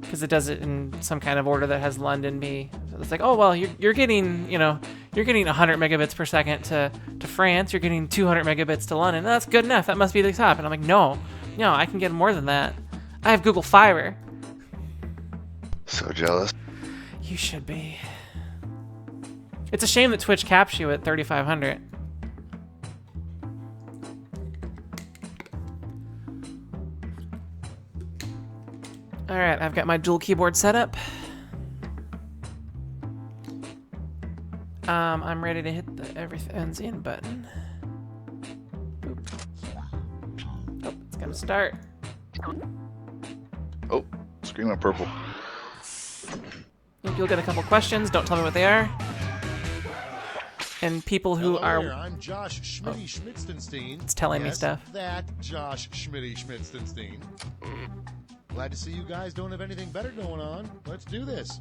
because it does it in some kind of order that has London be. So it's like, oh well, you're getting, you're getting 100 megabits per second to France. You're getting 200 megabits to London. That's good enough. That must be the top. And I'm like, no, I can get more than that. I have Google Fiber. So jealous. You should be. It's a shame that Twitch caps you at 3,500. All right, I've got my dual keyboard set up. I'm ready to hit the everything's in button. Boop. Oh, it's gonna start. Oh, screen went purple. You'll get a couple questions. Don't tell me what they are. And people who Hello are... there, I'm Josh Schmitty-Schmitzenstein. It's telling me Yes, stuff. That Josh Schmitty-Schmitzenstein. Glad to see you guys don't have anything better going on. Let's do this.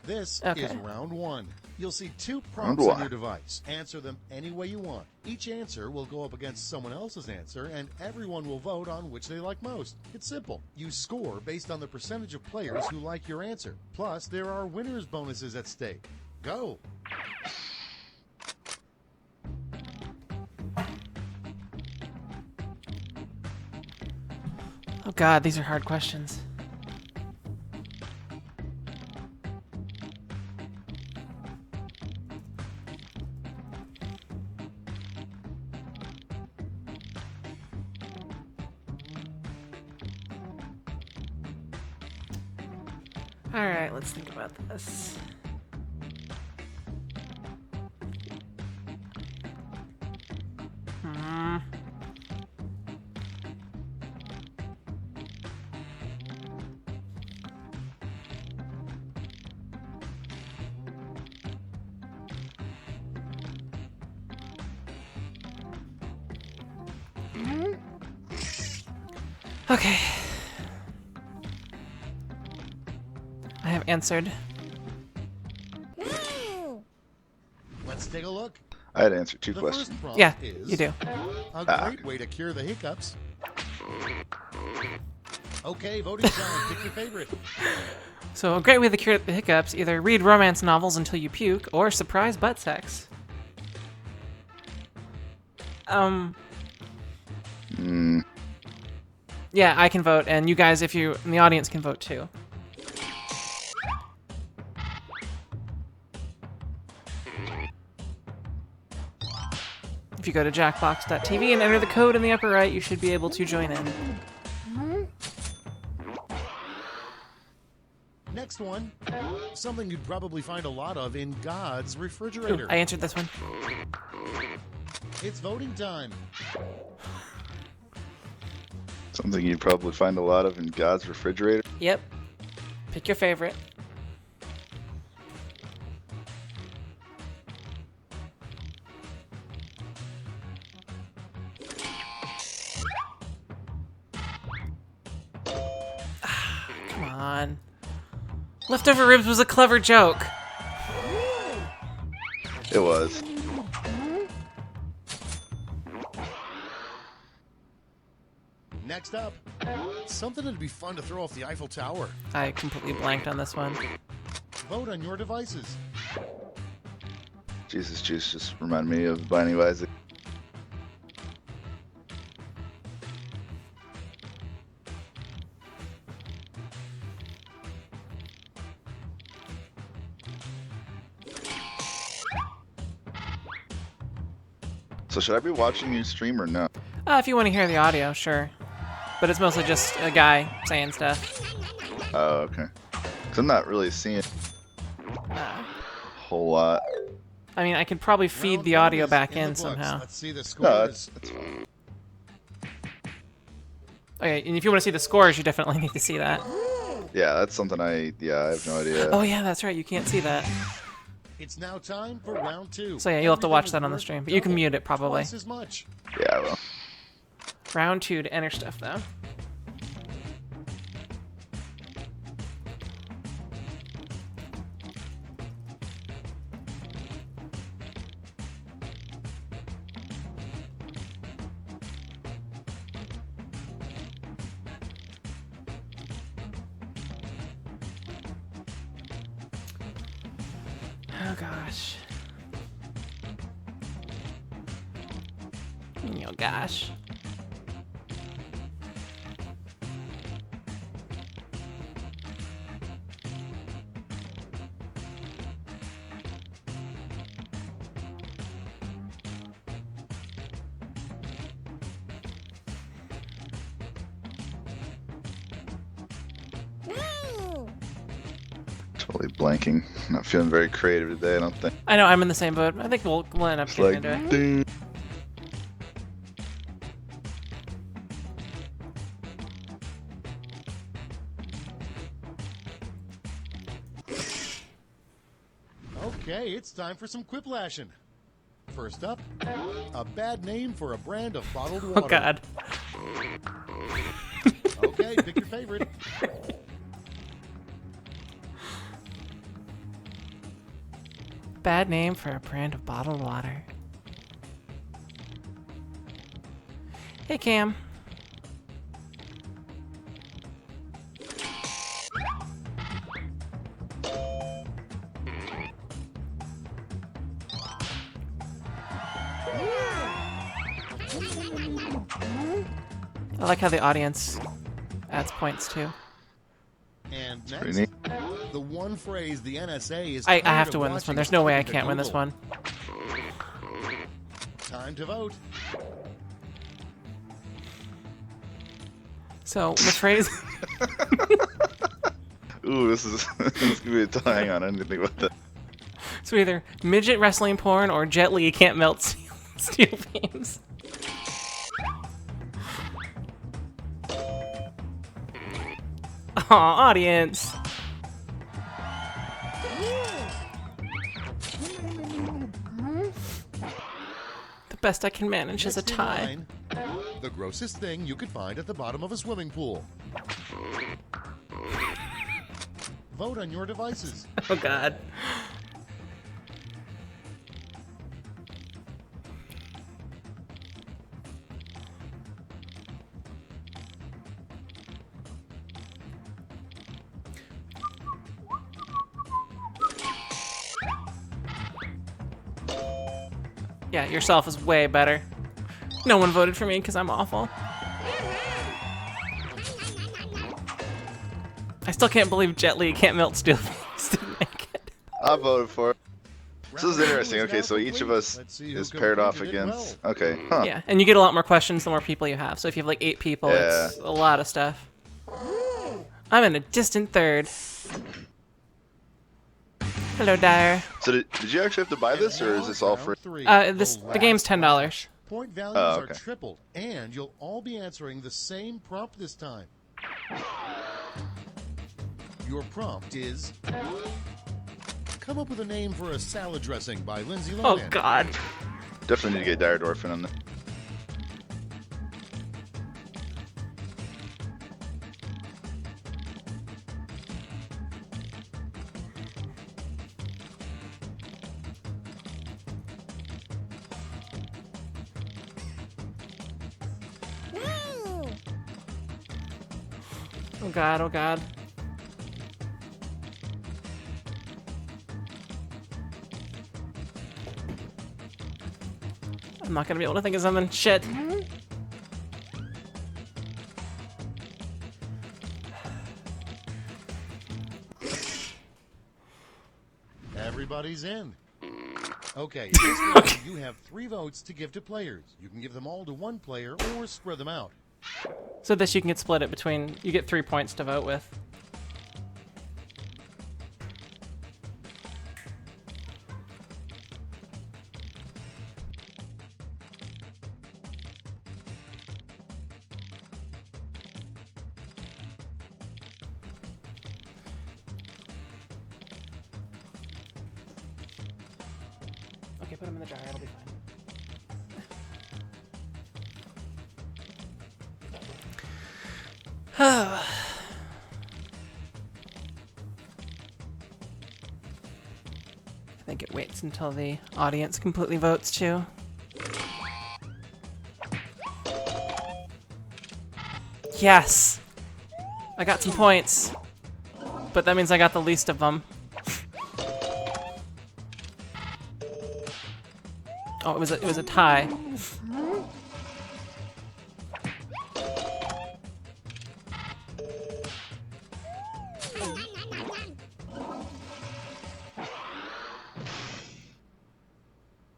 This is round one. You'll see 2 prompts on your device. Answer them any way you want. Each answer will go up against someone else's answer, and everyone will vote on which they like most. It's simple. You score based on the percentage of players who like your answer. Plus, there are winners' bonuses at stake. Go. Oh god, these are hard questions. Alright, let's think about this. Okay. I have answered. Let's take a look. I had to answer 2 The questions. first prompt Yeah, is you do. a great way to cure the hiccups. Okay, voting time. Pick your favorite. So a great way to cure the hiccups, either read romance novels until you puke, or surprise butt sex. Yeah, I can vote, and you guys, if you in the audience, can vote too. If you go to jackbox.tv and enter the code in the upper right, you should be able to join in. Next one. Something you'd probably find a lot of in God's refrigerator. Ooh, I answered this one. It's voting time. Something you'd probably find a lot of in God's refrigerator. Yep. Pick your favorite. Come on. Leftover ribs was a clever joke. It was. Next up, something that'd be fun to throw off the Eiffel Tower. I completely blanked on this one. Vote on your devices. Jesus Juice just reminded me of Binding of Isaac. So should I be watching your stream or no? If you want to hear the audio, sure. But it's mostly just a guy saying stuff. Oh, okay. Because I'm not really seeing a whole lot. I mean, I could probably feed the audio back in somehow. Let's see the No, scores. that's fine. Okay, and if you want to see the scores, you definitely need to see that. Yeah, that's something I have no idea. Oh yeah, that's right, you can't see that. It's now time for round 2. So yeah, you'll have to watch that on the Everything stream. is But you can worth mute it probably. twice as much. Yeah, well. Round 2 to enter stuff though. Oh gosh. Oh gosh. Totally blanking. Not feeling very creative today, I don't think. I know, I'm in the same boat. I think we'll end up It's getting like, into it. ding. Okay, it's time for some quiplashing. First up, a bad name for a brand of bottled water. Oh god. Okay, pick your favorite. Bad name for a brand of bottled water. Hey Cam. I like how the audience adds points too. And Pretty next, neat. the one phrase the NSA is I tired have of to win this one. watching There's is no way I clicking to can't win this Google. one. Time to vote. So the phrase Ooh, this is this is gonna be a tie. Hang on, I didn't think about that. so either midget wrestling porn or Jet Li can't melt steel beams. Aw, audience. The best I can manage is a Next in tie. line, the grossest thing you could find at the bottom of a swimming pool. Vote on your devices. Oh god. Yeah, yourself is way better. No one voted for me because I'm awful. I still can't believe Jet Li can't melt steel beams to make it. I voted for it. This is Round two interesting. is Okay, now so each of complete. us Let's see who is paired off completed it against. well. Okay, huh? Yeah, and you get a lot more questions the more people you have. So if you have like 8 people, it's a lot of stuff. I'm in a distant third. Hello, Dyer. So did you actually have to buy this, or is this all free? Round three, The game's $10. Point values Oh, are okay. tripled, and you'll all be answering the same prompt this time. Your prompt is: come up with a name for a salad dressing by Lindsay Oh Lohan. god. Definitely need to get Dyerdorphin on there. Oh god, oh god. I'm not gonna be able to think of something. Shit. Everybody's in. Okay, in this round, you have 3 votes to give to players. You can give them all to one player or spread them out. So this you can get split it between, you get 3 points to vote with. Okay, put them in the jar, it'll be fine. I think it waits until the audience completely votes too. Yes! I got some points. But that means I got the least of them. Oh, it was a tie.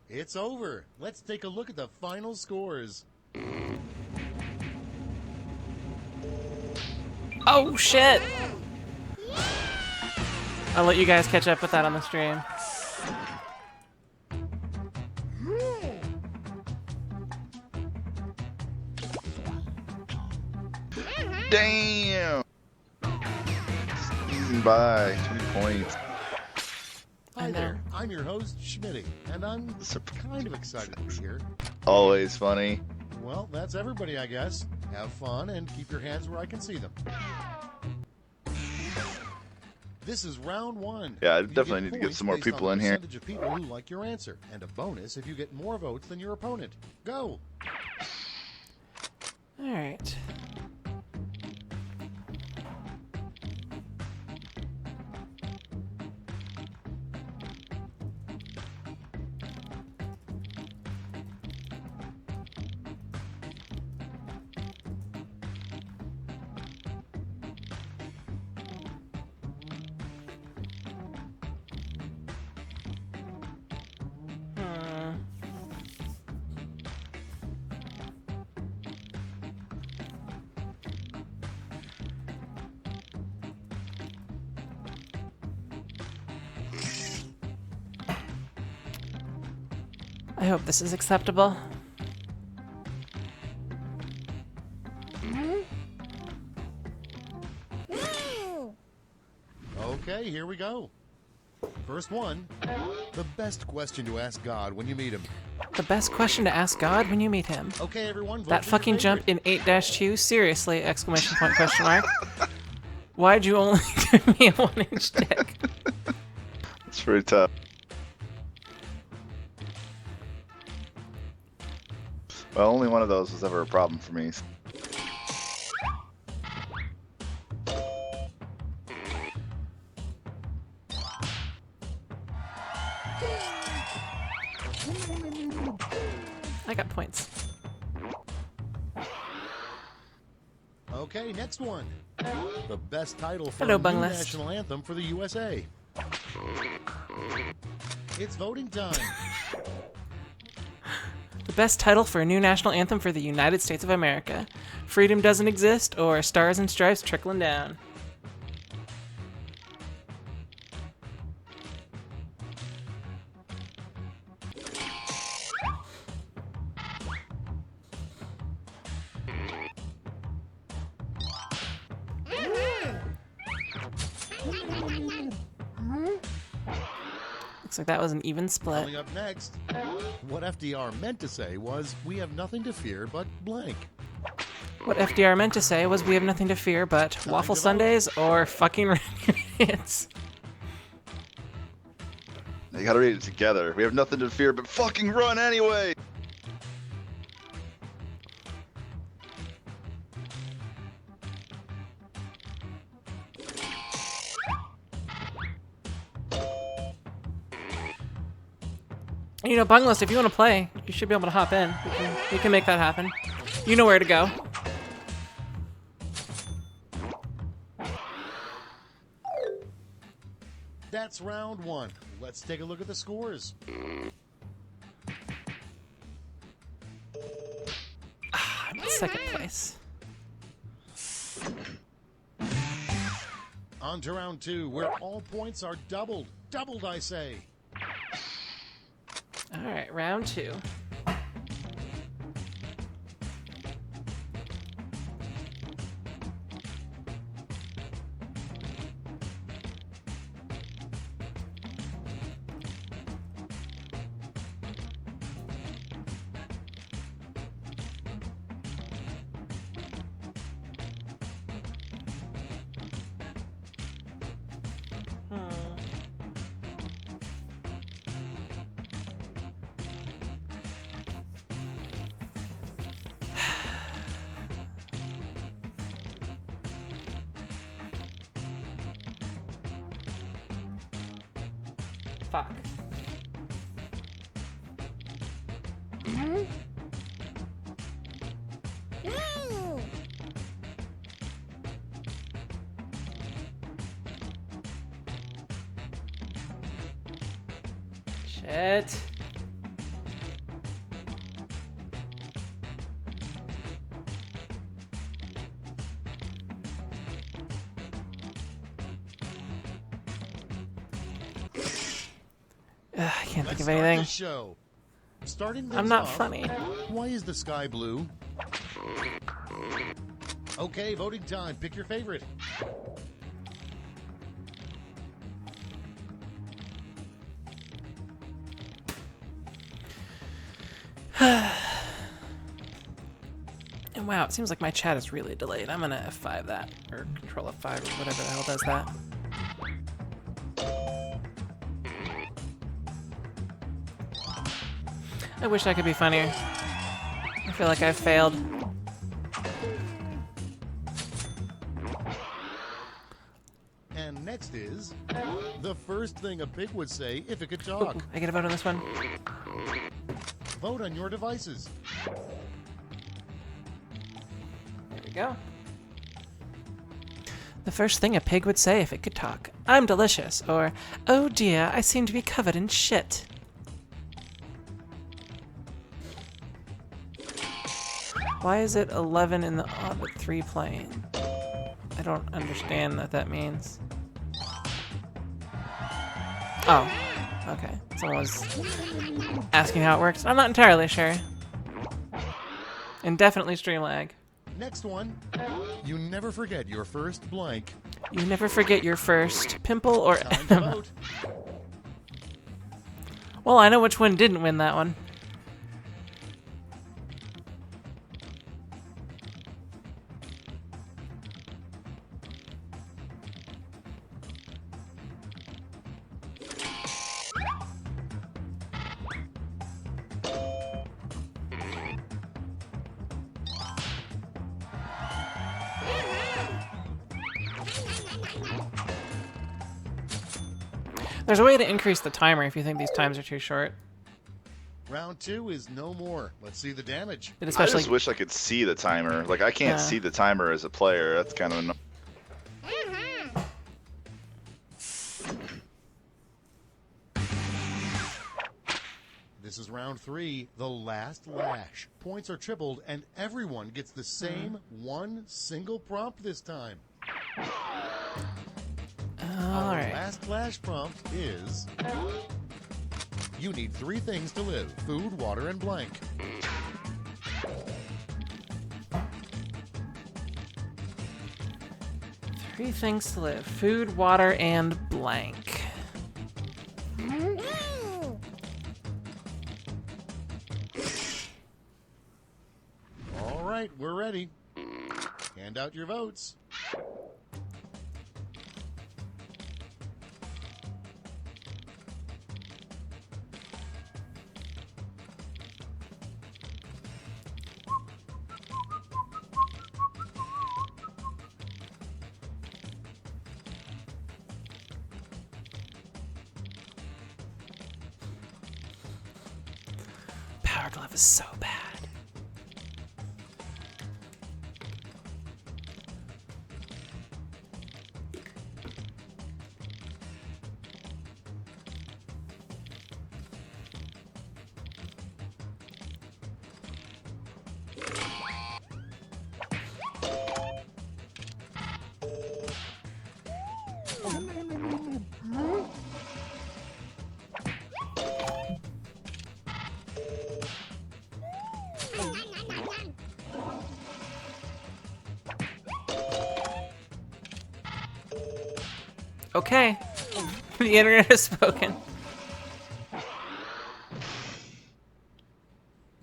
It's over. Let's take a look at the final scores. Oh shit! I'll let you guys catch up with that on the stream. Damn! Easing by 20 points. Hi there, I'm your host, Schmitty, and I'm kind of excited to be here. Always funny. Well, that's everybody, I guess. Have fun and keep your hands where I can see them. This is round one. Yeah, I You definitely get need to get points some more based on people the in here. percentage of people who like your answer, and a bonus if you get more votes than your opponent. Go! All right. I hope this is acceptable. Okay, here we go. First one. The best question to ask God when you meet him. The best question to ask God when you meet him. Okay, everyone, vote That for your fucking jump favorite. in 8-2? Seriously! Exclamation point, question mark. Why'd you only give me a 1-inch dick? It's pretty tough. Well, only one of those was ever a problem for me. I got points. Okay, next one. The best title for Hello, a new Bunglist. national anthem for the USA. It's voting time. The best title for a new national anthem for the United States of America. Freedom Doesn't Exist or Stars and Stripes Trickling Down. Looks like that was an even split. Coming up next, what FDR meant to say was, "We have nothing to fear but blank." What FDR meant to say was we have nothing to fear but waffle sundaes or fucking idiots. You gotta read it together. We have nothing to fear but fucking run anyway! You know, Bunglist, if you want to play, you should be able to hop in. We can make that happen. You know where to go. That's round one. Let's take a look at the scores. I'm in second place. On to round two, where all points are doubled. Doubled, I say. All right, round two. Fuck. Shit. I can't think of anything. Show. Starting I'm not off, funny. Why is the sky blue? Okay, voting time. Pick your favorite. And wow, it seems like my chat is really delayed. I'm gonna F5 that, or Control F5, or whatever the hell does that. I wish I could be funnier. I feel like I've failed. And next is the first thing a pig would say if it could talk. Ooh, I get a vote on this one. Vote on your devices. There we go. The first thing a pig would say if it could talk. I'm delicious, or, oh dear, I seem to be covered in shit. Why is it 11 in the odd but 3 playing? I don't understand what that means. Oh, okay. Someone was asking how it works. I'm not entirely sure. And definitely stream lag. Next one. You never forget your first blank. You never forget your first pimple or Time to vote. Well, I know which one didn't win that one. There's a way to increase the timer if you think these times are too short. Round 2 is no more. Let's see the damage. It I especially just wish I could see the timer. Like, I can't see the timer as a player. That's kind of annoying. This is round 3, the last lash. Points are tripled, and everyone gets the same one single prompt this time. Our Alright. last lash prompt is... You need 3 things to live. Food, water, and blank. Three things to live. Food, water, and blank. All right, we're ready. Hand out your votes. Power Glove is so bad. Okay. The internet has spoken.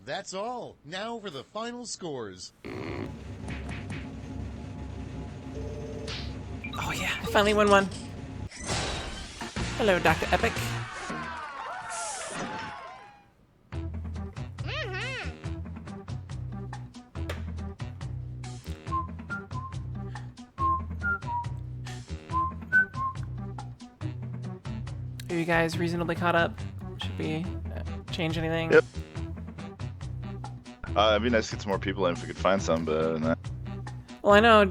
That's all. Now for the final scores. Oh yeah, I finally won one. Hello, Dr. Epic. Are you guys reasonably caught up? Should we change anything? Yep. It'd be nice to get some more people in if we could find some, but nah. Well, I know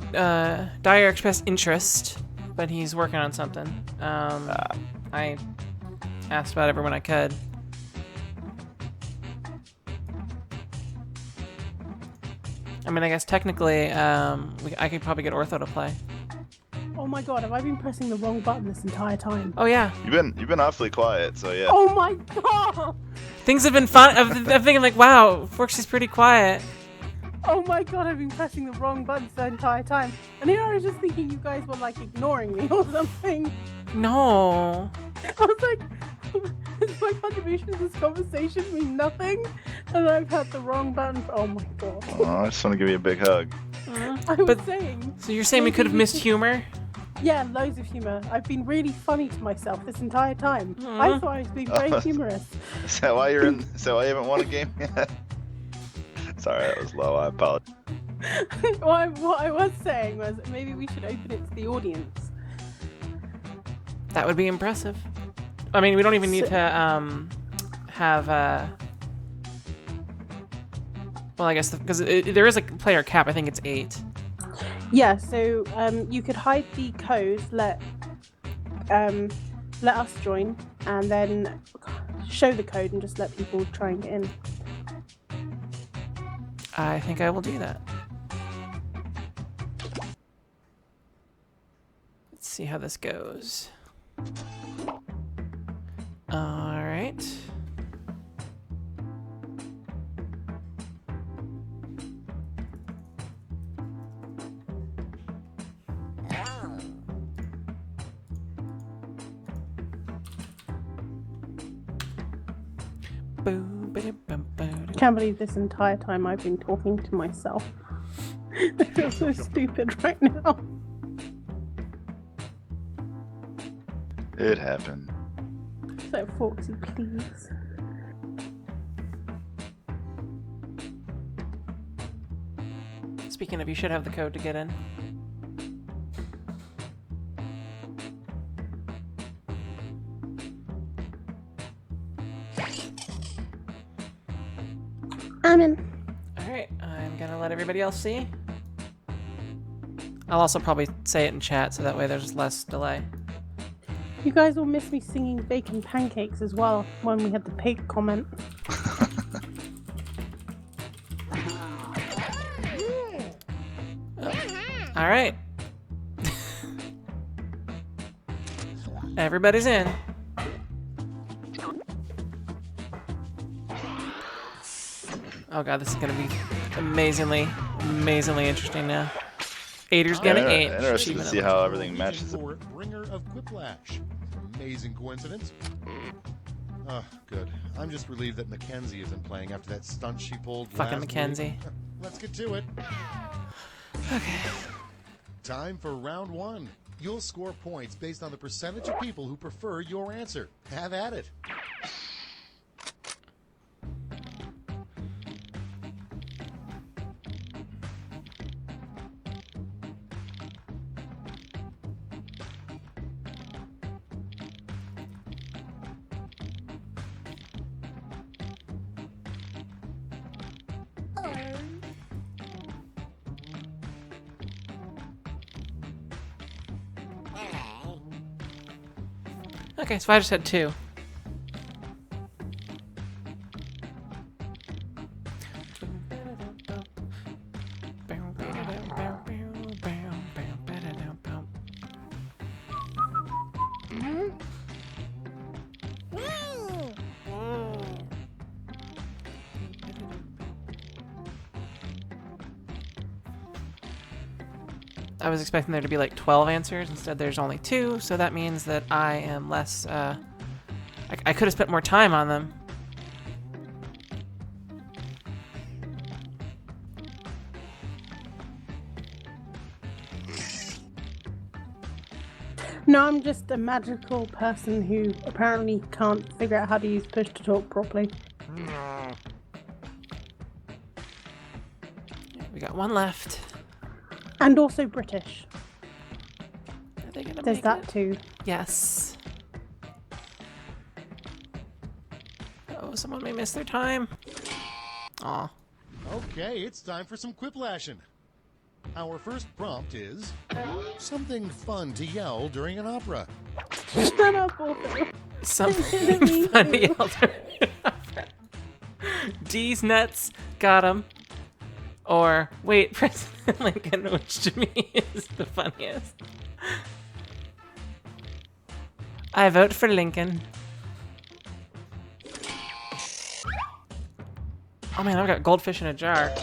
Dyer expressed interest, but he's working on something. I asked about everyone I could. I mean, I guess technically, I could probably get Ortho to play. Oh my god, have I been pressing the wrong button this entire time? Oh yeah. You've been awfully quiet, so yeah. Oh my god! Things have been fun. I'm thinking like, wow, Forks is pretty quiet. Oh my god, I've been pressing the wrong buttons the entire time. And then I was just thinking you guys were like ignoring me or something. No. I was like, does my contribution to this conversation mean nothing? And I've had the wrong button. Oh my god. Oh, I just want to give you a big hug. I was saying. So you're saying we could have missed humor? Yeah, loads of humor. I've been really funny to myself this entire time. I thought I was being very humorous. Is that why so why you haven't won a game yet? Sorry, that was low. I apologize. What I was saying was maybe we should open it to the audience. That would be impressive. I mean, we don't even need to have. Well, I guess because there is a player cap. I think it's 8. Yeah, so you could hide the code, let us join, and then show the code and just let people try and get in. I think I will do that. Let's see how this goes. All right. Can't believe this entire time I've been talking to myself. I feel so stupid right now. It happened. So, Foxy, please. Speaking of, you should have the code to get in. I'm in. Alright, I'm gonna let everybody else see. I'll also probably say it in chat so that way there's less delay. You guys will miss me singing bacon pancakes as well when we had the pig comment. Alright. Everybody's in. Oh god, this is gonna be amazingly interesting now. Ader's gonna age. Interested to see how everything matches. Bringer of Quiplash. Amazing coincidence. Oh, good. I'm just relieved that Mackenzie isn't playing after that stunt she pulled. Fucking Mackenzie. Week. Let's get to it. Okay. Time for round 1. You'll score points based on the percentage of people who prefer your answer. Have at it. Okay, so I just had 2. I was expecting there to be like 12 answers. Instead, there's only 2, so that means that I am less. I could have spent more time on them. No, I'm just a magical person who apparently can't figure out how to use push to talk properly. We got 1 left. And also British. Are they gonna There's make that it? too. Yes. Oh, someone may miss their time. Aw. Okay, it's time for some Quiplashing. Our first prompt is something fun to yell during an opera. Shut up, also. Something funny. D's nuts. Got him. or wait, President Lincoln, which to me is the funniest. I vote for Lincoln. Oh man, I've got goldfish in a jar.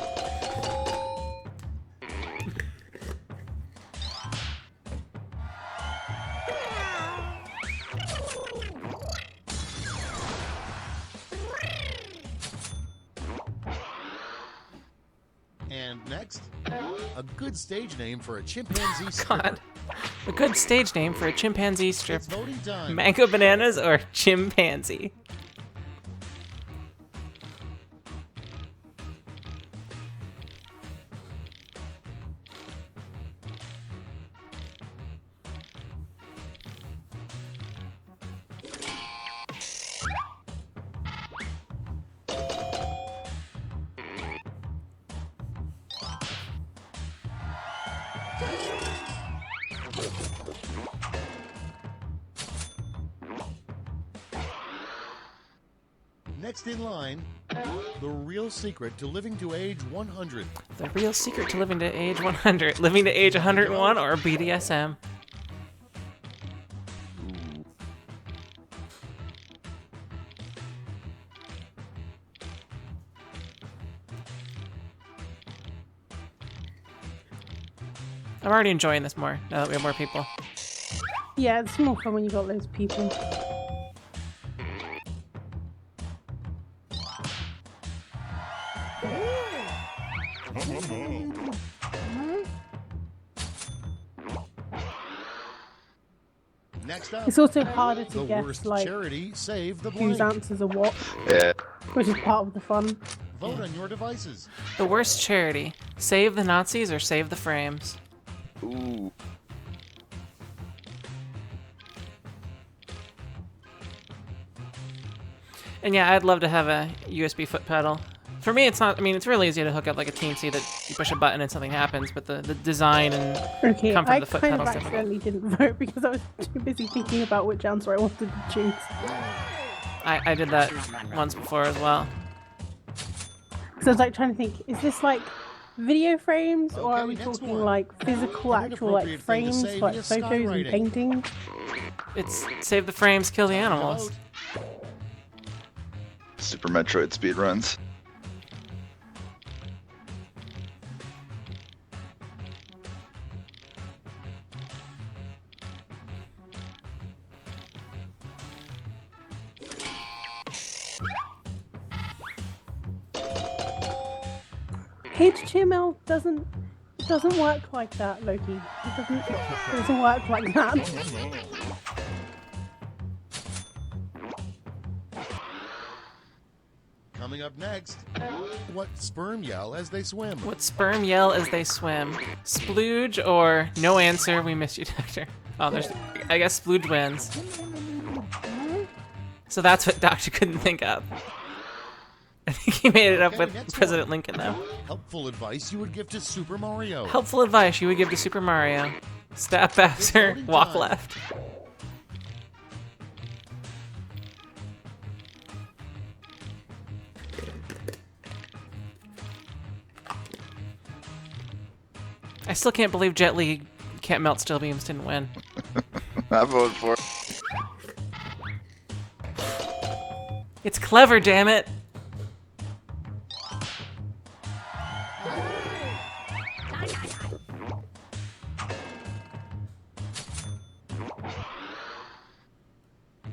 And next, a good stage name for a chimpanzee stripper. God. A good stage name for a chimpanzee strip. It's voting time. Mango bananas or chimpanzee? Next in line, the real secret to living to age 100. The real secret to living to age 100. Living to age 101 or BDSM? I'm already enjoying this more now that we have more people. Yeah, it's more fun when you got those people. Next up, It's also harder to the guess worst like charity, Save the whose Blank. answers are what, Yeah. which is part of the fun. Vote on your devices. The worst charity. Save the Nazis or save the frames? Ooh. And yeah, I'd love to have a USB foot pedal. For me, it's not, I mean, it's really easy to hook up like a teensy that you push a button and something happens, but the design and Okay, comfort I of the foot kind of pedal is difficult. accidentally didn't vote because I was too busy thinking about which answer I wanted to choose. I did that once before as well. So I was like trying to think, is this like video frames or Okay, are we next talking one. like physical, An actual like inappropriate thing to frames, say like via photos and skywriting. paintings? It's save the frames, kill the animals. Vote. Super Metroid speedruns. HTML doesn't work like that, Loki. It doesn't work like that. Coming up next, what sperm yell as they swim. What sperm yell as they swim? Splooge or no answer, we miss you, Doctor. Oh, there's, I guess Splooge wins. So that's what Doctor couldn't think of. I think he made it up Okay, with next President one. Lincoln, though. Helpful advice you would give to Super Mario. Helpful advice you would give to Super Mario. Stab faster, voting walk time. left. I still can't believe Jet Li Can't Melt Steel Beams didn't win. I voted for it. It's clever, damn it!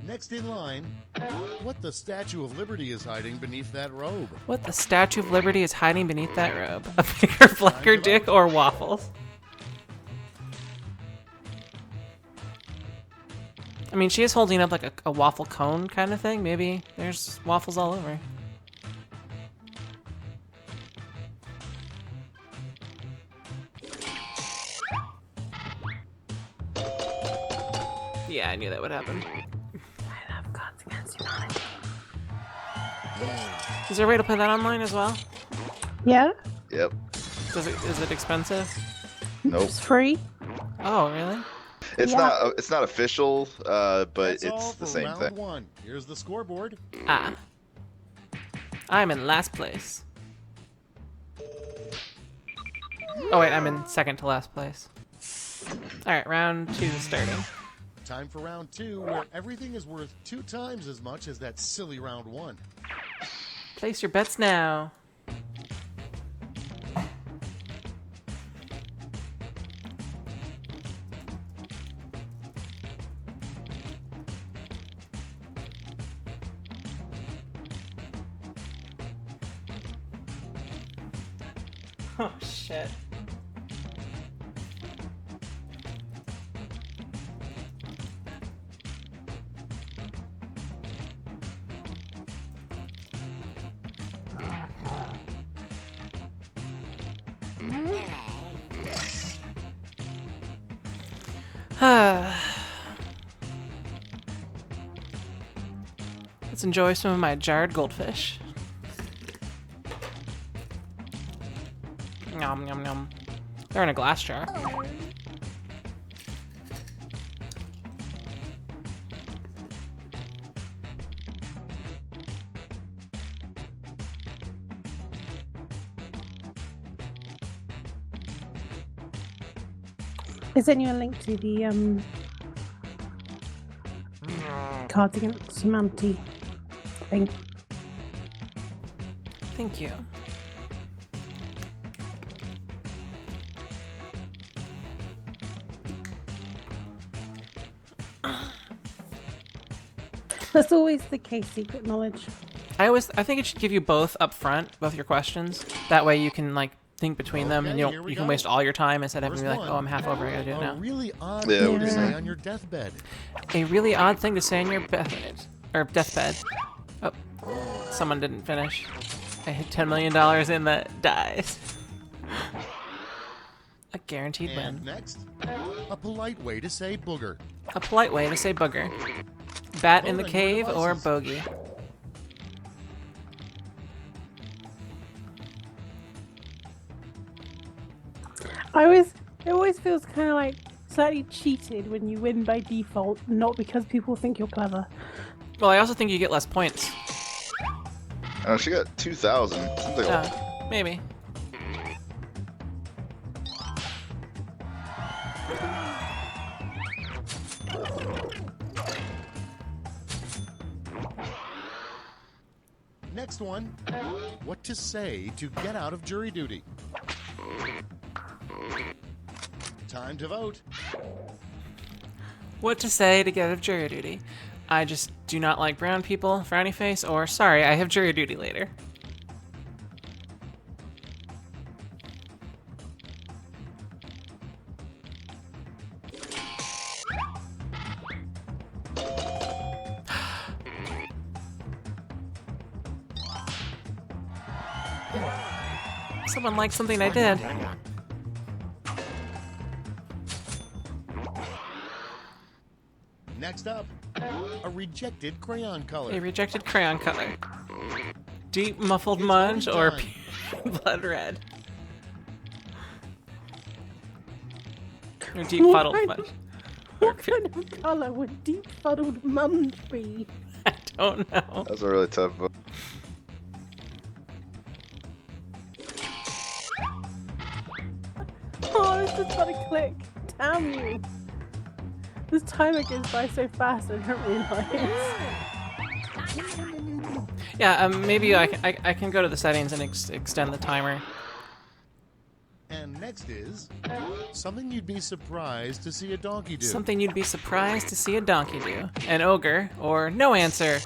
Next in line, what the Statue of Liberty is hiding beneath that robe. What the Statue of Liberty is hiding beneath that robe? A bigger, blacker dick or waffles? I mean, she is holding up like a waffle cone kind of thing. Maybe there's waffles all over. Yeah, I knew that would happen. I love Cards Against Humanity. Is there a way to play that online as well? Yeah, Yep. Is it expensive? Nope. it's free. Oh, really? It's Yeah. not. It's not official, but That's all it's for the same round thing. one. Here's the scoreboard. Ah. I'm in last place. Oh wait, I'm in second to last place. All right, round 2 starting. Time for round 2, where everything is worth 2 times as much as that silly round 1. Place your bets now. Oh shit. Let's enjoy some of my jarred goldfish. Nom nom nom. They're in a glass jar. Is there a link to the Cards Against Humanity thing? Thank you. That's always the case, secret knowledge. I think it should give you both up front, both your questions. That way you can like think between them, and you can waste all your time instead of having to be like, oh, I'm half over, I gotta do it now. A really odd thing to say on your deathbed. A really odd thing to say on your deathbed. Oh, someone didn't finish. I hit $10 million in the dice. A guaranteed win. Next, a polite way to say booger. A polite way to say booger. Bat in the cave or bogey. It always feels kind of like slightly cheated when you win by default, not because people think you're clever. Well, I also think you get less points. Oh, she got 2,000. Maybe. Next one, what to say to get out of jury duty. Time to vote. What to say to get out of jury duty? I just do not like brown people, frowny face, or sorry, I have jury duty later. Someone liked something I did. Next up, a rejected crayon color. A rejected crayon color. Deep muffled mud or blood red. Or deep fuddled mud. What kind of colour would deep fuddled mud be? I don't know. That's a really tough vote. Oh, I was just about to click. Damn you. This timer goes by so fast I don't realise. Yeah, maybe I can go to the settings and extend the timer. And next is something you'd be surprised to see a donkey do. Something you'd be surprised to see a donkey do. An ogre, or no answer.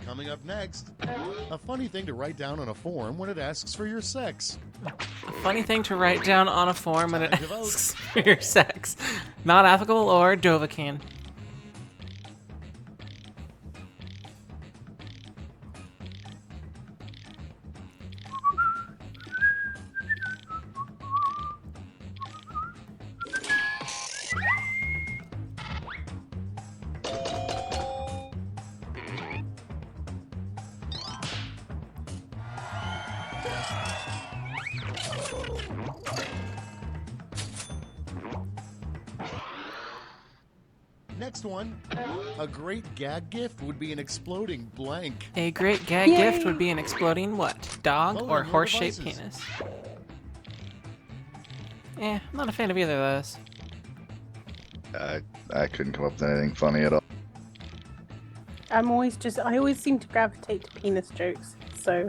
Coming up next, a funny thing to write down on a form when it asks for your sex. A funny thing to write down on a form when it asks for your sex. Not ethical or Dovahkiin. Next one. A great gag gift would be an exploding blank. A great gag gift would be an exploding what? Dog Vote or on your horse-shaped devices. penis? I'm not a fan of either of those. I couldn't come up with anything funny at all. I always seem to gravitate to penis jokes, so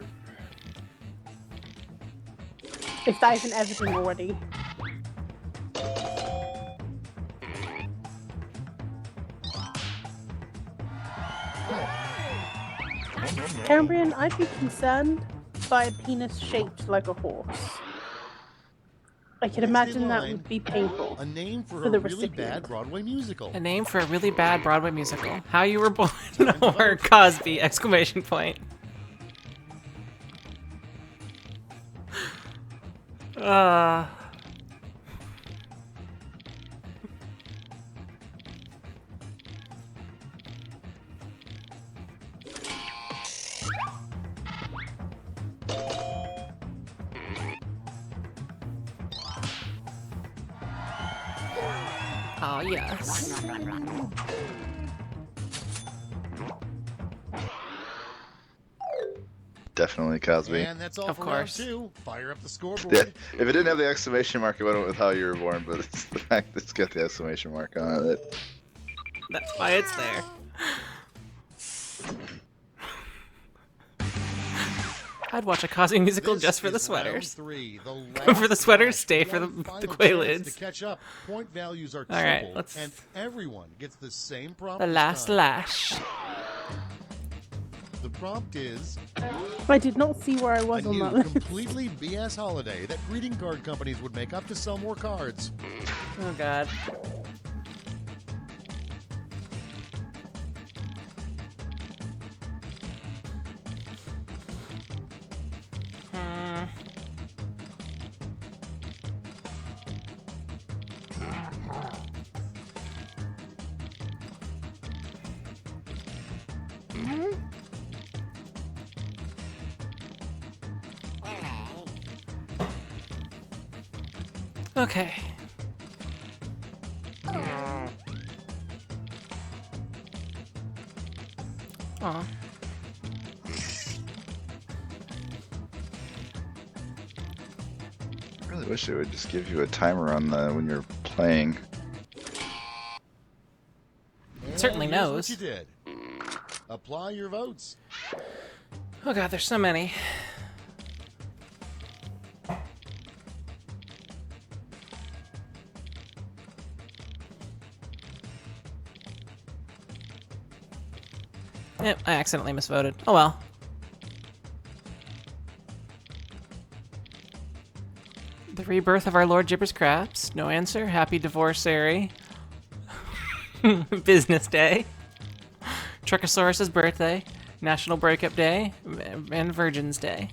if that isn't evident already. Cambrian, I'd be concerned by a penis shaped like a horse. I can imagine that would be painful. A name for the a really recipient. bad Broadway musical. A name for a really bad Broadway musical. How You Were Born or Cosby! Exclamation point. Oh, yes. Definitely Cosby. And that's all Of for course. round 2. Fire up the scoreboard. Yeah, if it didn't have the exclamation mark, I would have went with How You Were Born, but it's the fact that it's got the exclamation mark on it. That's why it's there. I'd watch a Cosby musical This just for the is round sweaters. 3, the For the last sweaters, round. stay for the One final Quaaludes. chance to catch up. Point values are All right, triple, let's- and everyone gets the same prompt. The this last time. lash. The prompt is I did not see where I a was on new that list. completely BS holiday that greeting card companies would make up to sell more cards. Oh, God. Okay. Aw. I really wish it would just give you a timer on the when you're playing. And certainly here's knows. what you did. Apply your votes. Oh, God, there's so many. Yep, I accidentally misvoted. Oh well. The rebirth of our Lord Gibbers Craps. No answer. Happy divorceary. Business day. Truckosaurus's birthday. National Breakup Day. And Virgin's Day.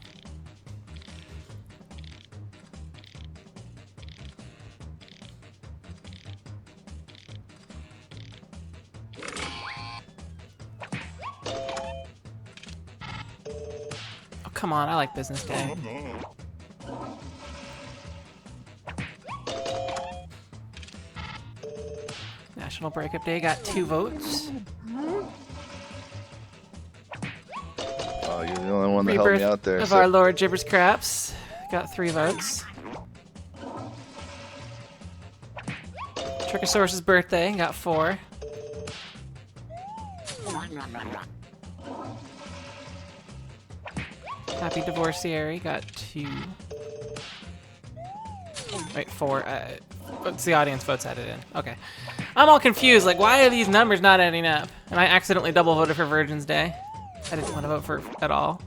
Oh, come on. I like Business Day. National Breakup Day got 2 votes. Oh, you're the only one that helped me out there. Of so- our Lord Gibbers Craps got 3 votes. Truckosaurus's birthday got 4. Happy Divorceary got 2. Wait, 4. It's the audience votes added in. Okay. I'm all confused. Like, why are these numbers not adding up? And I accidentally double voted for Virgin's Day. I didn't want to vote for it at all.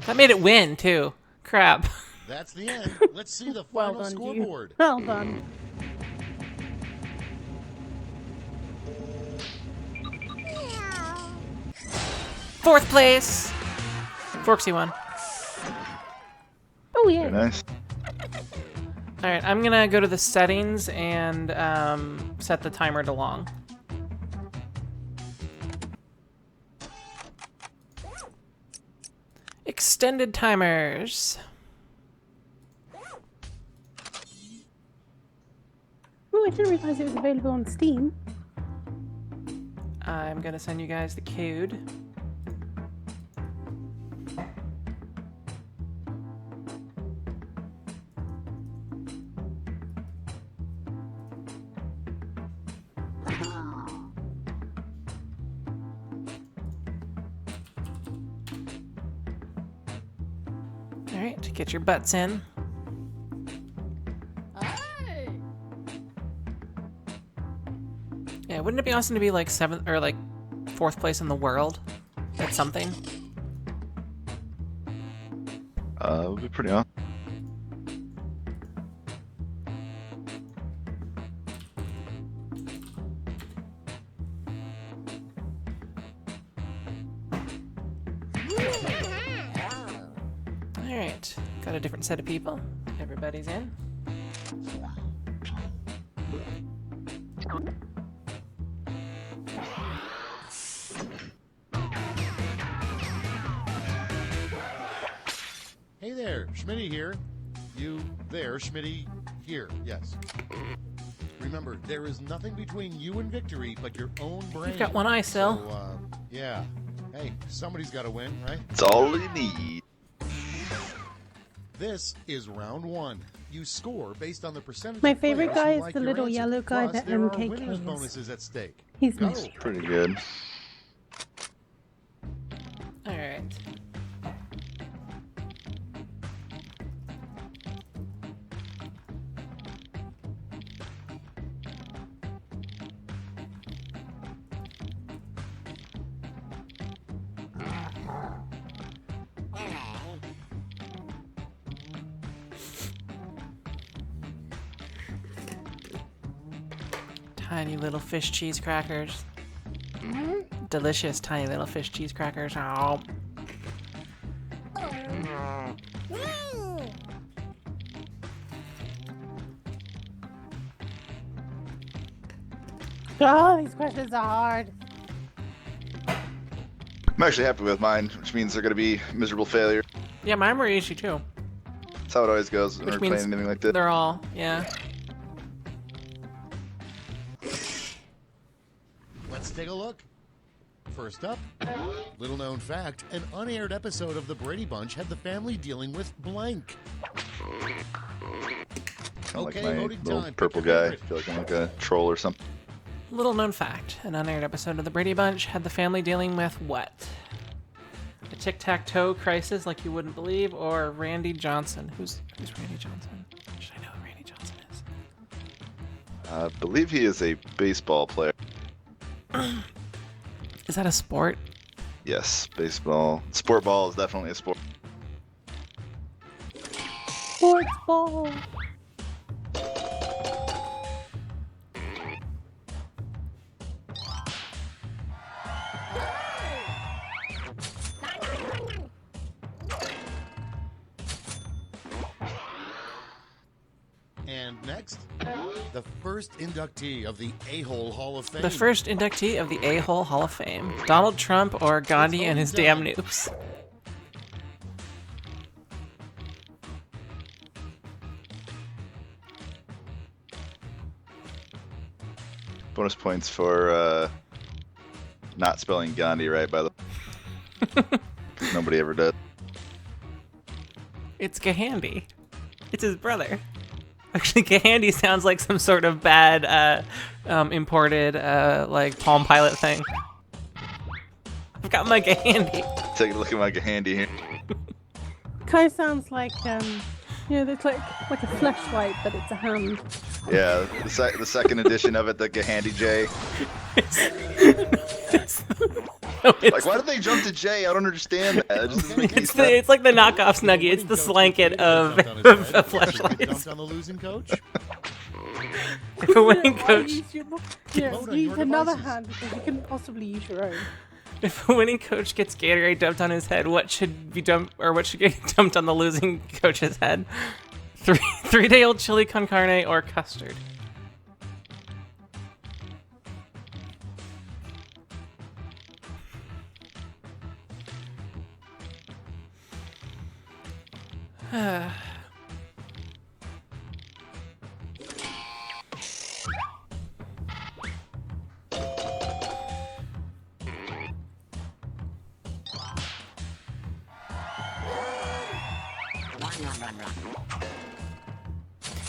That made it win, too. Crap. That's the end. Let's see the Well final done, scoreboard. you. Well done. Fourth place. Forksy won. Oh yeah. Very nice. All right, I'm gonna go to the settings and set the timer to long. Extended timers. Oh I didn't realize it was available on Steam. I'm gonna send you guys the code. Alright, get your butts in. Yeah, wouldn't it be awesome to be like 7th or like 4th place in the world at something? It would be pretty awesome. Alright, got a different set of people. Everybody's in. Hey there, Schmitty here. You there, Schmitty here. Yes. Remember, there is nothing between you and victory but your own brain. You've got one eye, Sil. So, yeah. Hey, somebody's got to win, right? It's all you need. This is round 1. You score based on the percentage. My of favorite players guy who is like the your little answer. yellow guy Plus, that there are MKK winners is. bonuses at stake. He's Go. nice. Pretty good. Alright. Tiny little fish cheese crackers. Delicious tiny little fish cheese crackers. Oh. Oh, these questions are hard. I'm actually happy with mine, which means they're going to be miserable failure. Yeah, mine were easy too. That's how it always goes when Which we're means playing anything like this. they're all, yeah. Let's take a look. First up, little known fact, an unaired episode of The Brady Bunch had the family dealing with blank. Kind of Okay, like my loading little time. Pick purple your guy. I favorite. feel like I'm like a troll or something. Little known fact, an unaired episode of The Brady Bunch had the family dealing with what? A tic-tac-toe crisis like you wouldn't believe, or Randy Johnson. Who's Randy Johnson? Should I know who Randy Johnson is? I believe he is a baseball player. Is that a sport? Yes, baseball. Sport ball is definitely a sport. Sports ball. And next, the first inductee of the A-Hole Hall of Fame. The first inductee of the A-Hole Hall of Fame. Donald Trump or Gandhi and his damn noobs. Bonus points for not spelling Gandhi right, by the way. Nobody ever does. It's Gahandy. It's his brother. Actually, Gahandy sounds like some sort of bad imported like Palm Pilot thing. I've got my Gahandy. Take a look at my handy here. Kind of sounds like it's like a fleshlight, but it's a hand. Yeah, the second edition of it, the Gahandy J. Like, why did they jump to J? I don't understand that. It just doesn't make any sense. It's like the knockoff Snuggie. It's the Slanket of a flashlight. Dumped on the losing coach. If a winning coach, Vote on Use your another devices. hand because you couldn't possibly use your own. if a winning coach gets Gatorade dumped on his head, what should be dumped, or what should get dumped on the losing coach's head? 3-day-old chili con carne or custard?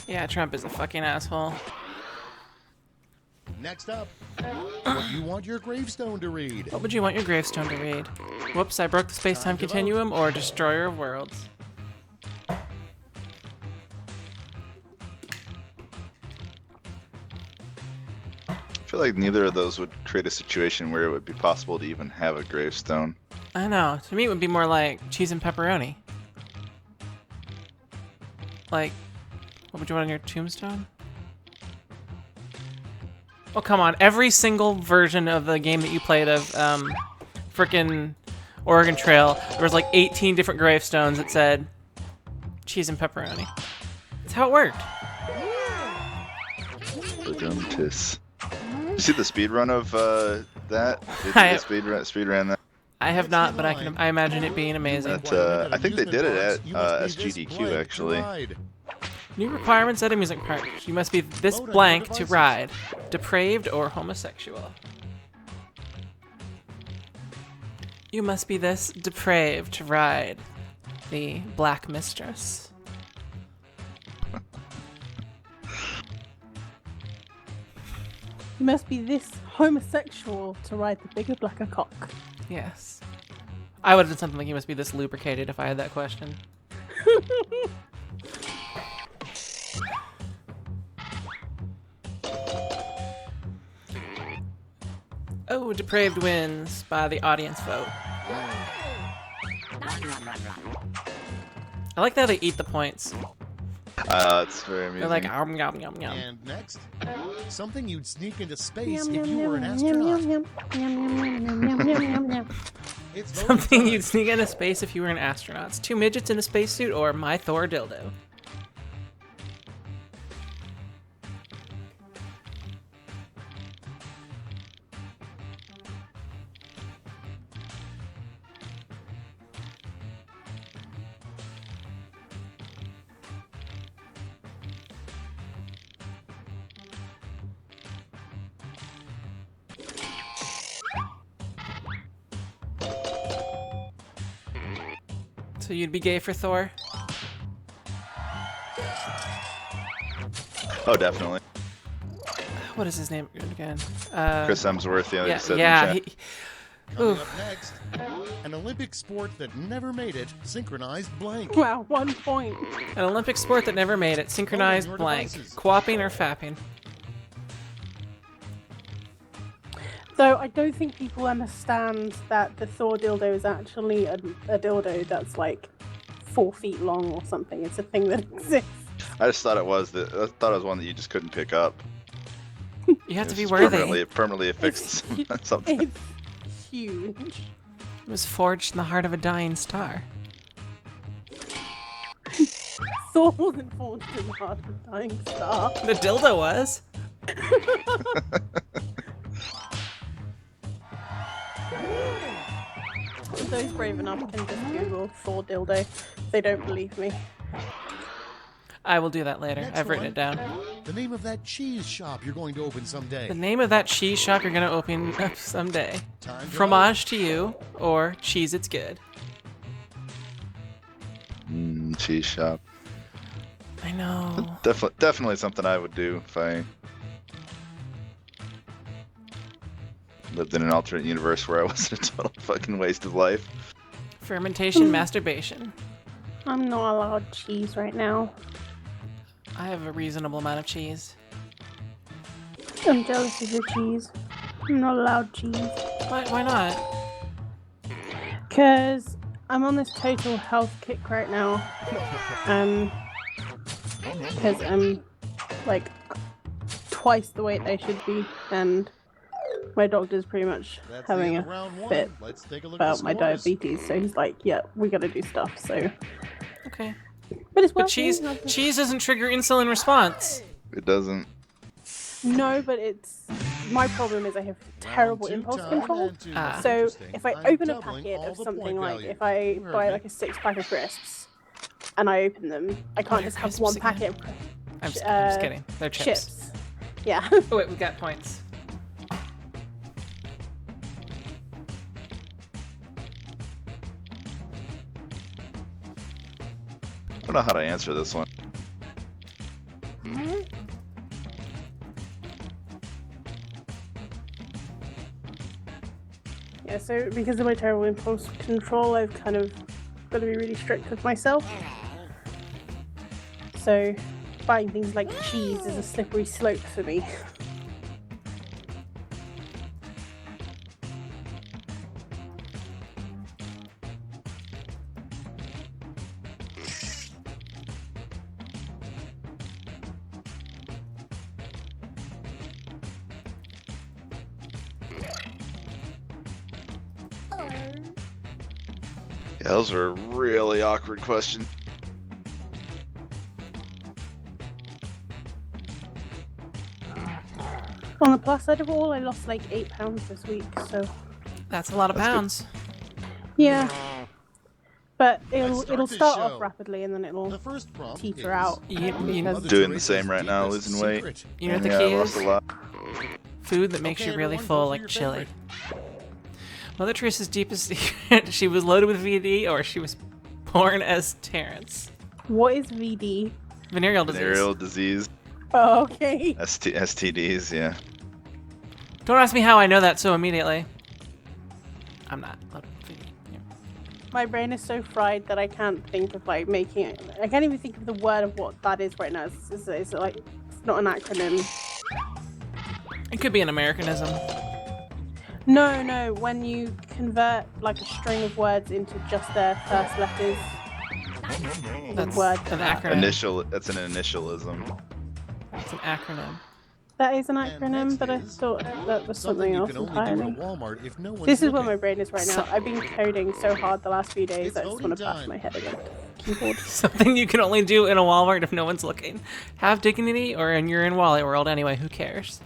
Yeah, Trump is a fucking asshole. Next up, what do you want your gravestone to read? What would you want your gravestone to read? Whoops, I broke the space-time continuum, or Destroyer of Worlds. I feel like neither of those would create a situation where it would be possible to even have a gravestone. I know. To me, it would be more like cheese and pepperoni. Like, what would you want on your tombstone? Oh, come on. Every single version of the game that you played of frickin' Oregon Trail, there was like 18 different gravestones that said cheese and pepperoni. That's how it worked. Badum-tis. You see the speed run of that? Speed ran that. I have not, but I imagine it being amazing. I think they did it at SGDQ actually. New requirements at amusement park. You must be this blank to ride. Depraved or homosexual. You must be this depraved to ride the Black Mistress. You must be this homosexual to ride the bigger, blacker cock. Yes. I would have done something like you must be this lubricated if I had that question. Oh, depraved wins by the audience vote. I like how they eat the points. It's very amusing. They're like, yum, yum, yum, yum. And next, something you'd sneak into space if you were an astronaut. It's voting Something time. you'd sneak into space if you were an astronaut. 2 midgets in a spacesuit or my Thor dildo. So you'd be gay for Thor? Oh, definitely. What is his name again? Chris Hemsworth, yeah, Yeah, you said yeah. in chat. Coming up next, an Olympic sport that never made it, synchronized blank. Wow, 1 point. An Olympic sport that never made it. Synchronized your blank. devices. Quapping or fapping? So I don't think people understand that the Thor dildo is actually a dildo that's like 4 feet long or something. It's a thing that exists. I just thought it was one that you just couldn't pick up. You have to be It's worthy. permanently affixed It's- something. It's huge. It was forged in the heart of a dying star. Thor wasn't forged in the heart of a dying star. The dildo was. Those brave enough can just Google Thor dildo. If they don't believe me. I will do that later. Next I've written one. it down. The name of that cheese shop you're going to open someday. The name of that cheese shop you're gonna open up someday. Time to Fromage to you, or cheese it's good. Cheese shop. I know. Definitely something I would do if I lived in an alternate universe where I wasn't a total fucking waste of life. Fermentation, masturbation. I'm not allowed cheese right now. I have a reasonable amount of cheese. I'm jealous of your cheese. I'm not allowed cheese. Why not? Because I'm on this total health kick right now. Because I'm like twice the weight I should be, and my doctor's pretty much That's having the a end of round one. fit Let's take a look about at my the scores. diabetes, so he's like, yeah, we gotta do stuff, so. Okay. But it's But working. cheese doesn't trigger insulin response. It doesn't. No, but it's... My problem is I have terrible Round two impulse time control. and two Ah. more. So Interesting. if I I'm open a doubling packet all of the something point like, value. if I You heard buy me. like a 6-pack of crisps, and I open them, I can't just have crisps one again? packet I'm just Uh, kidding. They're of chips. chips. Yeah. Oh wait, we got points. don't know how to answer this one. Yeah, so because of my terrible impulse control, I've kind of got to be really strict with myself. So buying things like cheese is a slippery slope for me. Yeah, those are really awkward questions. On the plus side of it all, I lost like 8 pounds this week, so That's a lot of That's good. pounds. yeah. But Let's it'll the start show. off rapidly and then The it'll first prompt teeter is out. You know, Mother Doing the Teresa's same right now, deepest losing weight. secret. You know what the Yeah, key I lost is? a lot. Food that makes Okay, you really everyone, full, vote for like your chili. favorite. Mother Teresa's deepest secret, she was loaded with VD or she was born as Terrence. What is VD? Venereal disease. Venereal disease, Oh, okay. STDs, yeah. Don't ask me how I know that so immediately. I'm not loaded with VD. Yeah. My brain is so fried that I can't think of like making it. I can't even think of the word of what that is right now. It's like it's not an acronym. It could be an Americanism. No. When you convert like a string of words into just their first letters. That's word an acronym. That's an initialism. It's an acronym. That is an And acronym, next but I is thought that was something you else can only do at entirely. Walmart if no one's This is where looking. my brain is right now. I've been coding so hard the last few days It's I just want to voting bash time. my head against the keyboard. Something you can only do in a Walmart if no one's looking. Have dignity, or you're in Wally World anyway. Who cares?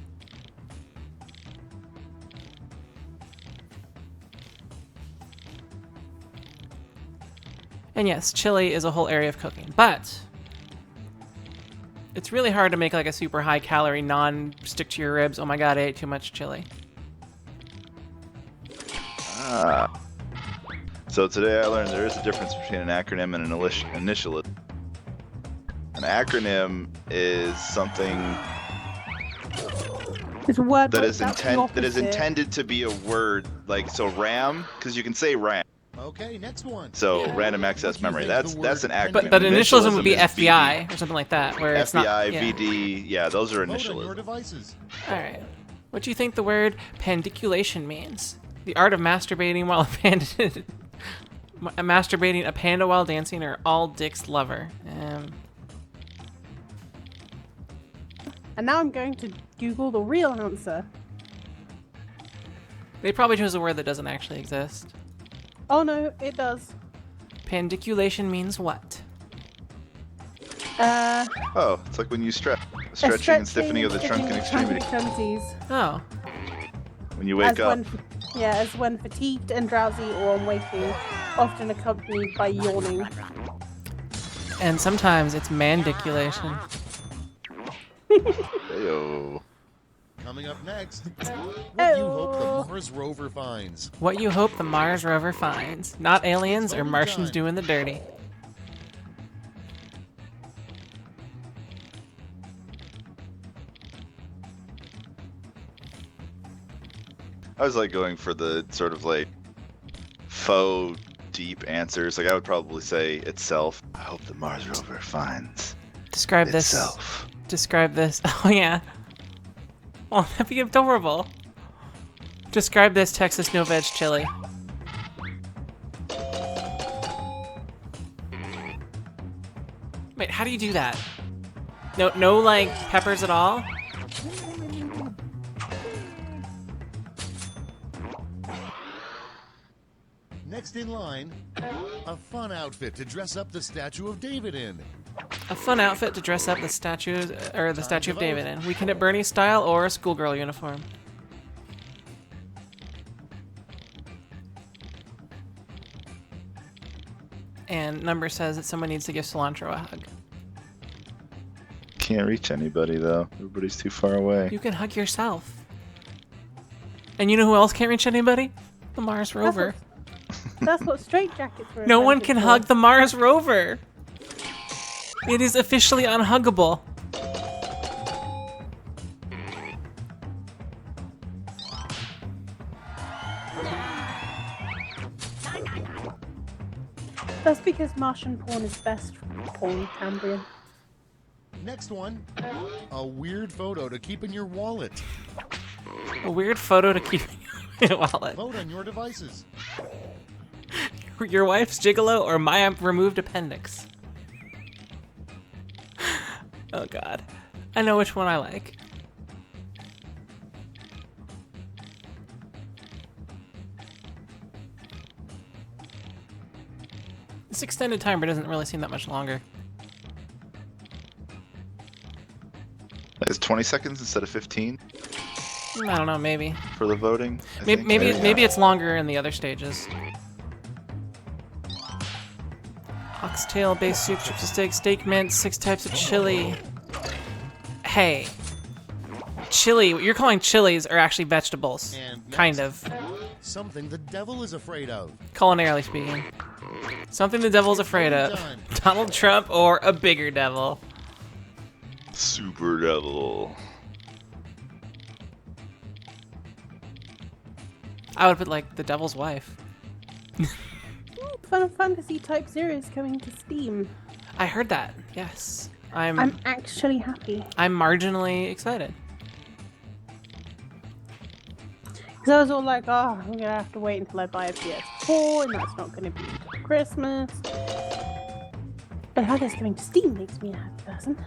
And yes, chili is a whole area of cooking, but it's really hard to make like a super high calorie, non-stick to your ribs. Oh my god, I ate too much chili. So today I learned there is a difference between an acronym and an initialism. An acronym is something It's a word that but is that's the opposite. intended to be a word, like so RAM, because you can say RAM. Okay, next one. So Yeah. random access What do you memory. think That's the an word acronym. But initialism would be is FBI or something like that, where it's not. FBI, Yeah. VD, yeah, those are Vote on your initialisms. devices. All right. What do you think the word pandiculation means? The art of masturbating while masturbating a panda while dancing, or all dicks lover. And now I'm going to Google the real answer. They probably chose a word that doesn't actually exist. Oh no, it does. Pandiculation means what? Oh, it's like when you stretching and stiffening of the trunk and extremity. extremities. Oh, When you wake up. As when fatigued and drowsy or on waking, often accompanied by yawning. and sometimes it's mandiculation. Heyo. Coming up next, what you hope Oh. the Mars rover finds. What you hope the Mars rover finds. Not aliens or voting Martians time. doing the dirty. I was like going for the sort of like faux deep answers. Like I would probably say itself. I hope the Mars rover finds Describe this. itself. Describe this. Oh yeah. Oh, that'd be adorable. Describe this Texas no veg chili. Wait, how do you do that? No, like peppers at all. Next in line, a fun outfit to dress up the statue of David in. A fun outfit to dress up the statue of David in. Weekend at Bernie style or a schoolgirl uniform. And number says that someone needs to give cilantro a hug. Can't reach anybody though. Everybody's too far away. You can hug yourself. And you know who else can't reach anybody? The Mars rover. That's what straitjackets were. No one invented can for. hug the Mars rover. It is officially unhuggable. That's because Martian porn is best porn, Cambrian. Next one, a weird photo to keep in your wallet. A weird photo to keep in your wallet. Vote on your devices. Your wife's gigolo or my removed appendix? Oh god. I know which one I like. This extended timer doesn't really seem that much longer. It's 20 seconds instead of 15 I don't know, maybe. for the voting. I Maybe think. maybe, Yeah. maybe it's longer in the other stages. Oxtail, base soup, chips of steak, steak mince, 6 types of chili. Hey. Chili, what you're calling chilies are actually vegetables. And next, Kind of. something the devil is afraid of. Culinarily speaking. Something the devil's afraid of. Done. Donald Trump or a bigger devil. Super Devil. I would put like the devil's wife. Final Fantasy Type 0 is coming to Steam. I heard that. Yes. I'm actually happy. I'm marginally excited. Because I was all like, oh, I'm going to have to wait until I buy a PS4, and that's not going to be until Christmas. But how it's coming to Steam makes me a happy person.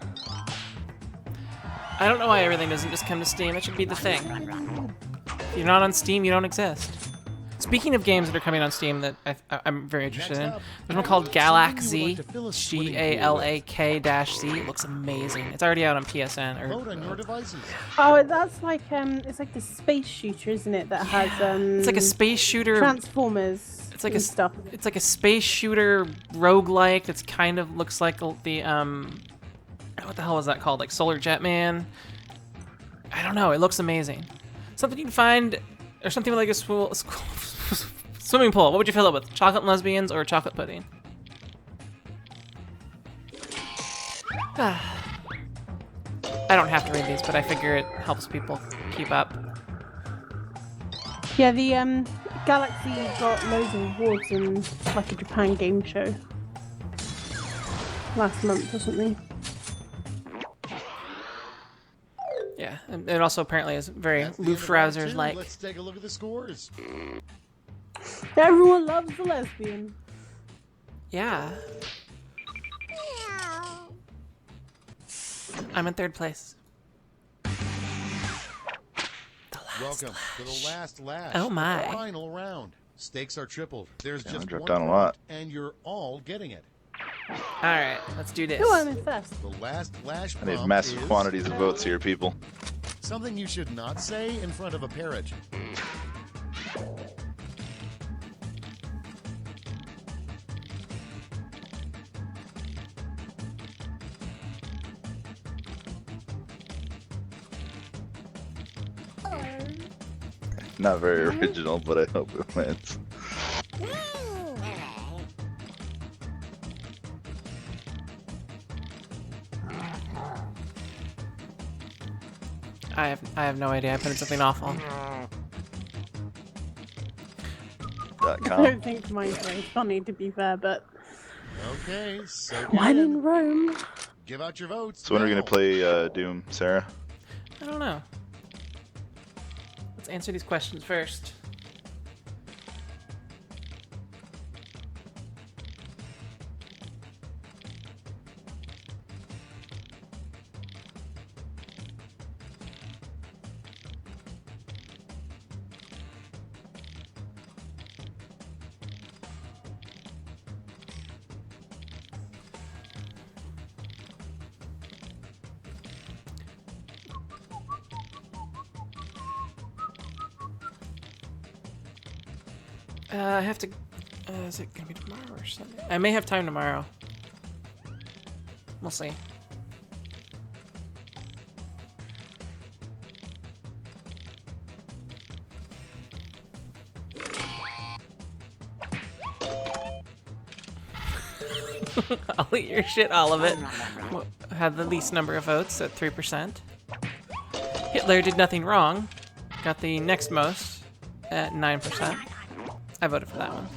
I don't know why everything doesn't just come to Steam. It should be the thing. If you're not on Steam, you don't exist. Speaking of games that are coming on Steam that I'm very interested in, there's one called Galaxy, Galak-Z. It looks amazing. It's already out on PSN. Vote on your devices. Oh, that's like, it's like the space shooter, isn't it? That has, It's like a space shooter. Transformers. It's like and stuff. It's like a space shooter roguelike that's kind of looks like the what the hell was that called? Like Solar Jetman? I don't know. It looks amazing. Something you can find, or something like a swimming pool. What would you fill it with? Chocolate and lesbians or chocolate pudding? I don't have to read these, but I figure it helps people keep up. Yeah, the Galaxy got loads of awards in like a Japan game show last month or something. Yeah, and it also apparently is very That's the end of round two. Luftrausers-like. Let's take a look at the scores. Everyone loves the lesbian. Yeah. I'm in 3rd place. Welcome to the last lash. Oh my. The final round. Stakes are tripled. There's Yeah, I just dropped one down a lot. vote, and you're all getting it. Alright, let's do this. Who am in first? The last lash I need prompt massive is quantities of votes here, people. something you should not say in front of a parrot. Not very original, but I hope it wins. I have no idea. I put in something awful. I .com. don't think mine's very funny, to be fair, but Okay, so one in Rome. give out your votes. So when are we now. gonna play Doom, Sarah? I don't know. Let's answer these questions first. I have to. Is it gonna be tomorrow or Sunday? I may have time tomorrow. We'll see. I'll eat your shit, all of it. Had the least number of votes at 3%. Hitler did nothing wrong. Got the next most at 9%. I voted for that one.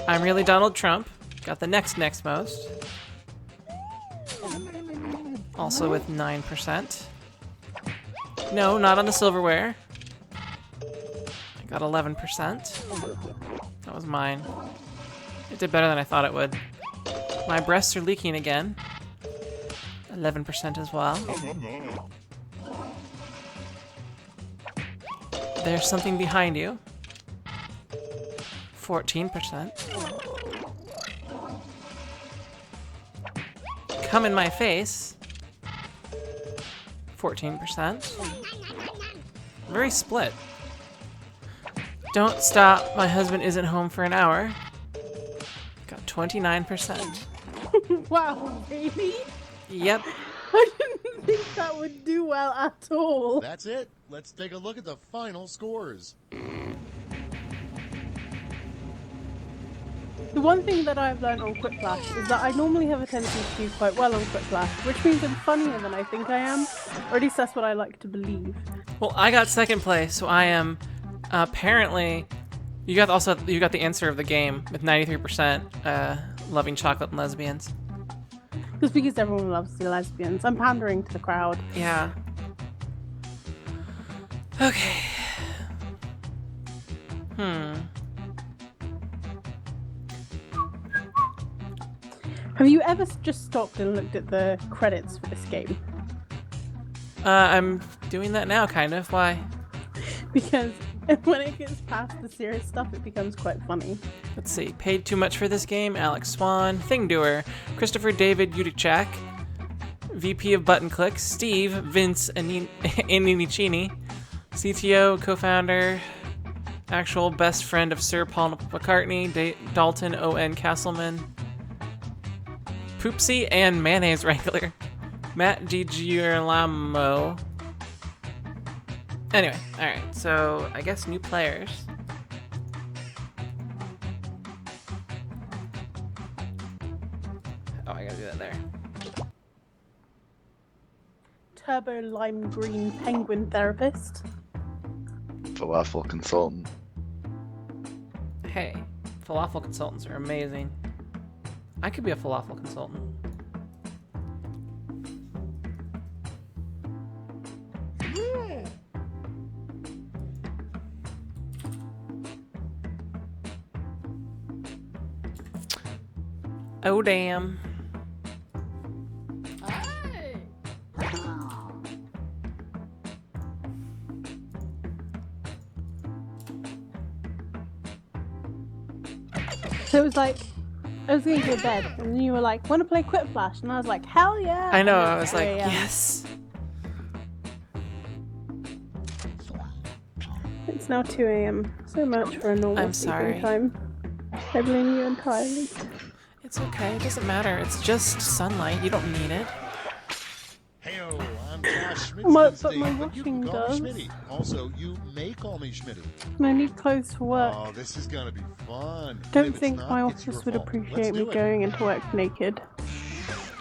I'm really Donald Trump. Got the next most. Also with 9%. No, not on the silverware. I got 11%. That was mine. It did better than I thought it would. My breasts are leaking again. 11% as well. There's something behind you. 14%. Come in my face. 14%. Very split. Don't stop, my husband isn't home for an hour. Got 29%. Wow, really? Yep. I didn't think that would do well at all. That's it. Let's take a look at the final scores. The one thing that I've learned on Quiplash is that I normally have a tendency to do quite well on Quiplash, which means I'm funnier than I think I am, or at least that's what I like to believe. Well, I got second place, so I am apparently. You got the answer of the game with 93% loving chocolate and lesbians. Just because everyone loves the lesbians. I'm pandering to the crowd. Yeah. Okay. Have you ever just stopped and looked at the credits for this game? I'm doing that now, kind of. Why? Because when it gets past the serious stuff, it becomes quite funny. Let's see. Paid too much for this game. Alex Swan, Thing Doer, Christopher David Udichak, VP of Button Click, Steve Vince Aninicini, CTO, co-founder, actual best friend of Sir Paul McCartney, Dalton O.N. Castleman, Poopsie and Mayonnaise Wrangler, Matt DiGirolamo. Anyway, alright, so I guess new players. Oh, I gotta do that there. Turbo Lime Green Penguin Therapist. Falafel consultant. Hey, falafel consultants are amazing. I could be a falafel consultant. Oh, damn. So it was like, I was going to go to bed, and then you were like, want to play Quiplash? And I was like, hell yeah! I know, And I was like, 2 a.m. yes. It's now 2 a.m. So much for a normal I'm sorry. sleeping time. I blame you entirely. It's okay, it doesn't matter. It's just sunlight, you don't need it. Heyo, I'm Josh Schmidt. But Steve, my but you can washing call does. me Schmitty. Also, you may call me Schmitty. I need clothes for work. Oh, this is gonna be fun. And Don't if it's think not, my it's your office would fault. appreciate Let's me do it. going into work naked.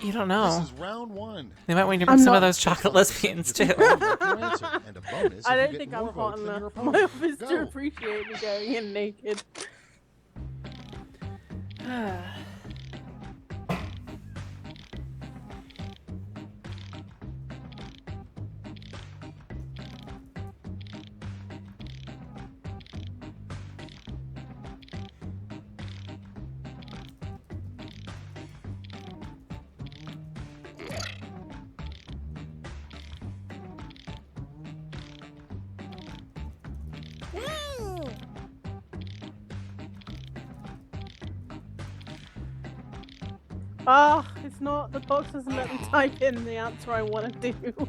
You don't This know. is round one. They might want you to I'm bring some not- of those chocolate lesbians too. Your answer, and a bonus I if don't you think get I'm more hot votes than your enough for opponent. my office to Go. appreciate me going in naked. Ah, it's not. The box doesn't let me type in the answer I want to do.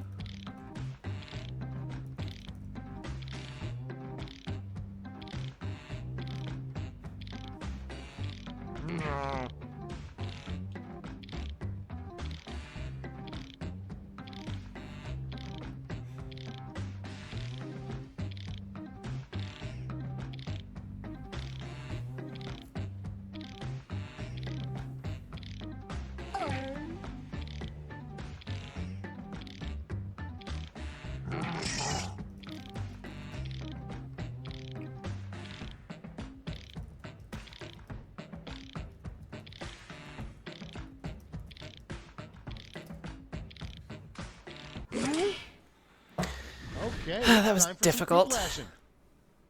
Okay, That was time for some difficult. quick flashing.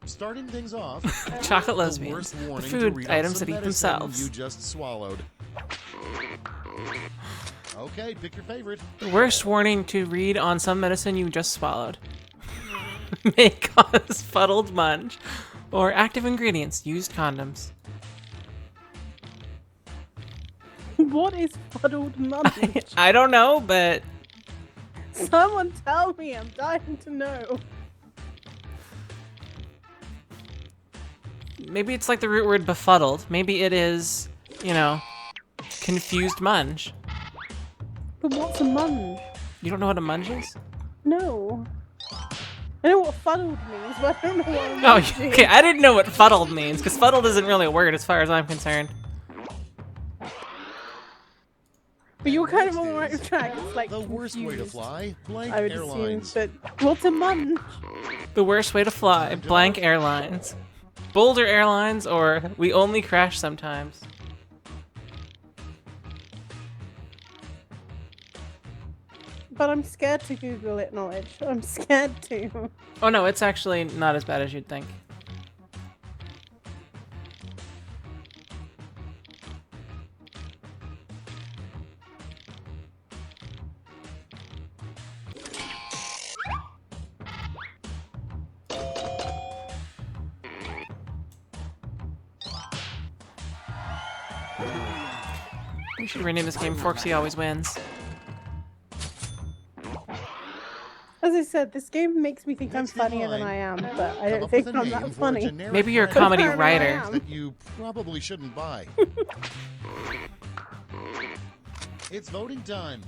Starting things off, Chocolate the lesbians. worst The warning to food read on items some that eat medicine themselves. you just swallowed. Okay, pick your favorite. The worst warning to read on some medicine you just swallowed. May cause fuddled munch. Or active ingredients, used condoms. What is fuddled munch? I don't know, but Someone tell me, I'm dying to know. maybe it's like the root word befuddled. Maybe it is, you know, confused munch. But what's a munch? You don't know what a munch is? No. I know what fuddled means, but I don't know what a Oh, munch is. okay. I didn't know what fuddled means, because fuddled isn't really a word as far as I'm concerned. But you were kind of on the right track. It's like The worst way to confused, fly, blank I would airlines. assume. But what's a munch? The worst way to fly, blank airlines. Boulder Airlines or we only crash sometimes. But I'm scared to Google it, knowledge. I'm scared to. Oh no, it's actually not as bad as you'd think. We should rename this game Forksy Always Wins. As I said, this game makes me think Next I'm funnier in than line, I am, but I Come don't up think with a I'm name that for funny. generic Maybe you're a brand comedy Apparently I writer. am. that you probably shouldn't buy. It's voting time.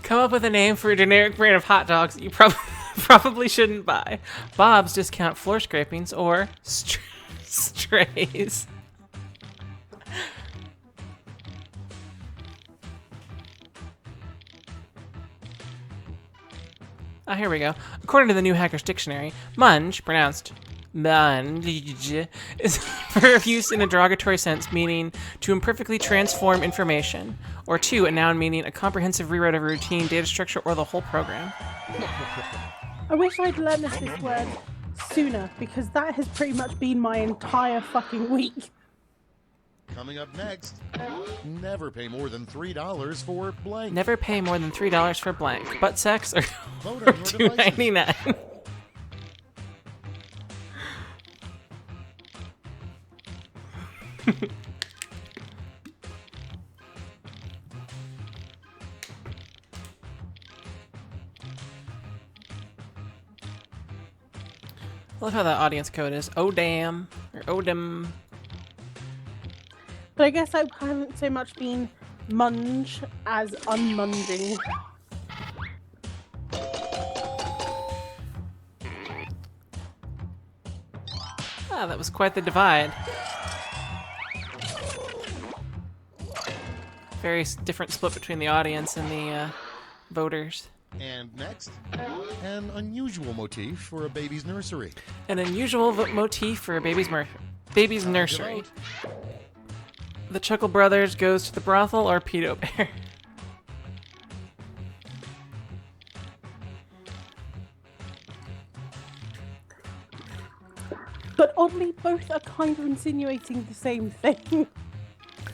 Come up with a name for a generic brand of hot dogs that you probably shouldn't buy. Bob's Discount Floor Scrapings or Strays. Ah, here we go. According to the New Hacker's Dictionary, munge, pronounced munge, is a verb used in a derogatory sense, meaning to imperfectly transform information, or two, a noun meaning a comprehensive rewrite of a routine, data structure, or the whole program. I wish I'd learned this word sooner, because that has pretty much been my entire fucking week. Coming up next, never pay more than $3 for blank. Never pay more than $3 for blank. Butt sex or Vote on your devices. $2.99. I love how that audience code is. Oh damn. Or oh dim. But I guess I haven't so much been munge as unmunging. Ah, that was quite the divide. Very different split between the audience and the voters. And next, an unusual motif for a baby's nursery. An unusual motif for a baby's nursery. Vote. The Chuckle Brothers goes to the brothel or Pedo Bear. But oddly, both are kind of insinuating the same thing.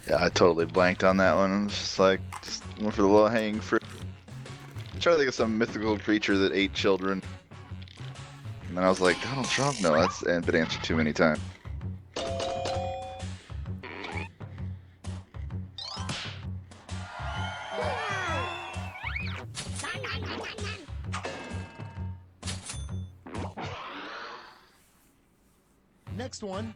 Yeah, I totally blanked on that one. I'm just like, just went for the low-hanging fruit. I tried to think of some mythical creature that ate children. And then I was like, Donald Trump? No, that's been answered too many times. Next one,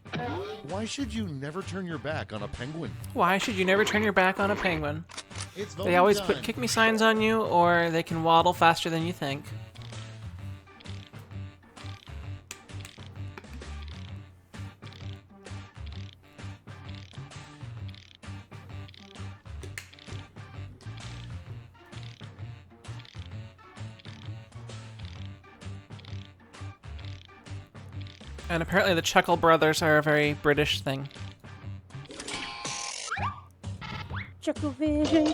why should you never turn your back on a penguin? Why should you never turn your back on a penguin? It's They voting always time. put kick me signs on you, or they can waddle faster than you think. And apparently the Chuckle Brothers are a very British thing. Chuckle vision,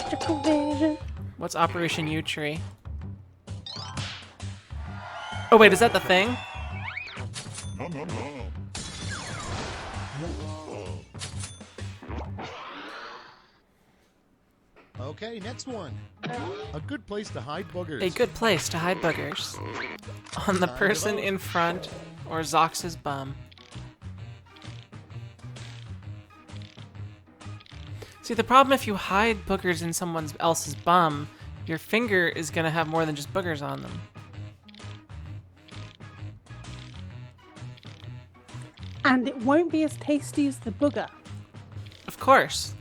chuckle vision. What's Operation U Tree? Oh wait, is that the thing? Okay, next one. A good place to hide boogers. A good place to hide boogers. On the person in front or Zox's bum. See, the problem if you hide boogers in someone else's bum, your finger is gonna have more than just boogers on them. And it won't be as tasty as the booger. Of course.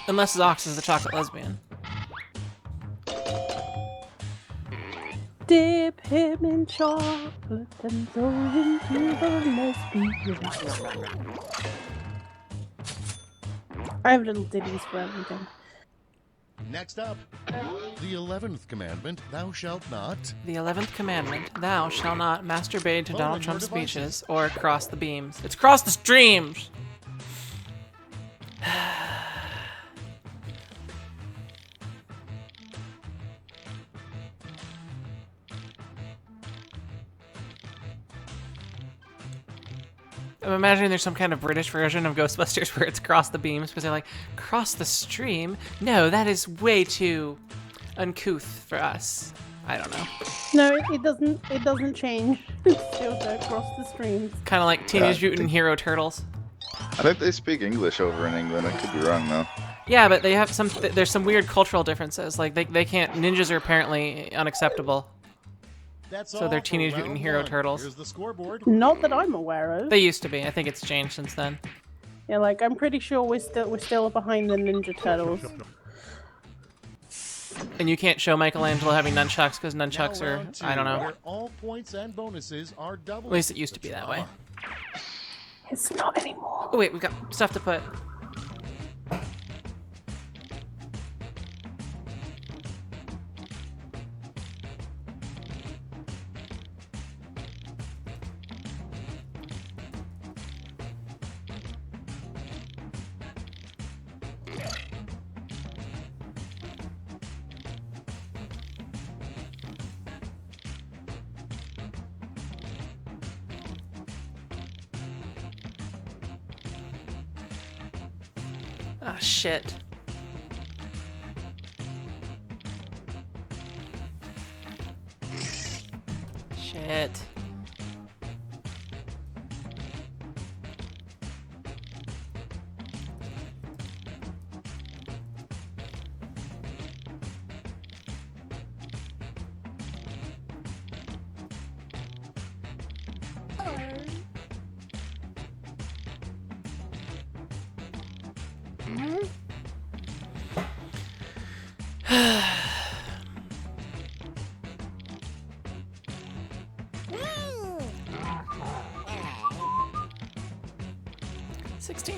Unless Zox is the chocolate lesbian. Dip him in chocolate and throw him to the lesbian. I have little ditties for everything. Next up, the 11th commandment, thou shalt not. The 11th commandment, thou shalt not masturbate to Phone Donald on your Trump's devices. speeches or cross the beams. It's cross the streams! I'm imagining there's some kind of British version of Ghostbusters where it's cross the beams because they're like, cross the stream? No, that is way too uncouth for us. I don't know. No, it doesn't. It doesn't change. It's still go across the streams. Kind of like Teenage Mutant Hero Turtles. I think they speak English over in England. I could be wrong though. Yeah, but they have some. There's some weird cultural differences. Like they can't. Ninjas are apparently unacceptable. That's So all they're for Teenage round Mutant Hero one. Turtles. Here's the scoreboard. Not that I'm aware of. They used to be. I think it's changed since then. Yeah, like I'm pretty sure we're still behind the Ninja Turtles. And you can't show Michelangelo having nunchucks because nunchucks Now are. round two, I don't know. where all points and bonuses are double. At least it used to be that way. It's not anymore. Oh wait, we've got stuff to put. Ah, shit. Shit.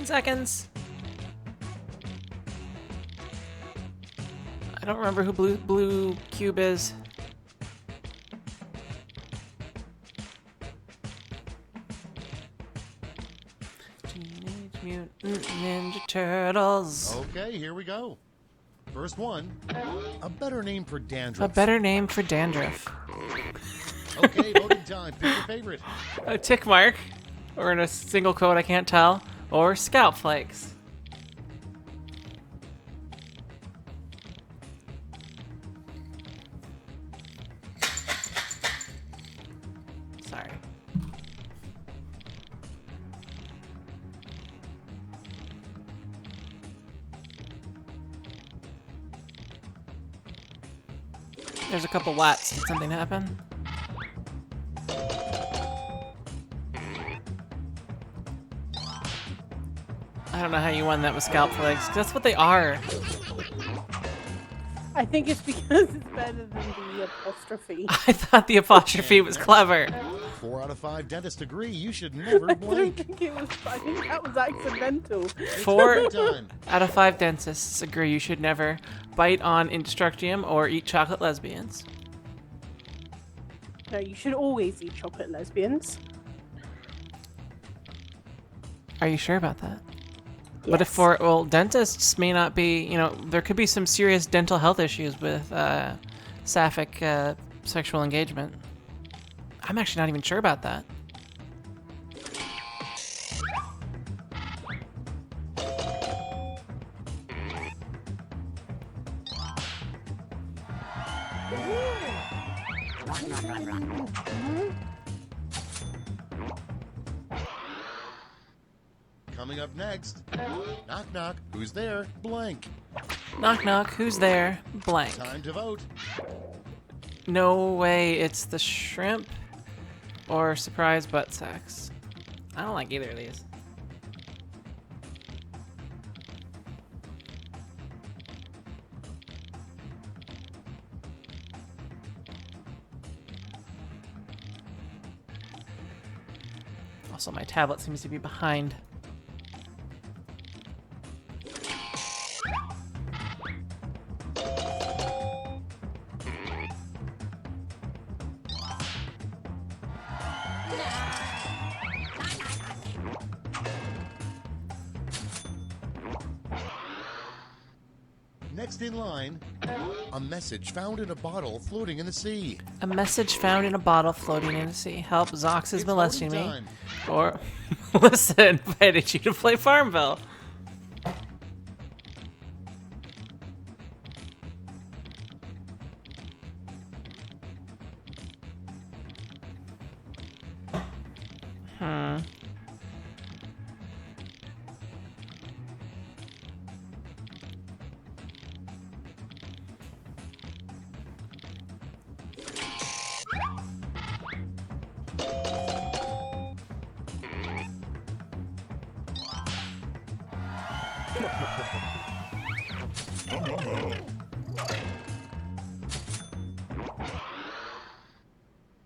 Seconds. I don't remember who blue cube is. Teenage Mutant Ninja Turtles. Okay, here we go. First one, a better name for dandruff. A better name for dandruff. Okay, voting time. Pick your favorite. A tick mark, or in a single quote I can't tell, or scalp flakes. Sorry. There's a couple watts. Did something happen? I don't know how you won that with scalp flakes. 'Cause that's what they are. I think it's because it's better than the apostrophe. I thought the apostrophe was clever. 4 out of 5 dentists agree you should never I don't blink. think it was. I think that was accidental. 4 Done. out of 5 dentists agree you should never bite on Indestructium or eat chocolate lesbians. No, you should always eat chocolate lesbians. Are you sure about that? But if Yes. dentists may not be, there could be some serious dental health issues with sapphic sexual engagement. I'm actually not even sure about that. Coming up next, knock knock, who's there? Blank. Knock knock, who's there? Blank. Time to vote. No way it's the shrimp or surprise butt sex. I don't like either of these. Also, my tablet seems to be behind. Next in line, a message found in a bottle floating in the sea. A message found in a bottle floating in the sea. Help, Zox is It's molesting me. voting time. Or Melissa invited you to play Farmville.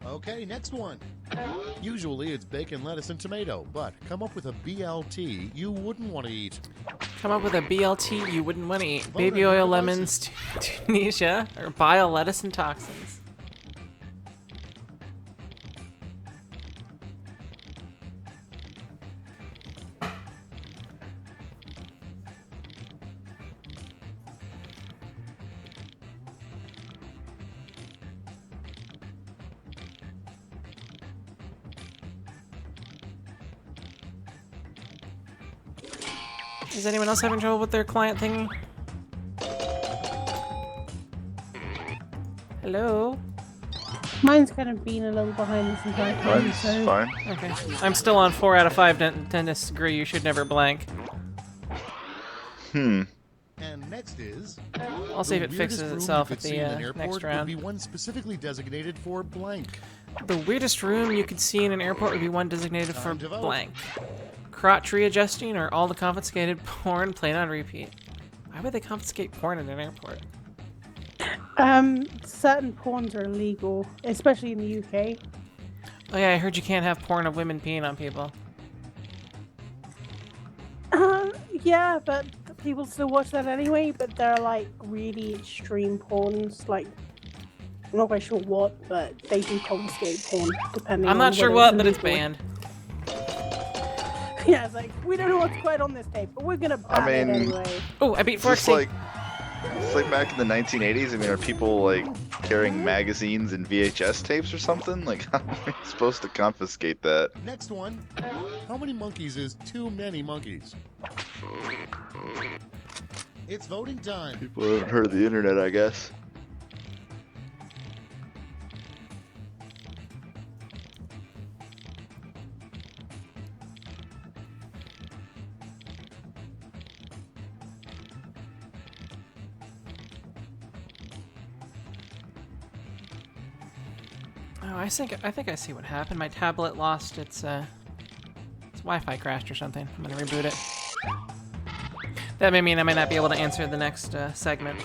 Okay, next one. Usually it's bacon, lettuce, and tomato, but come up with a BLT you wouldn't want to eat. Come up with a BLT you wouldn't want to eat. Vote Baby on oil, your lemons, Tunisia, or bile, lettuce, and toxins. Is anyone else having trouble with their client thingy? Hello? Mine's kind of been a little behind this entire time, Mine's so fine. Okay. I'm still on 4 out of 5 dentists agree you should never blank. And next is... I'll see if the it weirdest fixes room itself you at could see in an the airport next would round. be one specifically designated for blank. The weirdest room you could see in an airport would be one designated for Time to vote. blank. Crotch readjusting or all the confiscated porn played on repeat. Why would they confiscate porn in an airport? certain porns are illegal, especially in the UK. Oh yeah, I heard you can't have porn of women peeing on people. Yeah, but people still watch that anyway. But they're like really extreme porns. Like, I'm not quite sure what, but they do confiscate porn depending. I'm on not sure whether what, but it's illegal. banned. Yeah, it's like we don't know what's quite on this tape, but we're gonna ban it mean- anyway. Oh, I beat It's just Forksy. it's like back in the 1980s. I mean, are people like carrying magazines and VHS tapes or something? Like, how are we supposed to confiscate that? Next one. How many monkeys is too many monkeys? It's voting time. People haven't heard of the internet, I guess. Oh, I think I see what happened. My tablet lost its Wi-Fi crashed or something. I'm gonna reboot it. That may mean I might not be able to answer the next segment.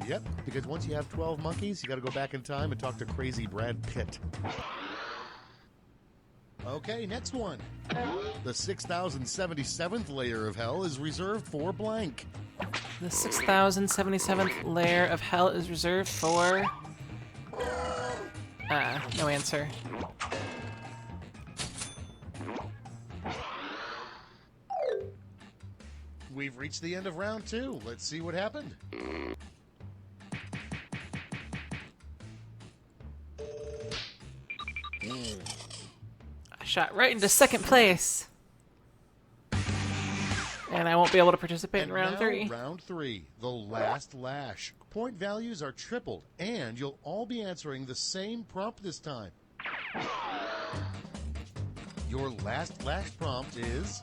Yep, because once you have 12 monkeys, you gotta go back in time and talk to crazy Brad Pitt. Okay, next one. The 6,077th layer of hell is reserved for blank. The 6,077th layer of hell is reserved for... no answer. We've reached the end of round 2. Let's see what happened. I shot right into second place. And I won't be able to participate in round now, 3. Round 3, the last lash. Point values are tripled, and you'll all be answering the same prompt this time. Your last lash prompt is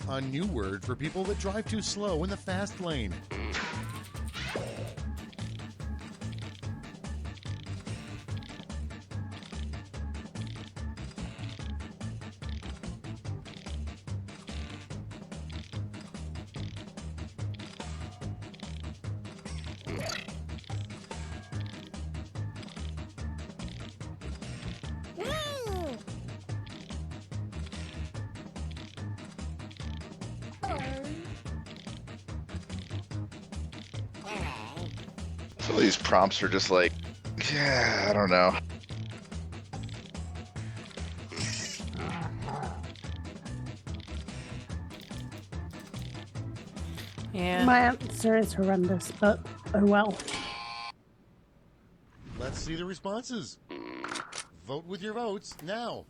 a new word for people that drive too slow in the fast lane. Some of these prompts are just like, yeah, I don't know. Yeah. My answer is horrendous, but oh well. Let's see the responses. Vote with your votes now.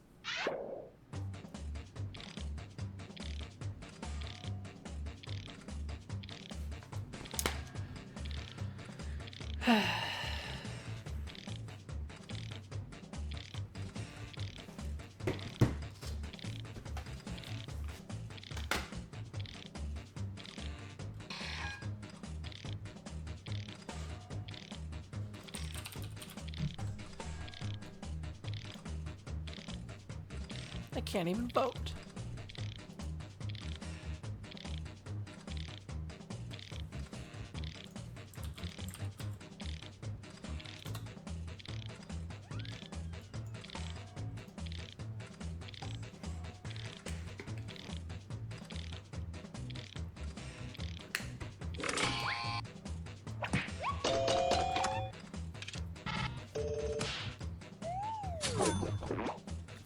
I can't even vote.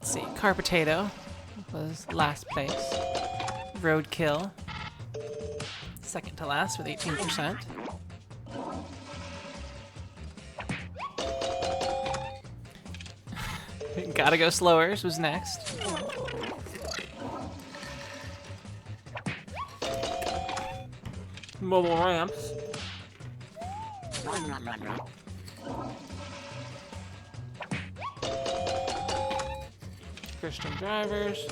Let's see, Car Potato was last place. Roadkill, second to last with 18%. Gotta Go Slowers was next. Mobile Ramps. Christian Drivers.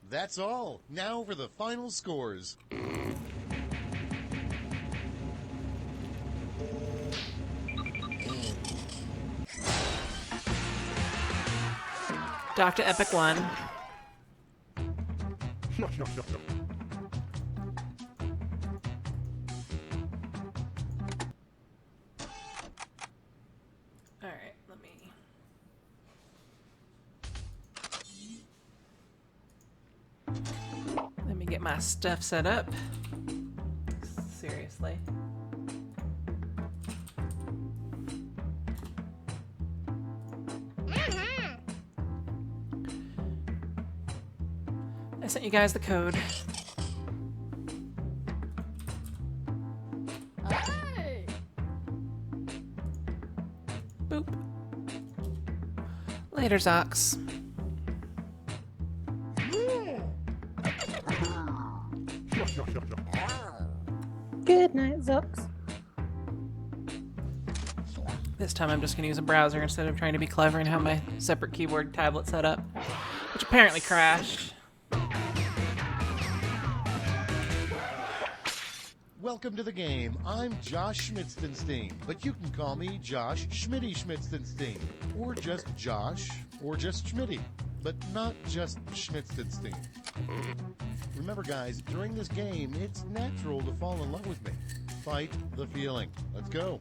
That's all. Now for the final scores. Dr. Epic won. Alright, let me get my stuff set up. Seriously. I sent you guys the code. Boop. Later, Zox. Good night, Zox. This time I'm just going to use a browser instead of trying to be clever and have my separate keyboard tablet set up, which apparently crashed. Welcome to the game. I'm Josh Schmitzenstein, but you can call me Josh Schmitty Schmitzenstein, or just Josh, or just Schmitty, but not just Schmitzenstein. Remember, guys, during this game, it's natural to fall in love with me. Fight the feeling. Let's go.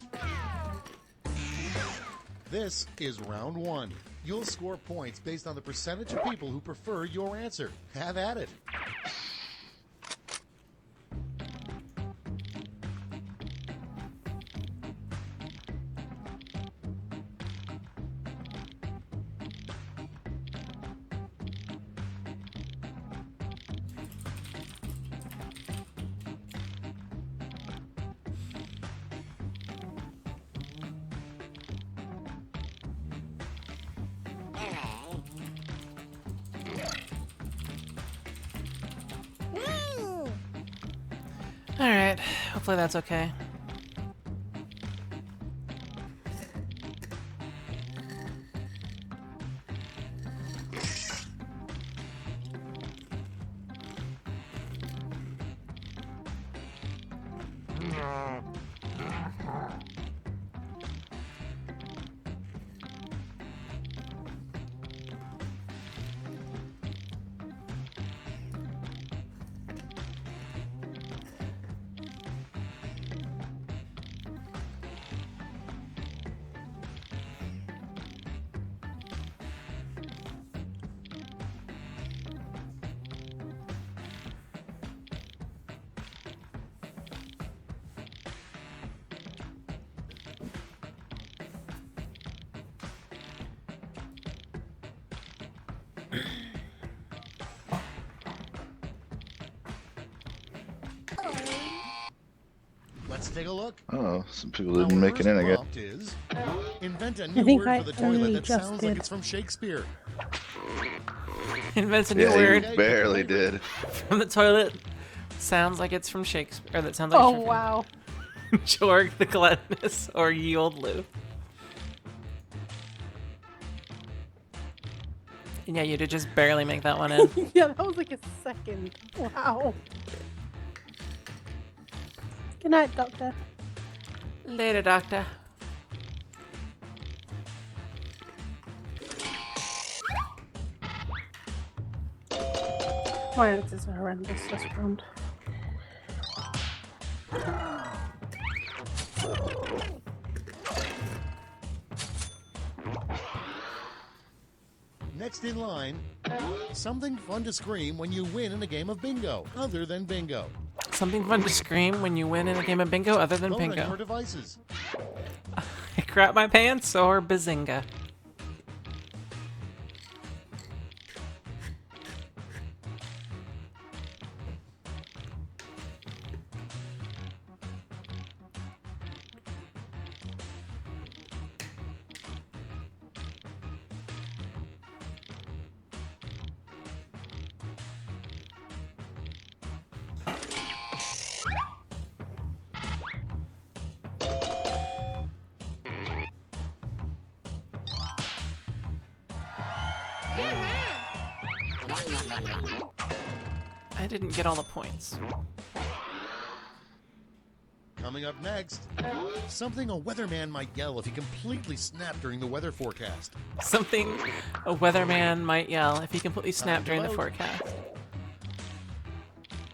This is round 1. You'll score points based on the percentage of people who prefer your answer. Have at it. Alright, hopefully that's okay. Let's take a look. Oh, some people didn't make it in, I guess. Is invent a new think word I for the toilet only that just sounds did. like it's from Shakespeare. Invents a new Yeah, word you barely did. from the toilet. Sounds like it's from Shakespeare. Or that sounds like Oh it's from wow. Jorg the Gluttonous or Ye Old Lou. Yeah, you did just barely make that one in. Yeah, that was like a second. Wow. Good night, Doctor. Later, Doctor. My answers are horrendous this round. Next in line, something fun to scream when you win in a game of bingo, other than bingo. Something fun to scream when you win in a game of bingo other than Vote on your bingo. devices. I crap my pants or bazinga. I didn't get all the points. Coming up next, something a weatherman might yell if he completely snapped during the weather forecast. Something a weatherman might yell if he completely snapped during the vote. forecast.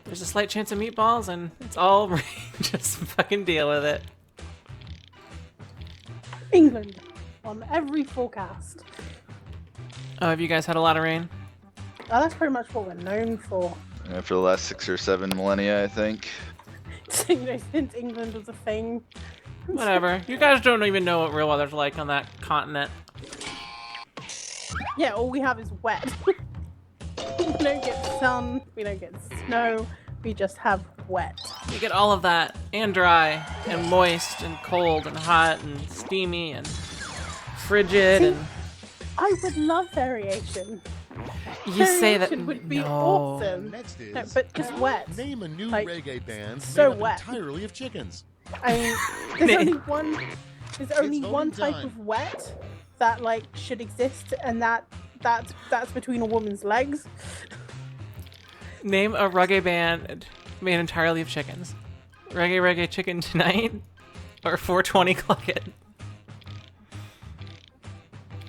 There's a slight chance of meatballs, and it's all rain. Just fucking deal with it. England on every forecast. Oh, have you guys had a lot of rain? Oh, that's pretty much what we're known for. For the last 6 or 7 millennia, I think. You know, since England was a thing. Whatever. You guys don't even know what real weather's like on that continent. Yeah, all we have is wet. We don't get sun, we don't get snow, we just have wet. You get all of that, and dry, and moist, and cold, and hot, and steamy, and frigid, See, and... I would love variation. You say that... Variation would be no. awesome. Next is, No, but just wet. name a new Like, reggae band so made up wet. entirely of chickens. I mean, there's only one. There's only voting one type time. of wet that like should exist, and that's between a woman's legs. Name a reggae band made entirely of chickens. Reggae chicken tonight? Or 420 Cluck It?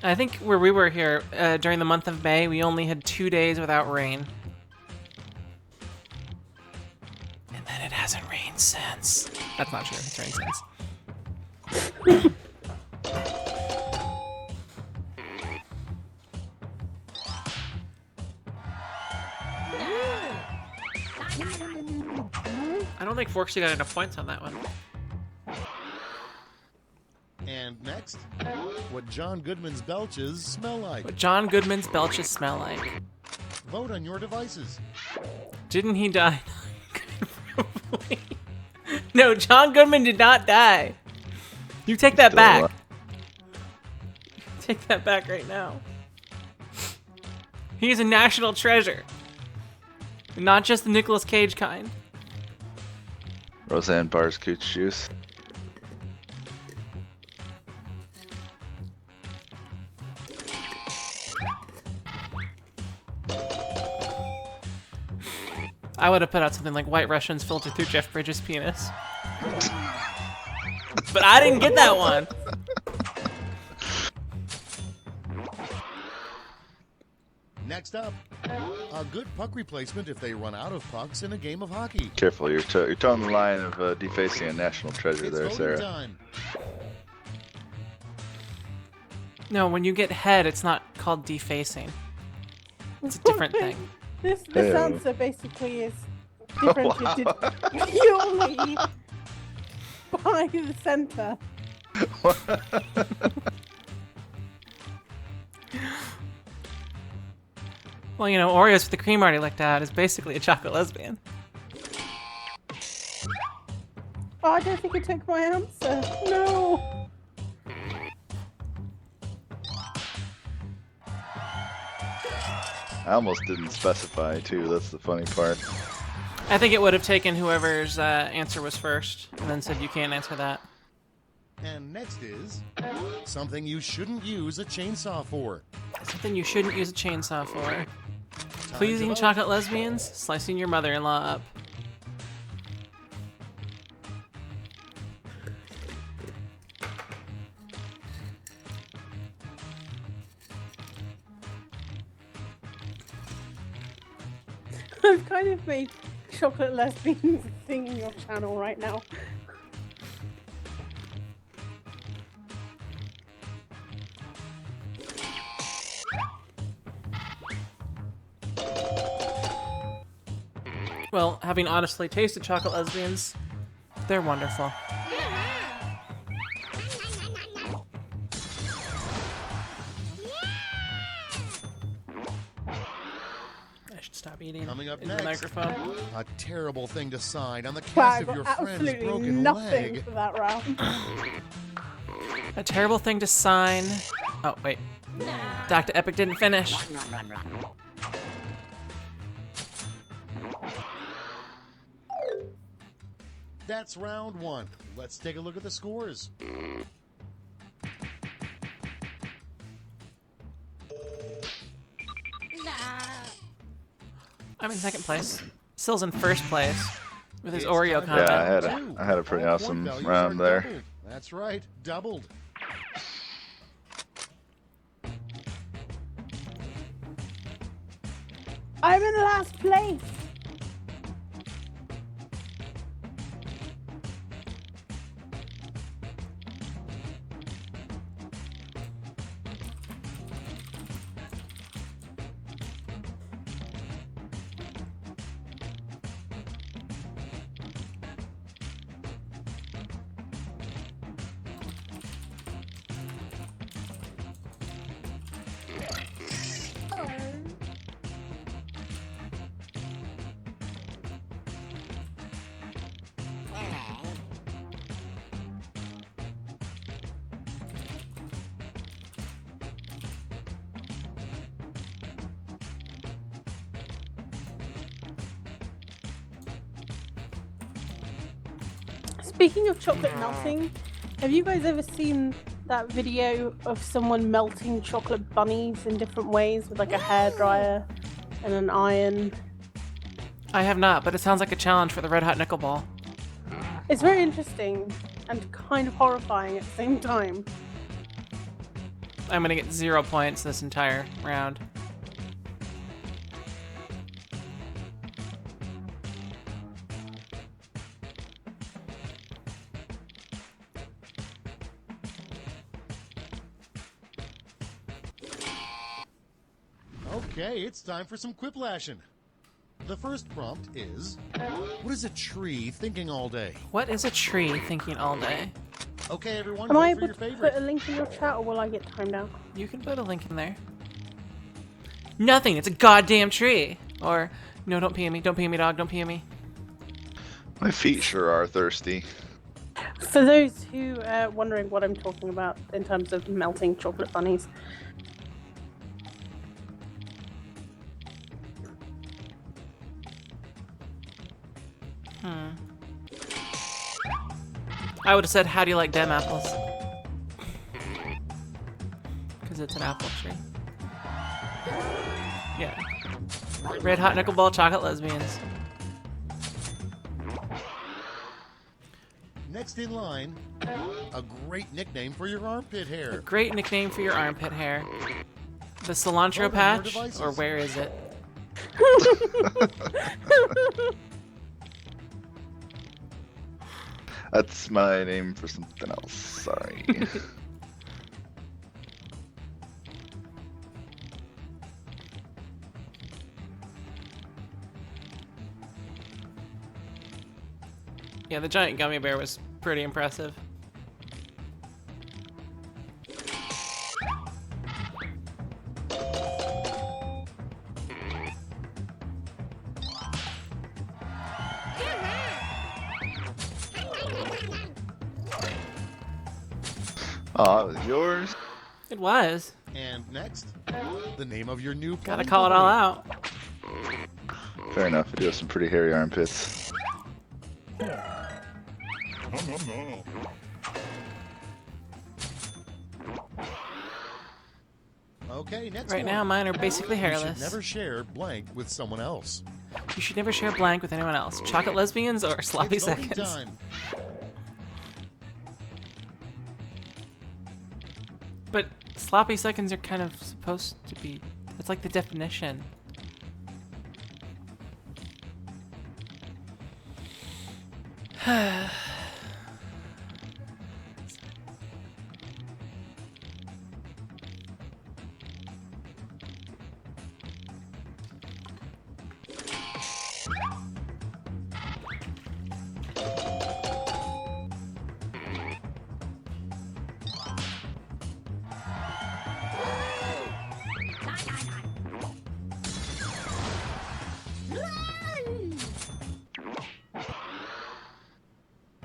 I think where we were here during the month of May, we only had 2 days without rain. And then it hasn't rained since. That's not true. It's raisins. I don't think Forksy got enough points on that one. And next, what John Goodman's belches smell like. What John Goodman's belches smell like. Vote on your devices. Didn't he die? Probably. No, John Goodman did not die. You take that Still back. alive. Take that back right now. He is a national treasure. Not just the Nicolas Cage kind. Roseanne Barr's cooch juice. I would have put out something like White Russians filtered through Jeff Bridges' penis. But I didn't get that one. Next up, a good puck replacement if they run out of pucks in a game of hockey. Careful, you're towing the line of defacing a national treasure there, It's Sarah. voting time. No, when you get head, it's not called defacing. It's a different thing. This Hey-o. answer basically is differentiated purely by the center. Well, you know, Oreos with the cream already licked out is basically a chocolate lesbian. Oh, I don't think you took my answer. No. I almost didn't specify too. That's the funny part. I think it would have taken whoever's answer was first and then said you can't answer that. And next is something you shouldn't use a chainsaw for. Something you shouldn't use a chainsaw for. Time Pleasing to vote. chocolate lesbians, slicing your mother-in-law up. I've kind of made chocolate lesbians a thing in your channel right now. Well, having honestly tasted chocolate lesbians, they're wonderful. I should stop eating Coming up in the next. microphone. A terrible thing to sign on the Wow, cast I of got your friend's absolutely broken nothing leg. for that round. A terrible thing to sign. Oh, wait. Dr. Epic didn't finish. That's round one. Let's take a look at the scores. I'm in second place. Sill's in first place with his It's Oreo time for comment. Yeah, round two. I had a pretty All awesome point values round are there. doubled. That's right, doubled. I'm in last place. Speaking of chocolate melting, have you guys ever seen that video of someone melting chocolate bunnies in different ways with like a hairdryer and an iron? I have not, but it sounds like a challenge for the Red Hot Nickel Ball. It's very interesting and kind of horrifying at the same time. I'm gonna get 0 points this entire round. Okay, it's time for some quiplashing. The first prompt is, what is a tree thinking all day? What is a tree thinking all day? Okay, everyone, Am I vote for able your to put favorite. a link in your chat, or will I get timed out? You can put a link in there. Nothing. It's a goddamn tree. Or, no, don't pee at me. Don't pee at me, dog. Don't pee at me. My feet sure are thirsty. For those who are wondering what I'm talking about in terms of melting chocolate bunnies, I would have said, how do you like dem apples? Because it's an apple tree. Yeah. Red hot knuckleball chocolate lesbians. Next in line, a great nickname for your armpit hair. Great nickname for your armpit hair. The cilantro Vote on your patch? devices. Or where is it? That's my name for something else. Sorry. Yeah, the giant gummy bear was pretty impressive. Oh, it was yours? It was. And next, the name of your new Gotta plumbing call it all company. out. Fair enough. I do have some pretty hairy armpits. Okay, next Right one. now, mine are basically You should hairless. never share blank with someone else. You should never share blank with anyone else. Chocolate lesbians or sloppy It's voting seconds? time. But sloppy seconds are kind of supposed to be... It's like the definition.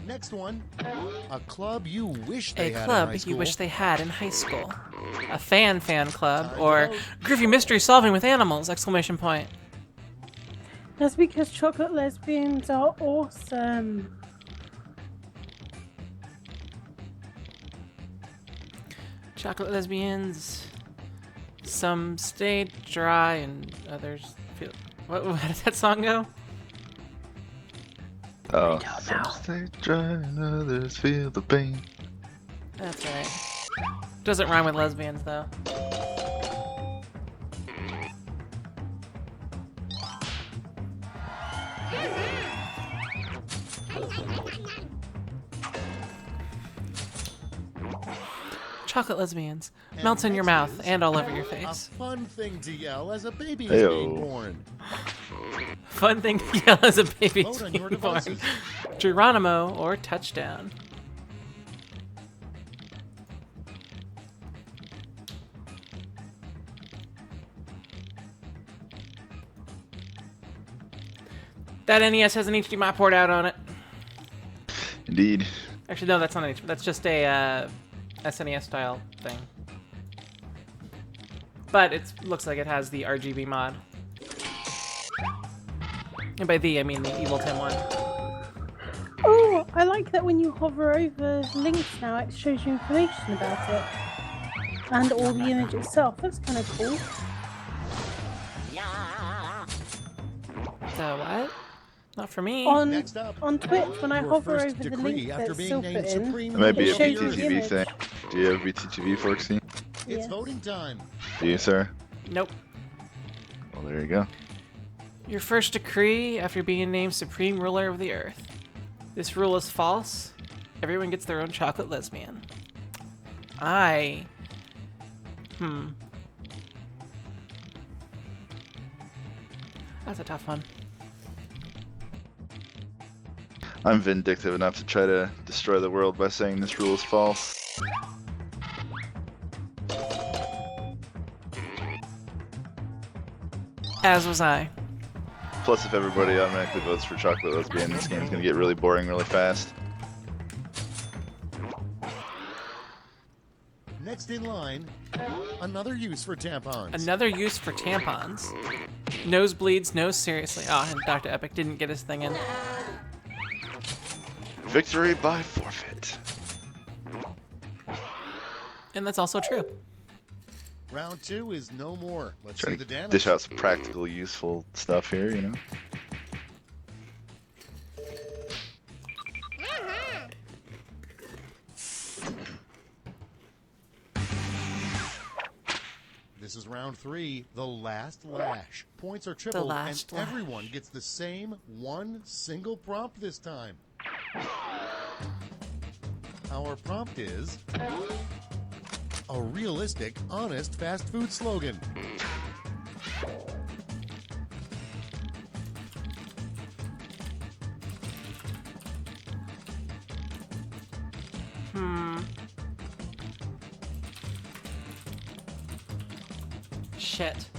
Next one, a club you wish they A had in club high you school. wish they had in high school. A fan club, Time to or vote. Groovy mystery solving with animals! Exclamation point. that's because chocolate lesbians are awesome. Chocolate lesbians. Some stay dry and others feel. What how does that song go? Oh, some stay dry and others feel the pain. That's right. Doesn't rhyme with lesbians though. Chocolate lesbians. And Melts in your next mouth is and all over your A face. fun thing to yell as a baby is Heyo. being born. Fun thing to yell as a baby Vote on being your born. devices. Geronimo or touchdown. That NES has an HDMI port out on it. Indeed. Actually, no, that's not an HDMI. That's just a SNES style thing. But it looks like it has the RGB mod. And by the, I mean the Evil Tim one. Oh, I like that when you hover over links now, it shows you information about it. And all the image itself. That's kind of cool. The what? Not for me. Next up, On Twitch, when I your hover first over the decree link after that's being still named put in, supreme It might be a It shows you the BTTV image. thing. Do you have BTTV, Forksy? it's Yes. voting time. Do you, sir? Nope. Well, there you go. Your first decree after being named Supreme Ruler of the Earth. This rule is false. Everyone gets their own chocolate lesbian. That's a tough one. I'm vindictive enough to try to destroy the world by saying this rule is false. As was I. Plus, if everybody automatically votes for chocolate lesbian, this game's gonna get really boring really fast. Next in line, another use for tampons. Another use for tampons. Nosebleeds, no, seriously. Oh, and Dr. Epic didn't get his thing in. Victory by forfeit. And that's also true. Round 2 is no more. Let's Trying see the to damage. dish out some practical, useful stuff here, you know? This is round 3, the last lash. Points are tripled, last and lash. everyone gets the same one single prompt this time. Our prompt is a realistic, honest fast food slogan. Shit.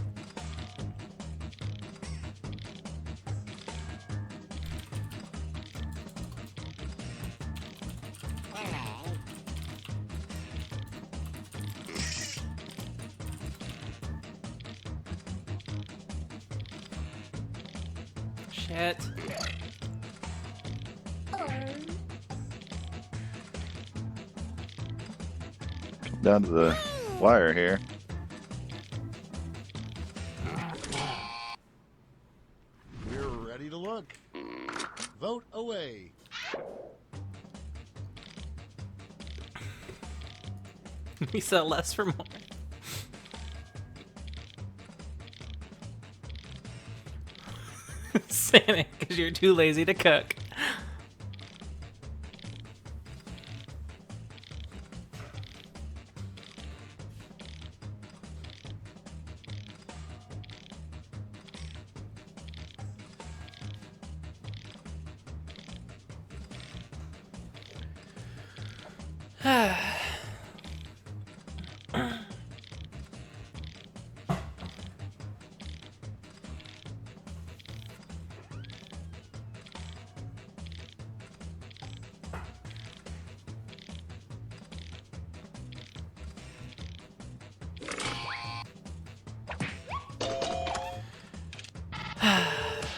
Shit. Down to the wire here. We're ready to look. Vote away. We sell less for more. Sanic, because you're too lazy to cook.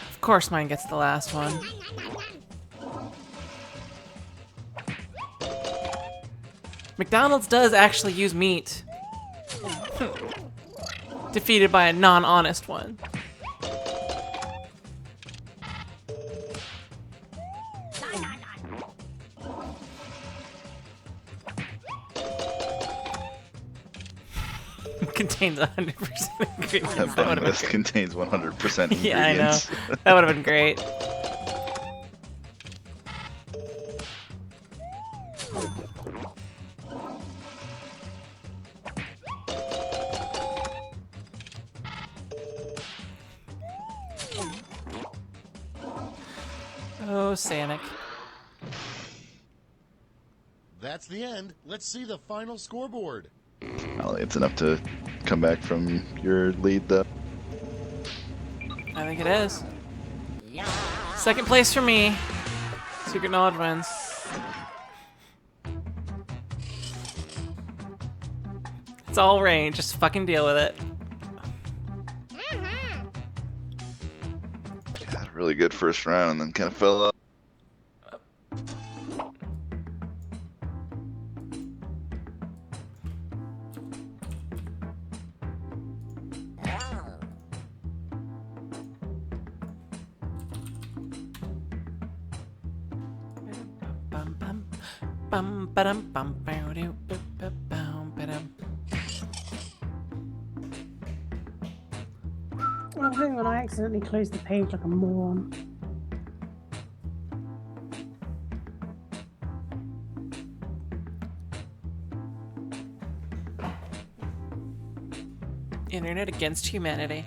Of course mine gets the last one. McDonald's does actually use meat. Defeated by a non-honest one. Contains 100% ingredients. That bun list contains 100% ingredients. Yeah, I know. That would have been great. Oh, Sanic. That's the end. Let's see the final scoreboard. Well, it's enough to come back from your lead, though. I think it is. Second place for me. Secret Knowledge wins. It's all rain. Just fucking deal with it. Had a really good first round and then kind of fell off. Bum bum bum ba-dum bum bow doo boop boop bow ba-dum. Oh, hang on, I accidentally closed the page like a moron. Internet against humanity.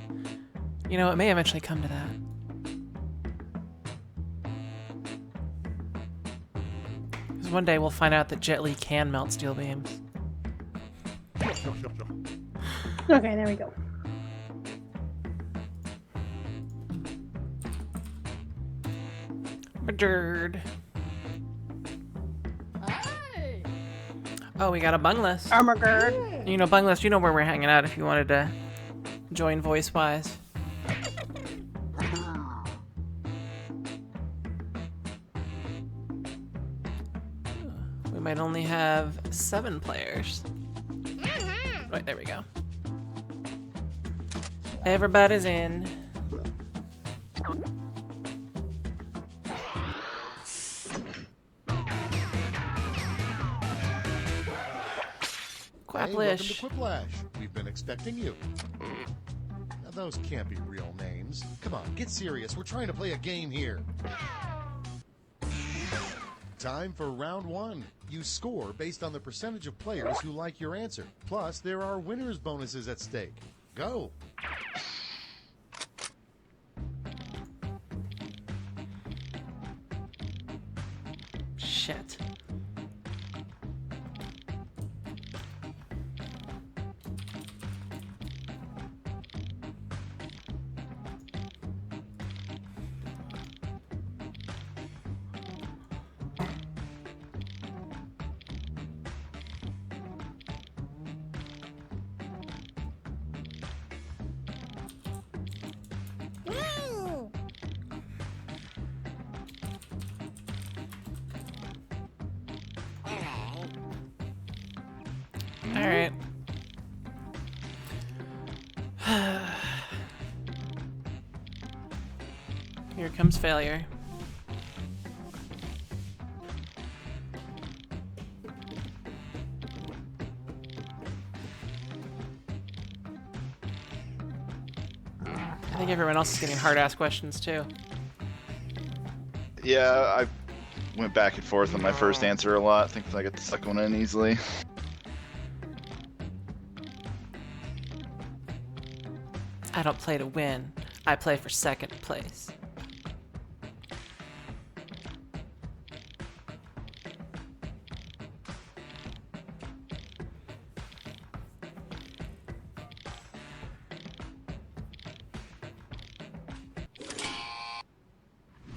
You know, it may eventually come to that. Because one day we'll find out that Jet Li can melt steel beams. Okay, there we go. Bird. Oh, we got a bung list. Armor. You know, bung list, you know where we're hanging out if you wanted to join voice-wise. We might only have 7 players. Right, there we go. Everybody's in. Hey, welcome to Quiplash. We've been expecting you. Now, those can't be real names. Come on, get serious. We're trying to play a game here. Time for round 1. You score based on the percentage of players who like your answer. Plus, there are winners' bonuses at stake. Go. Shit. Alright. Here comes failure. I think everyone else is getting hard-ass questions too. Yeah, I went back and forth on my first answer a lot. I think I got the second one in easily. I don't play to win. I play for second place.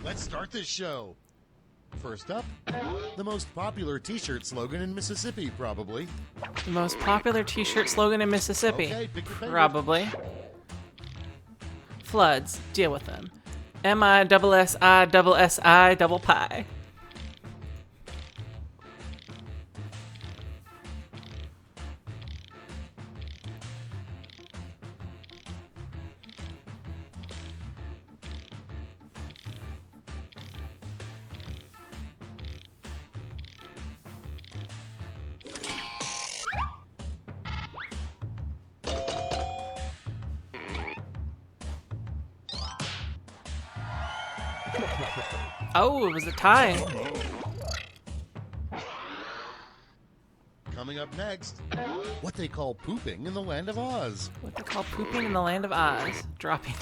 Let's start this show. First up, the most popular t-shirt slogan in Mississippi, probably. The most popular t-shirt slogan in Mississippi. Okay, pick your favorite. Probably. Floods, deal with them. MISSI double pie. Oh, it was a tie. Coming up next, what they call pooping in the land of Oz. What they call pooping in the land of Oz. Dropping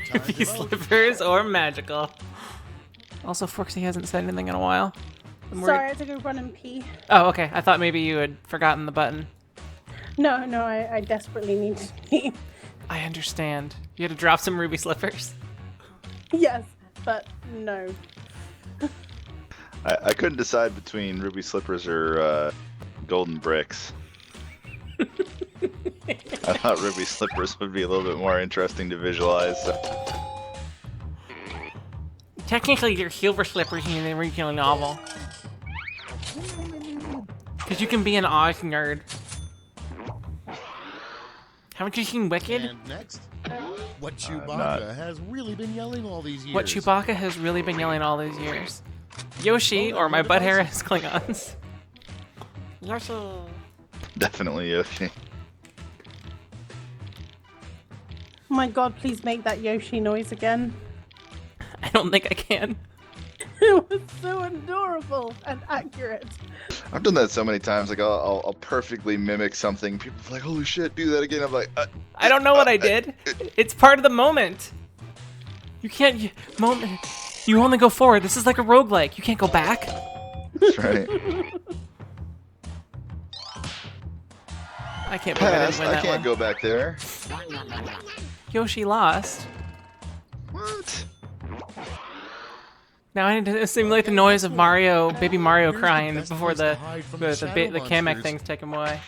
Time to these vote. slippers or magical. Also, Forksy hasn't said anything in a while. I'm worried- Sorry, I had to go run and pee. Oh, okay. I thought maybe you had forgotten the button. No, I desperately need to pee. I understand. You had to drop some ruby slippers. Yes, but no. I couldn't decide between ruby slippers or golden bricks. I thought ruby slippers would be a little bit more interesting to visualize. So. Technically, they're silver slippers in the original novel. Because you can be an Oz nerd. Haven't you seen Wicked? And next, what Chewbacca not. has really been yelling all these years. What Chewbacca has really been yelling all these years. Yoshi, or my butt hair as Klingons. Yoshi. Definitely Yoshi. Oh my god, please make that Yoshi noise again. I don't think I can. It was so adorable and accurate. I've done that so many times. Like I'll perfectly mimic something. People are like, "Holy shit, do that again!" I'm like, I don't know what I did. It's part of the moment. You can't moment. You only go forward. This is like a roguelike. You can't go back. That's right. I can't believe I didn't Pass. win I that can't one. go back there. Yoshi lost. What? Now I need to simulate the noise of Mario, baby Mario Here's the crying best before place to the hide from the, the the, shadow the Kamek monsters. things take him away.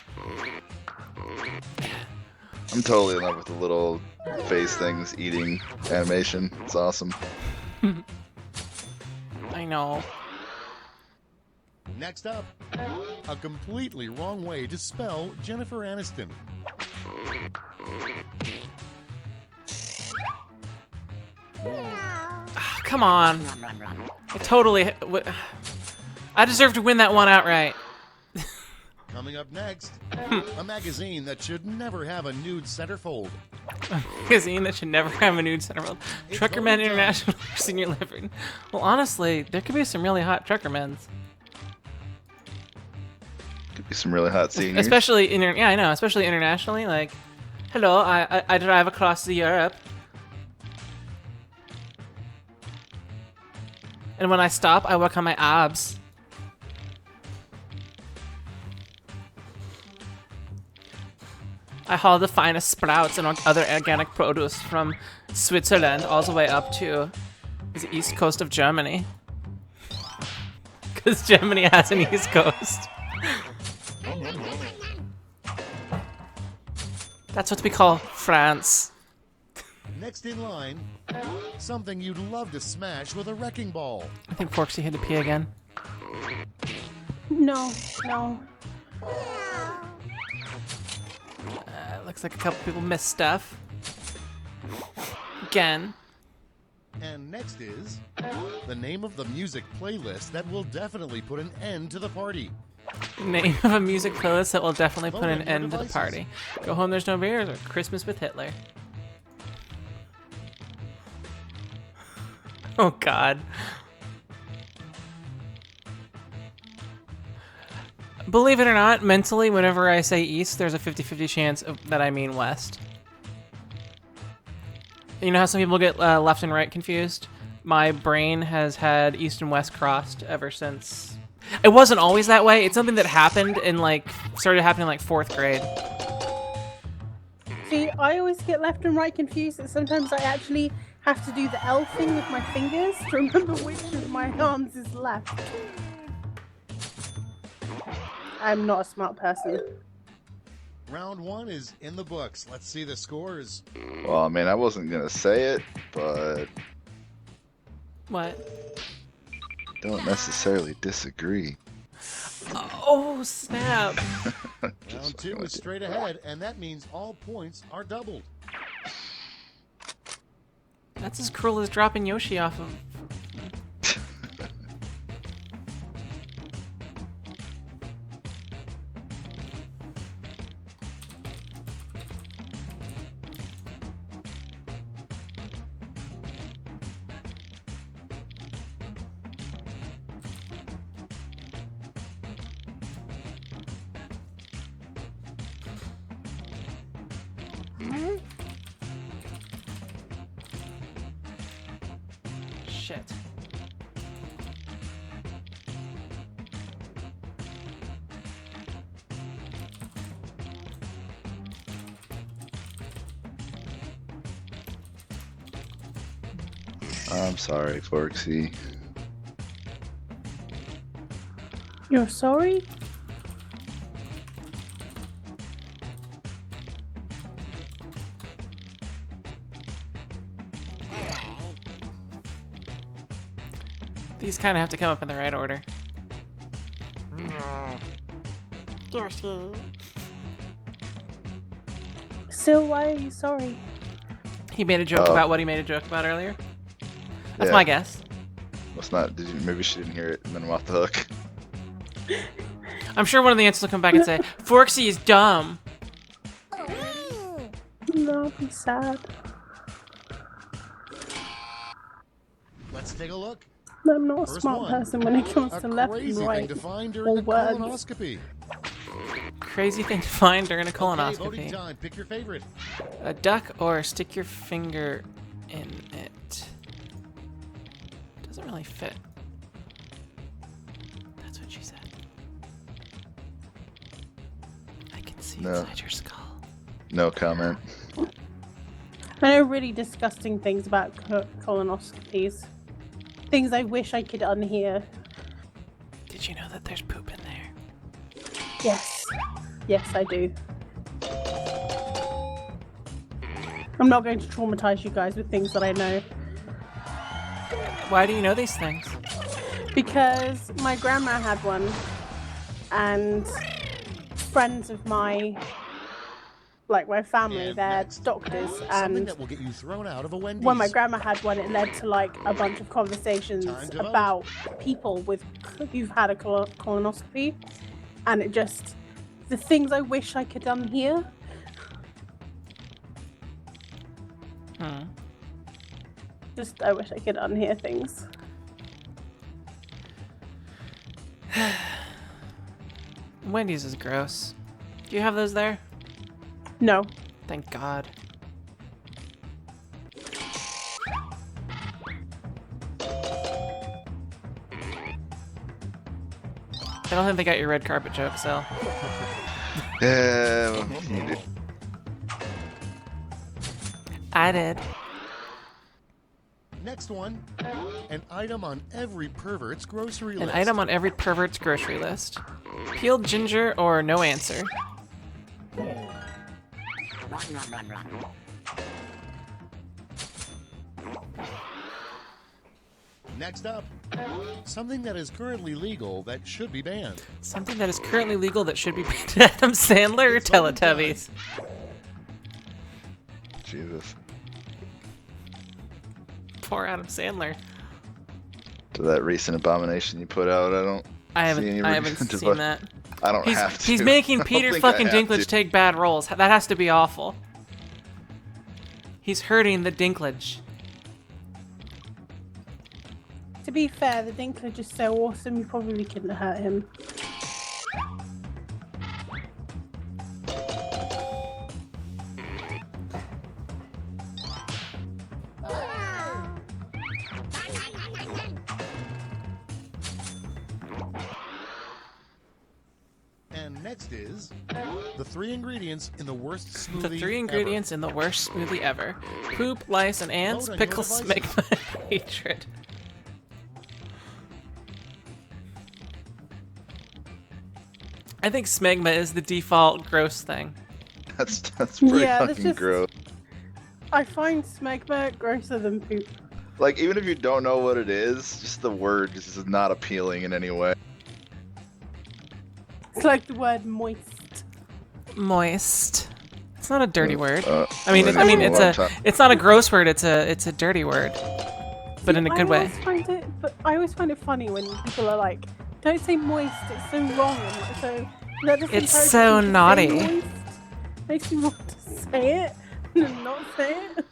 I'm totally in love with the little face things eating animation. It's awesome. I know. Next up, a completely wrong way to spell Jennifer Aniston. Come on. I deserve to win that one outright. Coming up next, a magazine that should never have a nude centerfold. Magazine that should never have a nude centerfold. Truckermen International Senior Living. Well, honestly, there could be some really hot truckermen's. Could be some really hot seniors. Especially yeah, I know. Especially internationally, like, hello, I drive across the Europe, and when I stop, I work on my abs. I haul the finest sprouts and other organic produce from Switzerland all the way up to the east coast of Germany, because Germany has an east coast. That's what we call France. Next in line, something you'd love to smash with a wrecking ball. I think Forksy had to pee again. No. Looks like a couple people missed stuff. Again. And next is the name of the music playlist that will definitely put an end to the party. Name of a music playlist that will definitely put an Vote on your end to the devices. party. Go Home, There's No Beers, or Christmas with Hitler. Oh God. Believe it or not, mentally, whenever I say east, there's a 50-50 chance that I mean west. You know how some people get left and right confused? My brain has had east and west crossed ever since. It wasn't always that way. It's something that happened started happening in 4th grade. See, I always get left and right confused, and sometimes I actually have to do the L thing with my fingers to remember which of my arms is left. I'm not a smart person. Round one is in the books. Let's see the scores. Well, I mean, I wasn't gonna say it, but What? don't necessarily disagree. Oh, snap. Round two is straight ahead, and that means all points are doubled. That's as cruel as dropping Yoshi off of... Shit. I'm sorry, Forksy. You're sorry? These kind of have to come up in the right order. So why are you sorry? He made a joke Oh. about what he made a joke about earlier. That's Yeah. my guess. Must not. Did you? Maybe she didn't hear it, and then I'm off the hook. I'm sure one of the answers will come back and say, Forksy is dumb. No, I'm sad. Let's take a look. I'm not a First smart one, person when it comes a to left and crazy right. thing to find or during a words. colonoscopy. Crazy thing to find during a Okay, voting colonoscopy. time. Pick your favorite. A duck or stick your finger in it. Doesn't really fit. That's what she said. I can see No. inside your skull. No comment. I know really disgusting things about colonoscopies. Things I wish I could unhear. Did you know that there's poop in there? Yes. Yes, I do. I'm not going to traumatize you guys with things that I know. Why do you know these things? Because my grandma had one, and friends of my family, And they're next, doctors, Something and that will get you thrown out of a Wendy's. when my grandma had one, it led to like a bunch of conversations Time to vote. about people who've had a colonoscopy, and it just the things I wish I could unhear. Just I wish I could unhear things. Wendy's is gross. Do you have those there? No. Thank God. I don't think they got your red carpet joke, so. Yeah, well, you did. I did. Next one, an item on every pervert's grocery An list. item on every pervert's grocery list. Peeled ginger or no answer. Next up, something that is currently legal that should be banned. Something that is currently legal that should be banned. Adam Sandler or It's voting time. Teletubbies? Jesus. Poor Adam Sandler. To that recent abomination you put out, I haven't any reason to seen vote. that. I don't He's, have to. he's making I don't Peter think I fucking have Dinklage to. take bad roles. That has to be awful. He's hurting the Dinklage. To be fair, the Dinklage is so awesome, you probably couldn't hurt him. And next is the 3 ingredients in the worst smoothie The 3 ingredients in the worst smoothie ever. Poop, lice, and ants, Vote on your pickles, devices. smegma, and hatred. I think smegma is the default gross thing. That's pretty Yeah, that's fucking just- gross. I find smegma grosser than poop. Like, even if you don't know what it is, just the word just is not appealing in any way. It's like the word moist. Moist. It's not a dirty word. Uh, I mean, well, I mean, a it's long a, time. it's not a gross word. It's a dirty word, but in a good way. I always find it funny when people are like, "Don't say moist. It's so wrong." And like, so that just It's encourages so people to say naughty. moist. Makes me want to say it and then not say it.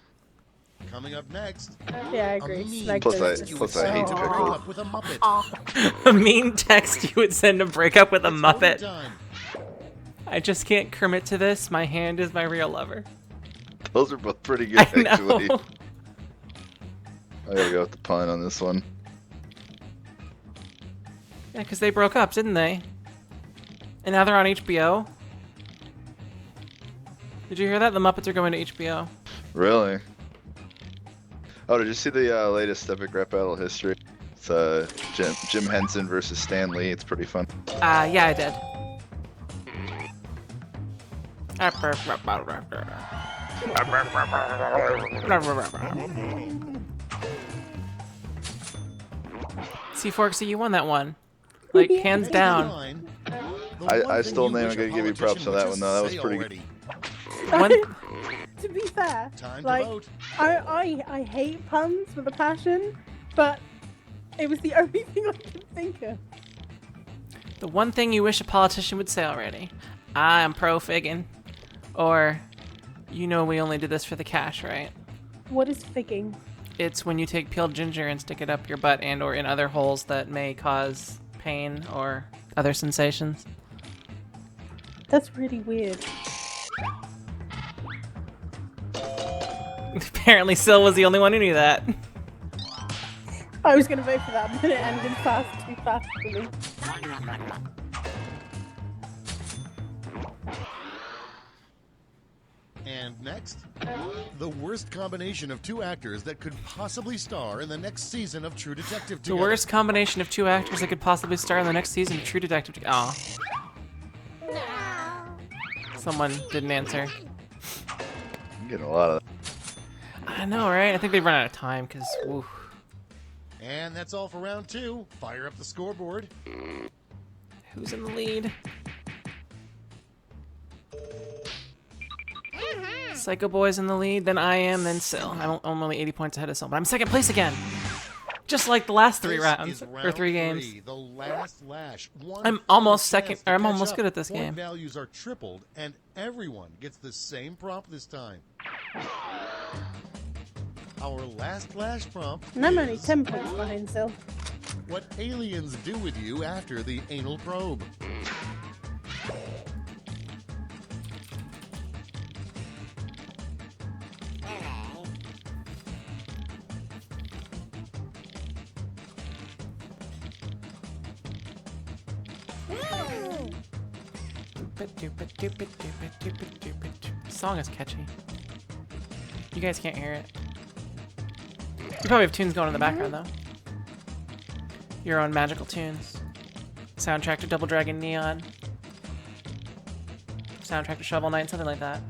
Coming up next, Yeah, I agree. meme. Smegma Plus is I- just plus I hate so- to break pickle. up with a Muppet. A mean text you would send to break up with a It's voting Muppet. time. I just can't commit to this. My hand is my real lover. Those are both pretty good, I actually. know. I gotta go with the pun on this one. Yeah, because they broke up, didn't they? And now they're on HBO. Did you hear that? The Muppets are going to HBO. Really? Oh, did you see the latest Epic Rap Battle history? It's Jim Henson versus Stan Lee. It's pretty fun. Yeah, I did. See, Forksy, you won that one. Like, hands down. Line, the one I thing still you am wish gonna a give you props politician on that would one, just though. That was say pretty already. One, To be fair, Time to like vote. I hate puns with a passion, but it was the only thing I could think of. the one thing you wish a politician would say already. I'm pro-figgin'. Or, you know we only did this for the cash, right? What is figging? It's when you take peeled ginger and stick it up your butt and or in other holes that may cause pain or other sensations. That's really weird. Apparently Syl was the only one who knew that. I was going to vote for that, but it ended too fast for me. And next, the worst combination of two actors that could possibly star in the next season of True Detective The together. worst combination of two actors that could possibly star in the next season of True Detective. Aw. Someone didn't answer. I'm getting a lot of. I know, right? I think they've run out of time because, And that's all for round 2. Fire up the scoreboard. who's in the lead? Psycho Boy's in the lead, then I am, then Syl. I'm only 80 points ahead of Syl, but I'm second place again. Just like the last 3 This rounds, is or round 3 games. 3, the last lash. One I'm final almost chance second, to or I'm catch almost up. good at this Point game. values are tripled, and everyone gets the same prompt this time. Our last lash prompt And I'm only is 10 points behind Syl. what aliens do with you after the anal probe. The song is catchy. You guys can't hear it. You probably have tunes going in the background though. Your own magical tunes. Soundtrack to Double Dragon Neon. Soundtrack to Shovel Knight, something like that.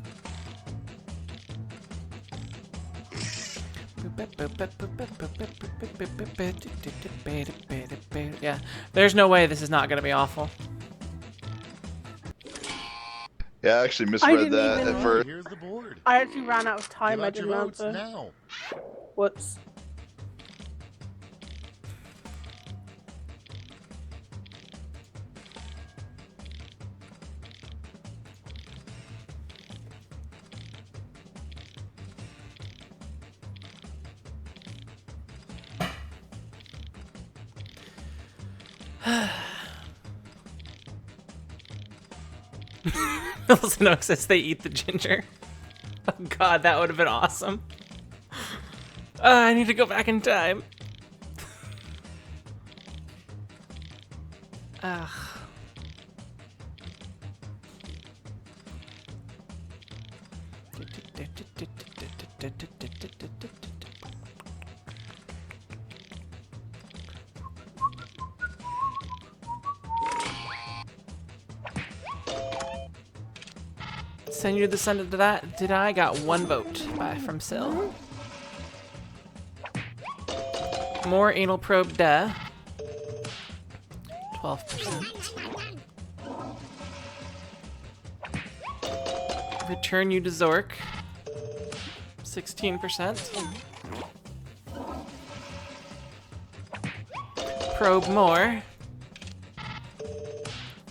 Yeah, there's no way this is not gonna be awful. Yeah, I actually I misread didn't that even- at first. Here's the board. I actually ran out of time. Give I out your didn't votes answer. now. Whoops. Also, says they eat the ginger. Oh god, that would have been awesome. I need to go back in time. Ugh. Send you the send to that. Did I got 1 vote from Syl? More anal probe duh. 12%. Return you to Zork. 16%. Probe more.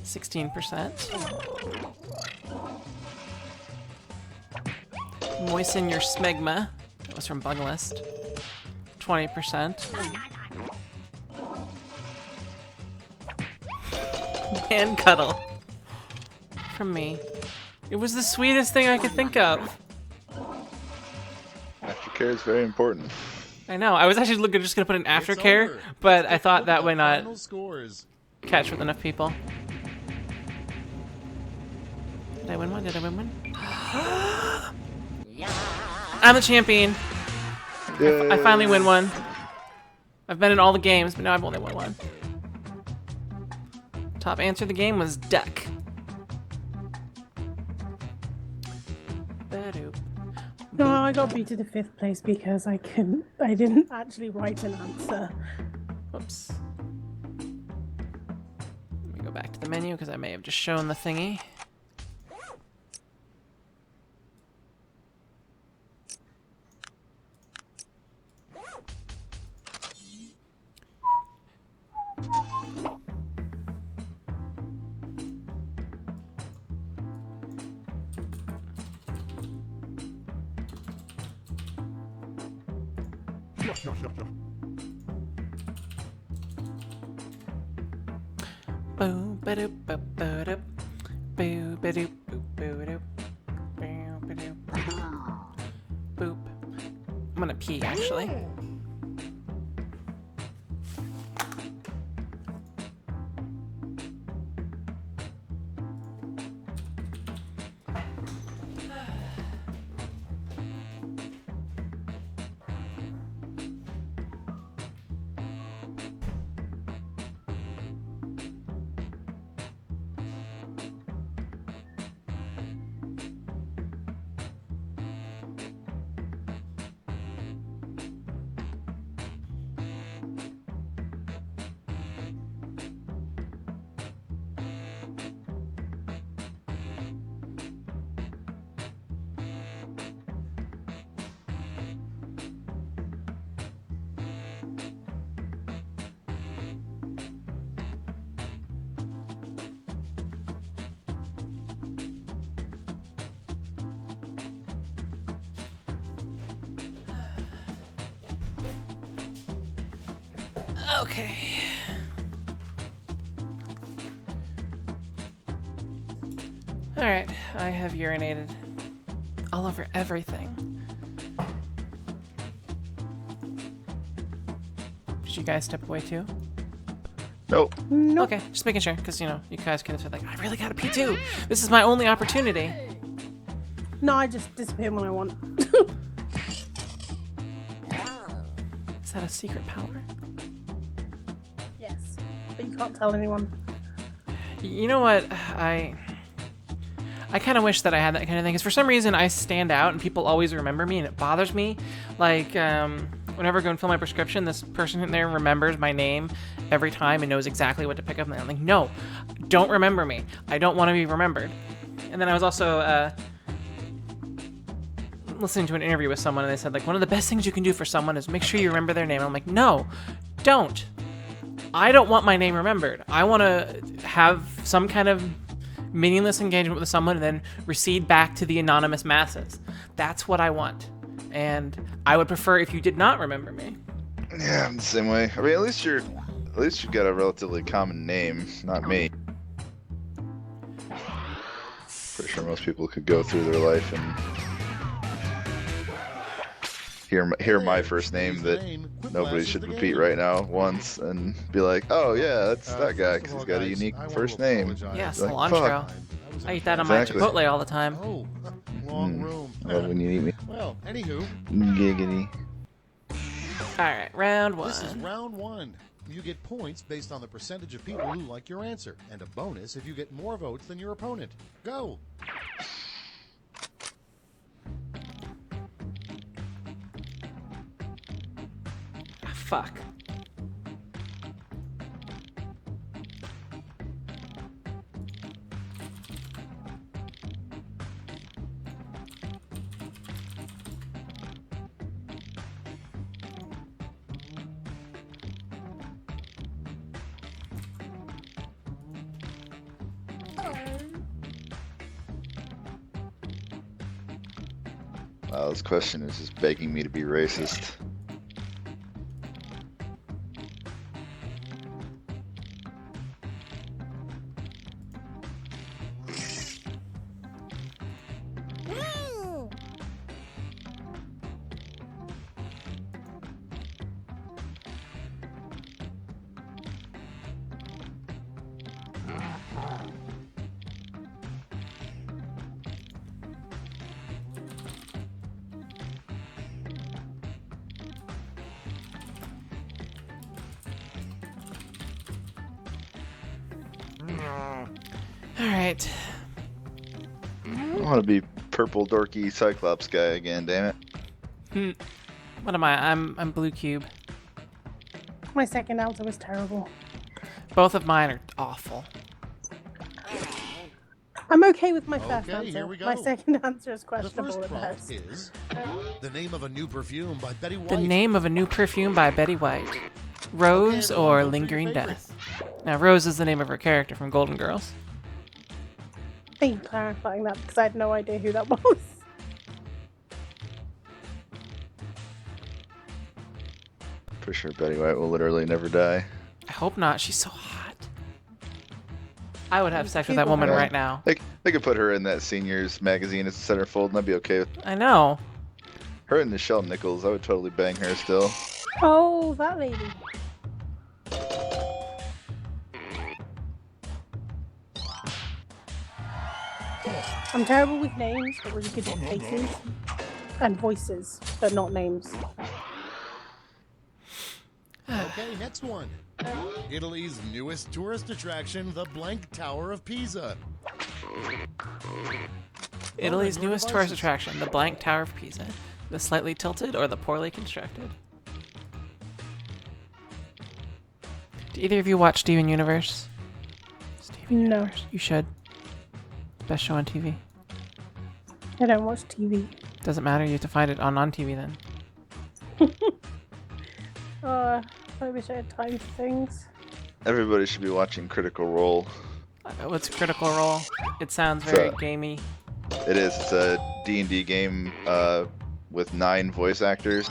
16%. Moisten your smegma. That was from Bunglist. 20%. And cuddle. From me. It was the sweetest thing I could think of. Aftercare is very important. I know. I was actually just gonna put an It's aftercare, over. but Let's I take a thought look that at would the not final scores. catch with enough people. Did I win one? Did I win one? I'm the champion. I finally win one. I've been in all the games, but now I've only won one. Top answer of the game was duck. Ba-doop. No, I got beat to the 5th place because I didn't actually write an answer. Whoops. Let me go back to the menu because I may have just shown the thingy. Boom, ba-doop, ba-ba-doop. Boo, ba-doop, boop, boo-doop. Boop, ba-doop. Boop. I'm gonna pee, actually. Okay. Alright, I have urinated all over everything. Did you guys step away too? Nope. Nope. Okay, just making sure, because, you know, you guys could have said, like, I really gotta pee too. This is my only opportunity. No, I just disappear when I want. Is that a secret power? Yes. But you can't tell anyone. You know what? I kind of wish that I had that kind of thing, because for some reason I stand out and people always remember me, and it bothers me. Like, whenever I go and fill my prescription, this person in there remembers my name every time and knows exactly what to pick up. And I'm like, no, don't remember me. I don't want to be remembered. And then I was also listening to an interview with someone, and they said, like, one of the best things you can do for someone is make sure you remember their name. And I'm like, no, don't. I don't want my name remembered. I want to have some kind of meaningless engagement with someone and then recede back to the anonymous masses. That's what I want. And I would prefer if you did not remember me. Yeah, I'm the same way. I mean, at least you've got a relatively common name, not me. Pretty sure most people could go through their life and hear my first name that nobody should repeat right now once and be like, oh yeah, that's that guy because he's got a unique first name. Yeah, Like, cilantro. I eat that on my Exactly. Chipotle all the time. Oh, wrong room. I love when you eat me. Well, anywho, Giggity. Alright, round one. this is round one. You get points based on the percentage of people who like your answer, and a bonus if you get more votes than your opponent. Go! Ah, fuck. Wow, this question is just begging me to be racist. Alright. I want to be purple dorky Cyclops guy again, damn it. What am I? I'm Blue Cube. My second answer was terrible. Both of mine are awful. I'm okay with my first Okay, answer. here we go. My second answer is The questionable first at prompt best. is the name of a new perfume by Betty White. The name of a new perfume by Betty White. Rose Okay, or vote for your Lingering favorite. Death. Now, Rose is the name of her character from Golden Girls. Thank you for clarifying that because I had no idea who that was. For sure Betty White will literally never die. I hope not. She's so hot. I would have sex with that woman right now. They could put her in that seniors magazine as a centerfold, and I'd be okay with I know. her and Nichelle Nichols. I would totally bang her still. Oh, that lady. I'm terrible with names, but really good at faces and voices, but not names. Okay, next one. Italy's newest tourist attraction, the Blank Tower of Pisa. Italy's newest tourist attraction, the Blank Tower of Pisa. The slightly tilted or the poorly constructed? Do either of you watch Steven Universe? Steven No. Universe. You should. Best show on TV. I don't watch TV. Doesn't matter. You have to find it on TV then. I wish I had time for things. Everybody should be watching Critical Role. What's Critical Role? It sounds very gamey. It is. It's a D&D game with 9 voice actors.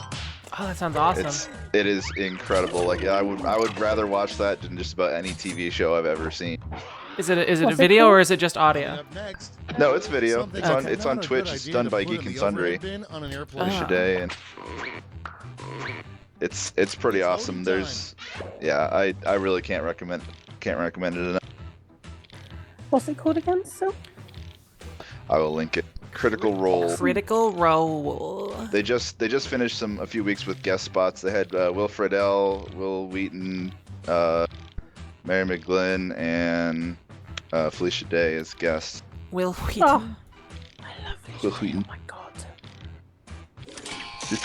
Oh, that sounds awesome. It is incredible. Like, I would rather watch that than just about any TV show I've ever seen. Is it a video or is it just audio? Up next. No, it's video. Something It's on Twitch. It's done by Geek and Sundry. On an airplane. Today, and it's pretty awesome. There's, yeah, I really can't recommend it enough. What's it called again, so? I will link it. Critical Role. Critical Role. They just finished a few weeks with guest spots. They had Will Friedle, Will Wheaton, Mary McGlynn, and Felicia Day as guests. Will Wheaton. Oh, I love it. Will Wheaton. Oh my god.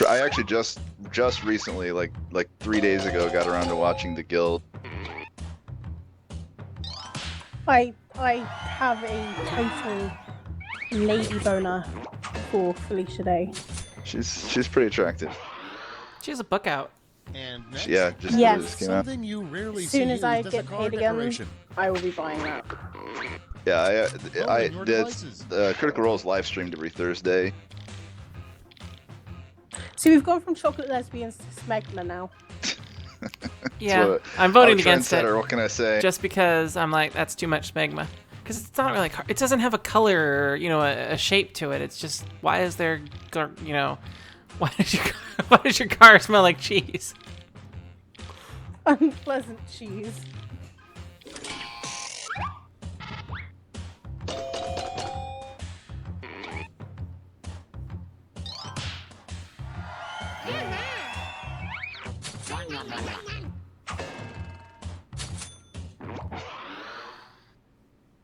I actually just recently, like 3 days ago, got around to watching The Guild. I have a total lady boner for Felicia Day. She's pretty attractive. She has a book out. And next, Yeah, just Yes. came out. something you rarely As soon see as I used as a get car paid again, decoration. I will be buying that. Yeah, I on your did. devices. Critical Role is live streamed every Thursday. So we've gone from chocolate lesbians to smegma now. Yeah, what- I'm voting I'm a against it. trendsetter, what can I say? Just because I'm like, that's too much smegma. Because it's not really, it doesn't have a color, a shape to it. It's just, why is there, why does your car smell like cheese? Unpleasant cheese.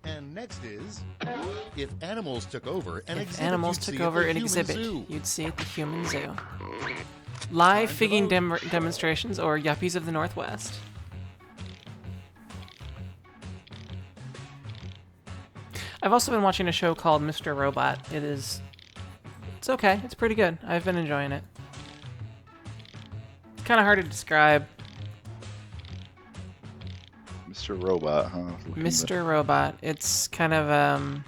And next is, if animals took over an If exhibit, animals you'd took see at over the an human exhibit, zoo. you'd see at the human zoo. Live Time to figging vote. demonstrations or yuppies of the Northwest. I've also been watching a show called Mr. Robot. It's okay. It's pretty good. I've been enjoying it. It's kind of hard to describe. Mr. Robot, huh? Mr. Robot. It's kind of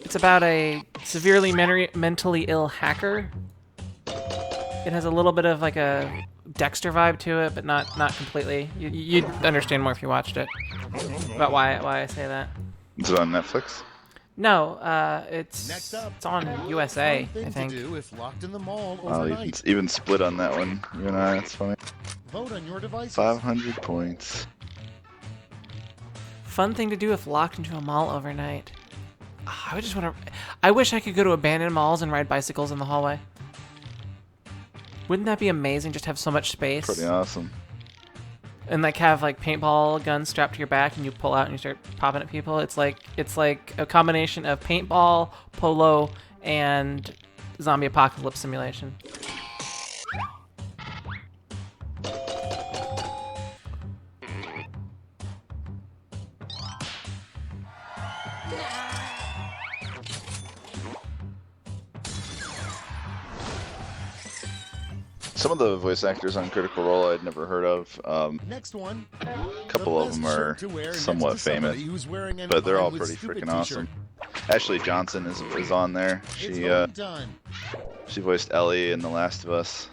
it's about a severely mentally ill hacker. It has a little bit of like a Dexter vibe to it, but not completely. You'd understand more if you watched it. About why I say that. Is it on Netflix? No, it's Next up, it's on USA, Fun I thing think. to do if locked in the mall Oh, overnight. even split on that one. You and I, that's funny. Vote on your devices. 500 points. Fun thing to do if locked into a mall overnight. Ah, I wish I could go to abandoned malls and ride bicycles in the hallway. Wouldn't that be amazing? Just have so much space. Pretty awesome. And like have like paintball guns strapped to your back and you pull out and you start popping at people. It's like a combination of paintball, polo, and zombie apocalypse simulation. Some of the voice actors on Critical Role I'd never heard of. Next one. A couple of them are somewhat famous, but they're all pretty freaking awesome. Ashley Johnson is on there. It's voting time. She voiced Ellie in The Last of Us.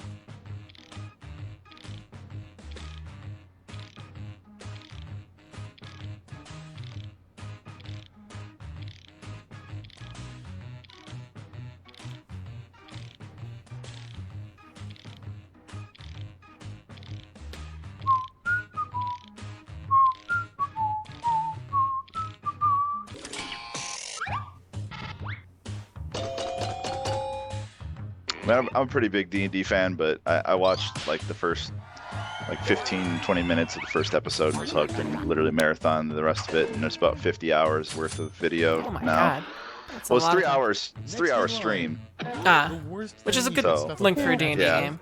I'm a pretty big D&D fan, but I watched like the first like 15, 20 minutes of the first episode and was hooked and literally marathon the rest of it. And there's about 50 hours worth of video Oh my now. god. That's Well, a it's lot 3 of time. hours. It's 3 hour stream. Which is a good So- length for a D&D Yeah. game.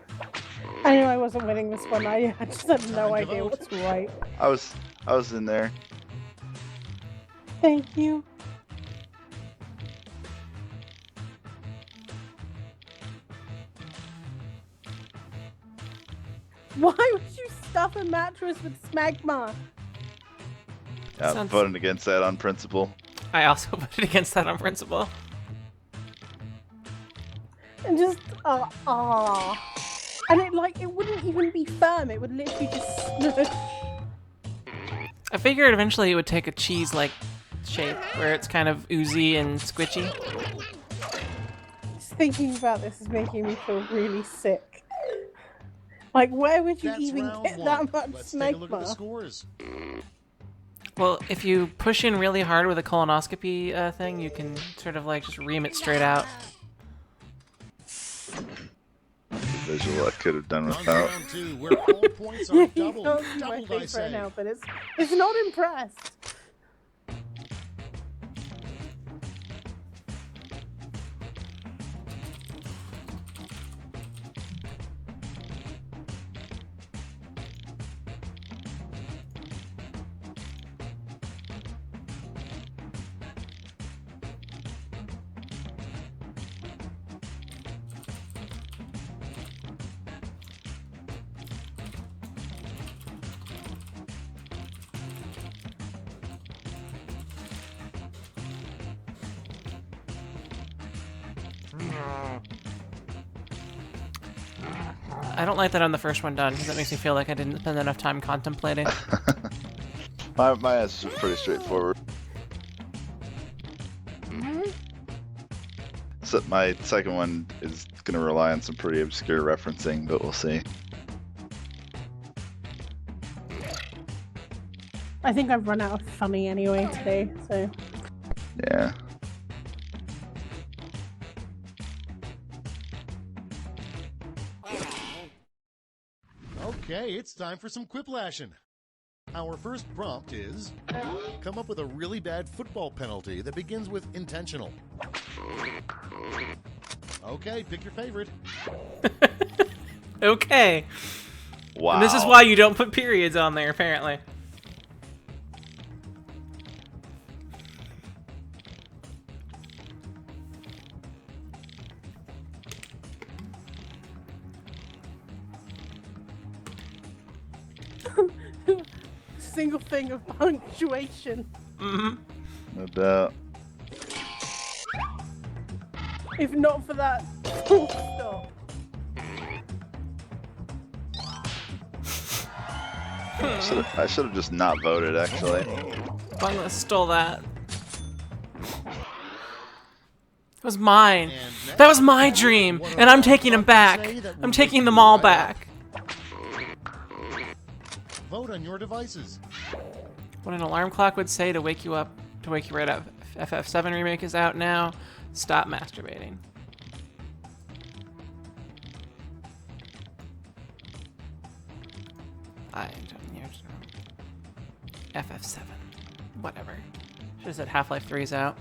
I knew I wasn't winning this one. I just had no idea what's right. I was in there. Thank you. Why would you stuff a mattress with smegma? Yeah, Sounds- voting against that on principle. I also voted against that on principle. And just and it wouldn't even be firm. It would literally just smush. I figured eventually it would take a cheese-like shape, where it's kind of oozy and squishy. Just thinking about this is making me feel really sick. Like, where would you That's even round get one. that much Let's take a look at the smegma? scores. Well, if you push in really hard with a colonoscopy thing, you can sort of like just ream it straight out. The visual I could have done On to without. round 2, where all points Yeah, are you doubled. can't see my Doubled, I face right say. now, but it's not impressed. I don't like that I'm the first one done, because that makes me feel like I didn't spend enough time contemplating. My answer was pretty straightforward. So my second one is gonna rely on some pretty obscure referencing, but we'll see. I think I've run out of funny anyway today, so Yeah. Okay, it's time for some quiplashing. Our first prompt is, come up with a really bad football penalty that begins with intentional. Okay, pick your favorite. Okay. Wow. And this is why you don't put periods on there, apparently. single thing of punctuation. No doubt. If not for that, full stop. I should have just not voted, actually. Bungla stole that. It was mine. That was my dream, and I'm taking them back. I'm taking them all back. Vote on your devices. What an alarm clock would say to wake you up, to wake you right up. FF7 remake is out now. Stop masturbating. FF7. Whatever. Should have said Half-Life 3 is out.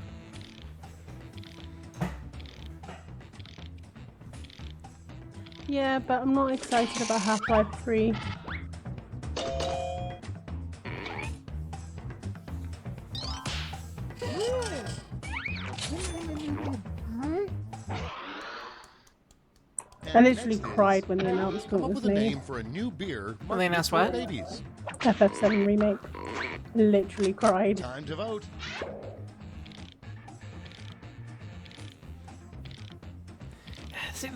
Yeah, but I'm not excited about Half-Life 3. I literally cried when the announcement Come up was with a made. name for a new beer. When they announced marketed what? for babies. FF7 remake. Literally cried. Time to vote. See,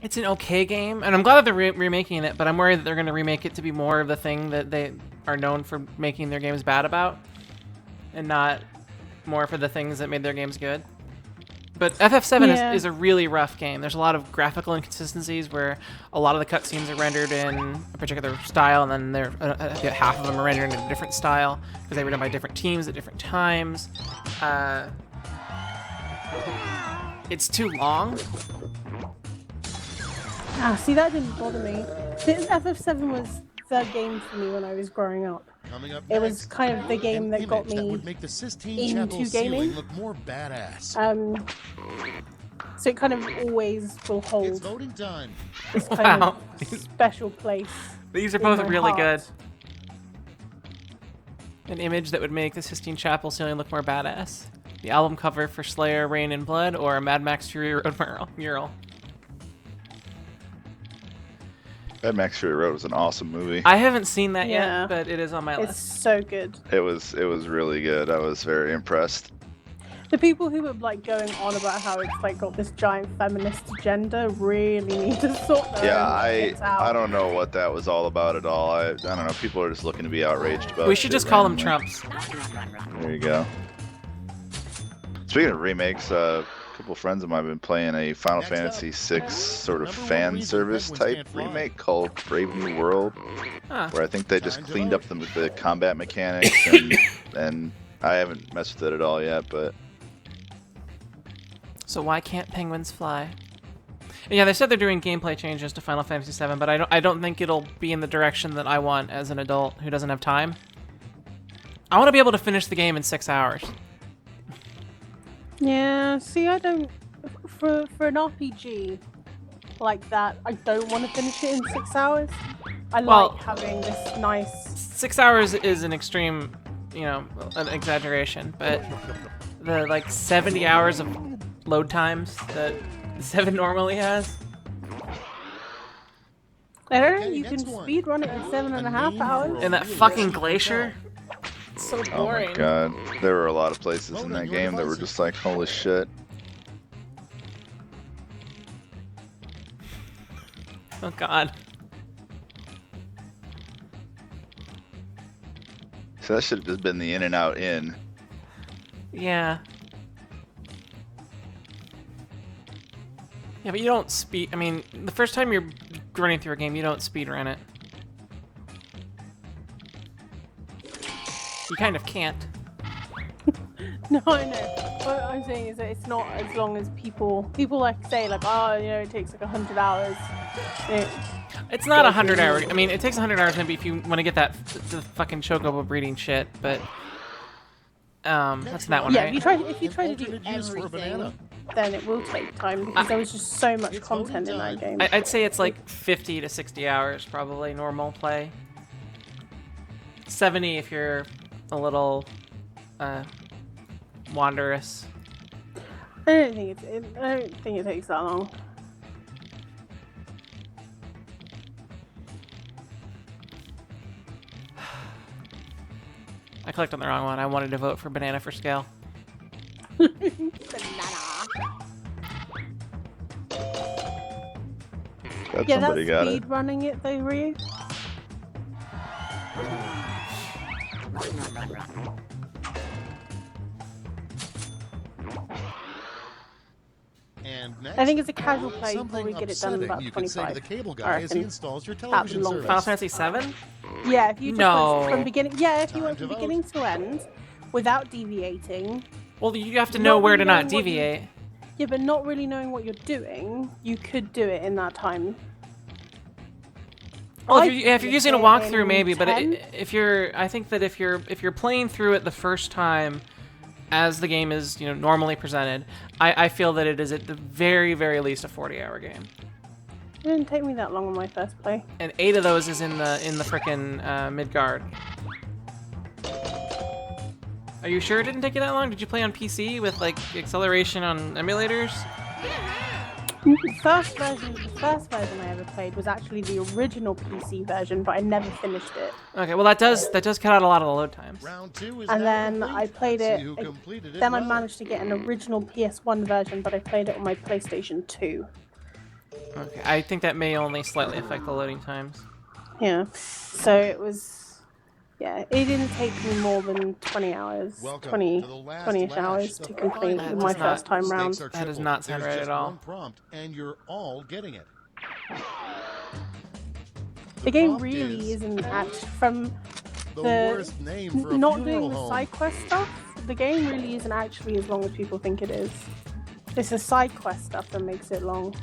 it's an okay game, and I'm glad that they're remaking it, but I'm worried that they're going to remake it to be more of the thing that they are known for making their games bad about, and not more for the things that made their games good. But FF7 Yeah. is a really rough game. There's a lot of graphical inconsistencies where a lot of the cutscenes are rendered in a particular style, and then half of them are rendered in a different style because they were done by different teams at different times. it's too long. See, that didn't bother me. FF7 was the game for me when I was growing up. Coming up It was next, kind of the game that got that me would make the Sistine into Chapel ceiling gaming. look more badass. So it kind of always will It's hold voting time. this kind Wow. of special place. These are in both my really heart. good. An image that would make the Sistine Chapel ceiling look more badass. The album cover for Slayer, Rain and Blood, or a Mad Max Fury Road mural. Mad Max Fury Road was an awesome movie. I haven't seen that Yeah. yet, but it is on my It's list. so good. It was really good. I was very impressed. The people who were like going on about how it's like got this giant feminist agenda really need to sort their Yeah, own shit out. I don't know what that was all about at all. I don't know. People are just looking to be outraged about. We should shit just call them randomly. Trumps. There you go. Speaking of remakes, a couple friends of mine have been playing a Final Next up, Fantasy VI sort of number one fan reason service penguins type can't fly. remake called Brave New World, Huh. where I think they just Time to cleaned vote. up the combat mechanics, and I haven't messed with it at all yet, but So why can't penguins fly? And yeah, they said they're doing gameplay changes to Final Fantasy VII, but I don't think it'll be in the direction that I want as an adult who doesn't have time. I want to be able to finish the game in 6 hours. Yeah, see, I don't. For an RPG like that, I don't want to finish it in 6 hours. I Well- like having this nice. 6 hours is an extreme, an exaggeration, but the like 70 hours of load times that 7 normally has. I don't know, Okay, you can next one. speed run it in 7.5 hours. And that fucking glacier. It's so oh boring. my god, there were a lot of places Vote in on that your game that were devices. just like, holy shit. Oh god. So that should have just been the in and out in. Yeah. Yeah, but you don't speed. I mean, the first time you're running through a game, you don't speed run it. You kind of can't. No, I know. What I'm saying is that it's not as long as people like say like, oh, it takes like 100 hours. It's not 100 hours. I mean, it takes 100 hours maybe if you want to get the fucking chocobo breeding shit, but that's that one, Yeah, right? if you try to do alternate use for a everything, banana. then it will take time because there was just so much It's content in voting that game. I'd say it's like 50 to 60 hours probably normal play. 70 if you're a little wanderous. I don't think it takes that long. I clicked on the wrong one. I wanted to vote for banana for scale. Glad Yeah, somebody that's got it. speed running it though, Ryu. And next, I think it's a casual play. You something probably get it done in upsetting about you can say to 25. the cable I guy as he reckon. installs your That'd be television long. service. Final Fantasy 7? Yeah, if you just No. went from beginning. Yeah, if you Time went to from vote. beginning to end, without deviating. Well, you have to know Not where really to not knowing what you- deviate. Yeah, but not really knowing what you're doing, you could do it in that time. Well, I if you're using a did it walkthrough, in maybe. But 10. I think that if you're playing through it the first time, as the game is normally presented, I feel that it is at the very very least a 40-hour game. It didn't take me that long on my first play. And 8 of those is in the frickin' Midgard. Are you sure it didn't take you that long? Did you play on PC with like acceleration on emulators? The first version I ever played was actually the original PC version, but I never finished it. Okay, well that does cut out a lot of the load times. Round 2 is And now then complete. I played See it. who completed it Then I well. managed to get an original PS1 version, but I played it on my PlayStation 2. Okay, I think that may only slightly affect the loading times. Yeah. So it was. Yeah, it didn't take me more than 20 hours. Welcome 20 to the last 20-ish lash hours of to the complete final my That's not- first time round. Stakes are That does triple. not sound There's right just at all. one prompt, and you're all getting it. The game prompt really is isn't from the the worst name for a not funeral doing the home. side quest stuff. The game really isn't actually as long as people think it is. It's the side quest stuff that makes it long.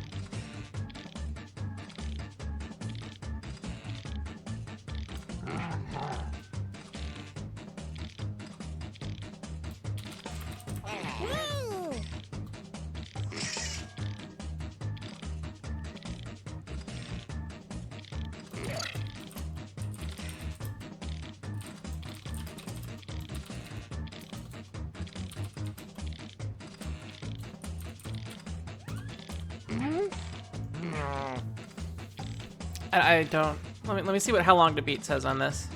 I don't. Let me see what how long to beat says on this.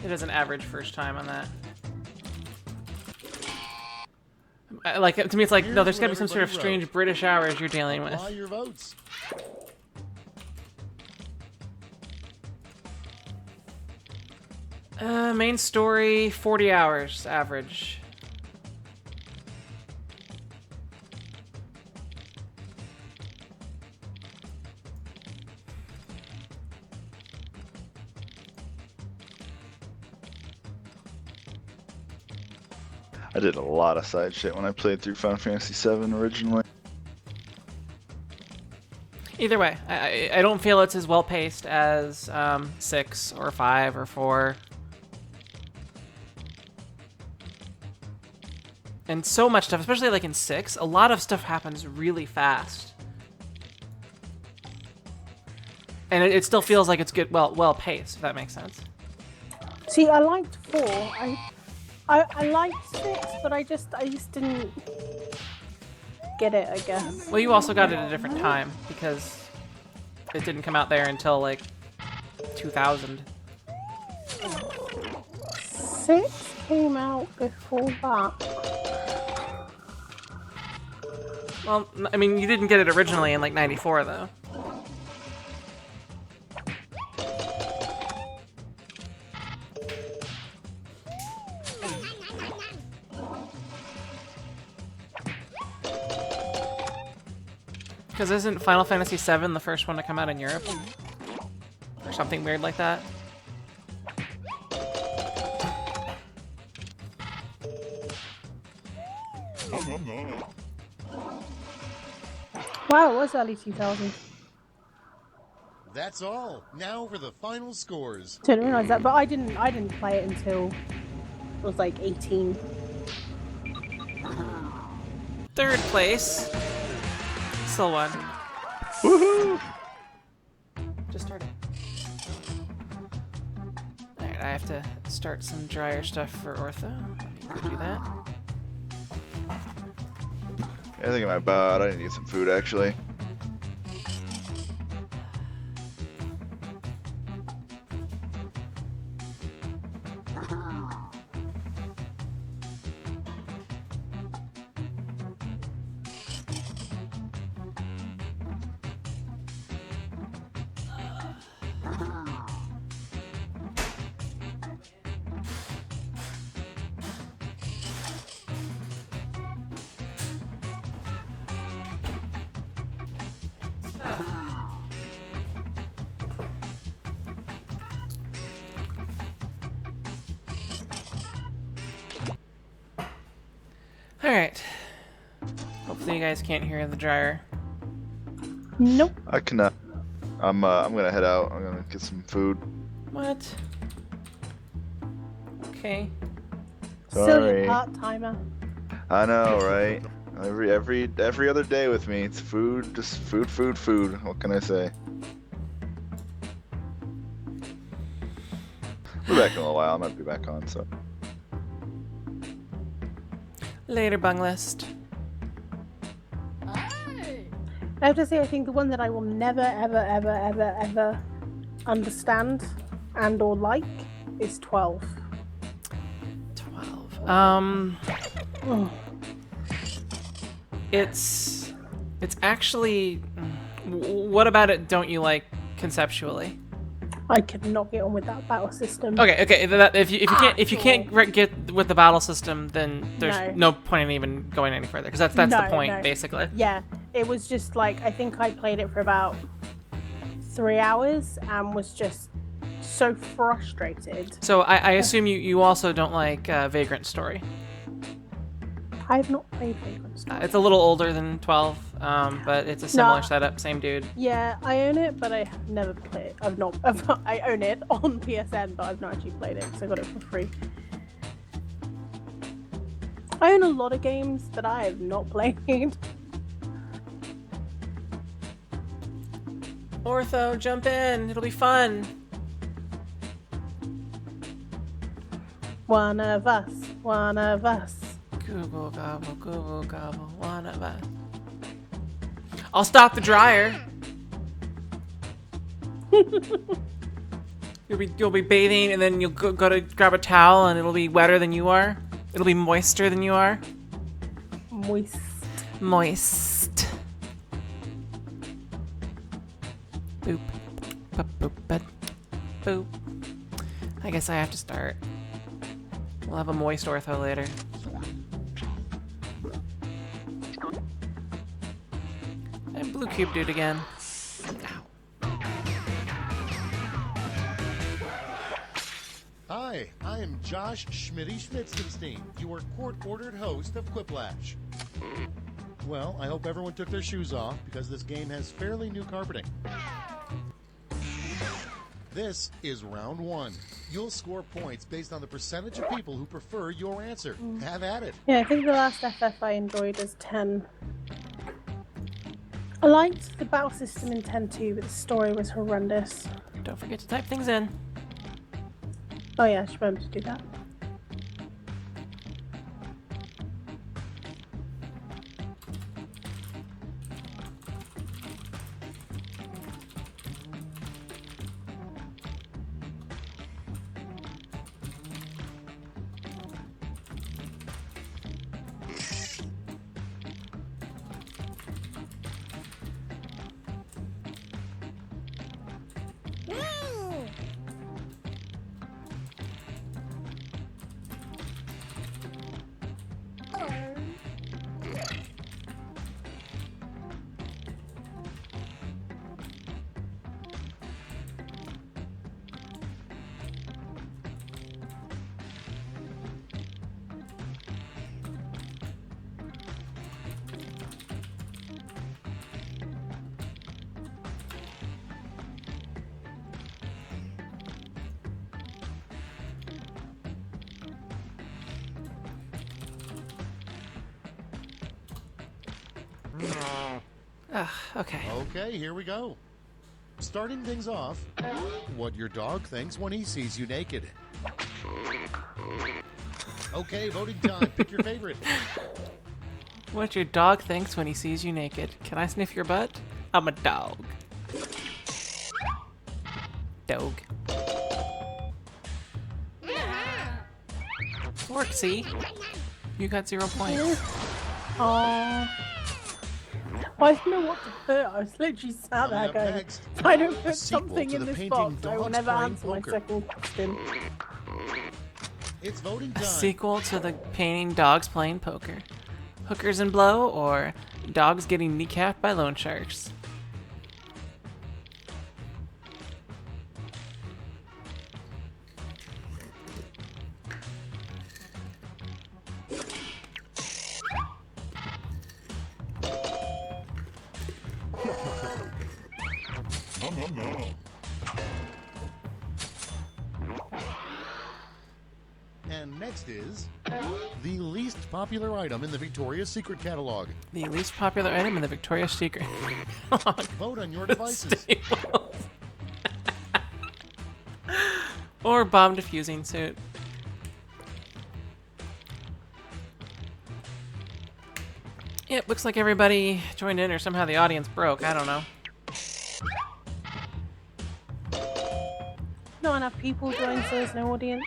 It is an average first time on that. Like to me, it's like no. There's got to be some sort of strange British hours you're dealing with. Apply your votes. Main story, 40 hours average. I did a lot of side shit when I played through Final Fantasy VII originally. Either way, I don't feel it's as well paced as 6 or 5 or 4. And so much stuff, especially like in 6, a lot of stuff happens really fast. And it still feels like it's good, well paced, if that makes sense. See, I liked 4. I liked 6, but I just didn't get it, I guess. Well, you also got it at a different time because it didn't come out there until like 2000. 6 came out before that. Well, I mean, you didn't get it originally in like 94 though. Because isn't Final Fantasy VII the first one to come out in Europe? Or something weird like that? Wow, it was early 2000s. That's all. Now for the final scores. Didn't realize that, but I didn't play it until I was like 18. Third place. Still won. Woohoo! Just started. Alright, I have to start some drier stuff for Ortho. Let me do that. I think I'm about. I need to get some food actually. Alright. Hopefully you guys can't hear the dryer. Nope. I cannot. I'm gonna head out. I'm gonna get some food. What? Okay. Silly Sorry. part-timer. I know, right? Every other day with me, it's food, just food, food, food. What can I say? We'll be back in a little while. I might be back on, so. Later, bung list. I have to say, I think the one that I will never, ever, ever, ever, ever understand and or like is 12. 12. Oh. It's actually. What about it don't you like conceptually? I could not get on with that battle system. Okay. If you can't get with the battle system, then there's no point in even going any further because that's the point basically. Yeah, it was just like I think I played it for about 3 hours and was just so frustrated. So I assume you also don't like Vagrant Story. I've not played Vagrant Story. It's a little older than 12, but it's a similar setup. Same dude. Yeah, I own it, but I have never played it. I own it on PSN, but I've not actually played it because I got it for free. I own a lot of games that I have not played. Ortho, jump in. It'll be fun. One of us. One of us. Google gobble, one of us. I'll stop the dryer. You'll be bathing, and then you'll go to grab a towel, and it'll be wetter than you are. It'll be moister than you are. Moist. Boop. Boop, boop, boop. Boop. I guess I have to start. We'll have a moist ortho later. And blue cube dude again. Ow. Hi, I am Josh Schmitty Schmitzenstein, your court-ordered host of Quiplash. Well, I hope everyone took their shoes off because this game has fairly new carpeting. This is round one. You'll score points based on the percentage of people who prefer your answer. Have at it. Yeah, I think the last FF I enjoyed is 10. I liked the battle system in 10 too, but the story was horrendous. Don't forget to type things in. Oh yeah, I should remember to do that. Okay. Okay, here we go. Starting things off, what your dog thinks when he sees you naked. Okay, voting time. Pick your favorite. What your dog thinks when he sees you naked. Can I sniff your butt? I'm a dog. Dog. Forksy. You got 0 points. Aww. I didn't know what to put. I was literally sat there Coming up going, next, if I don't a put sequel something to in the this painting box, I will Dogs never Playing answer my Poker. second question. It's voting A time. sequel to the painting Dogs Playing Poker. Hookers and Blow or Dogs Getting Kneecapped by Loan Sharks. And next is the least popular item in the Victoria's Secret catalog. The least popular item in the Victoria's Secret. Vote on your devices. Staples. Or bomb diffusing suit. Yep, looks like everybody joined in or somehow the audience broke. I don't know. Not enough people joined, so there's no audience.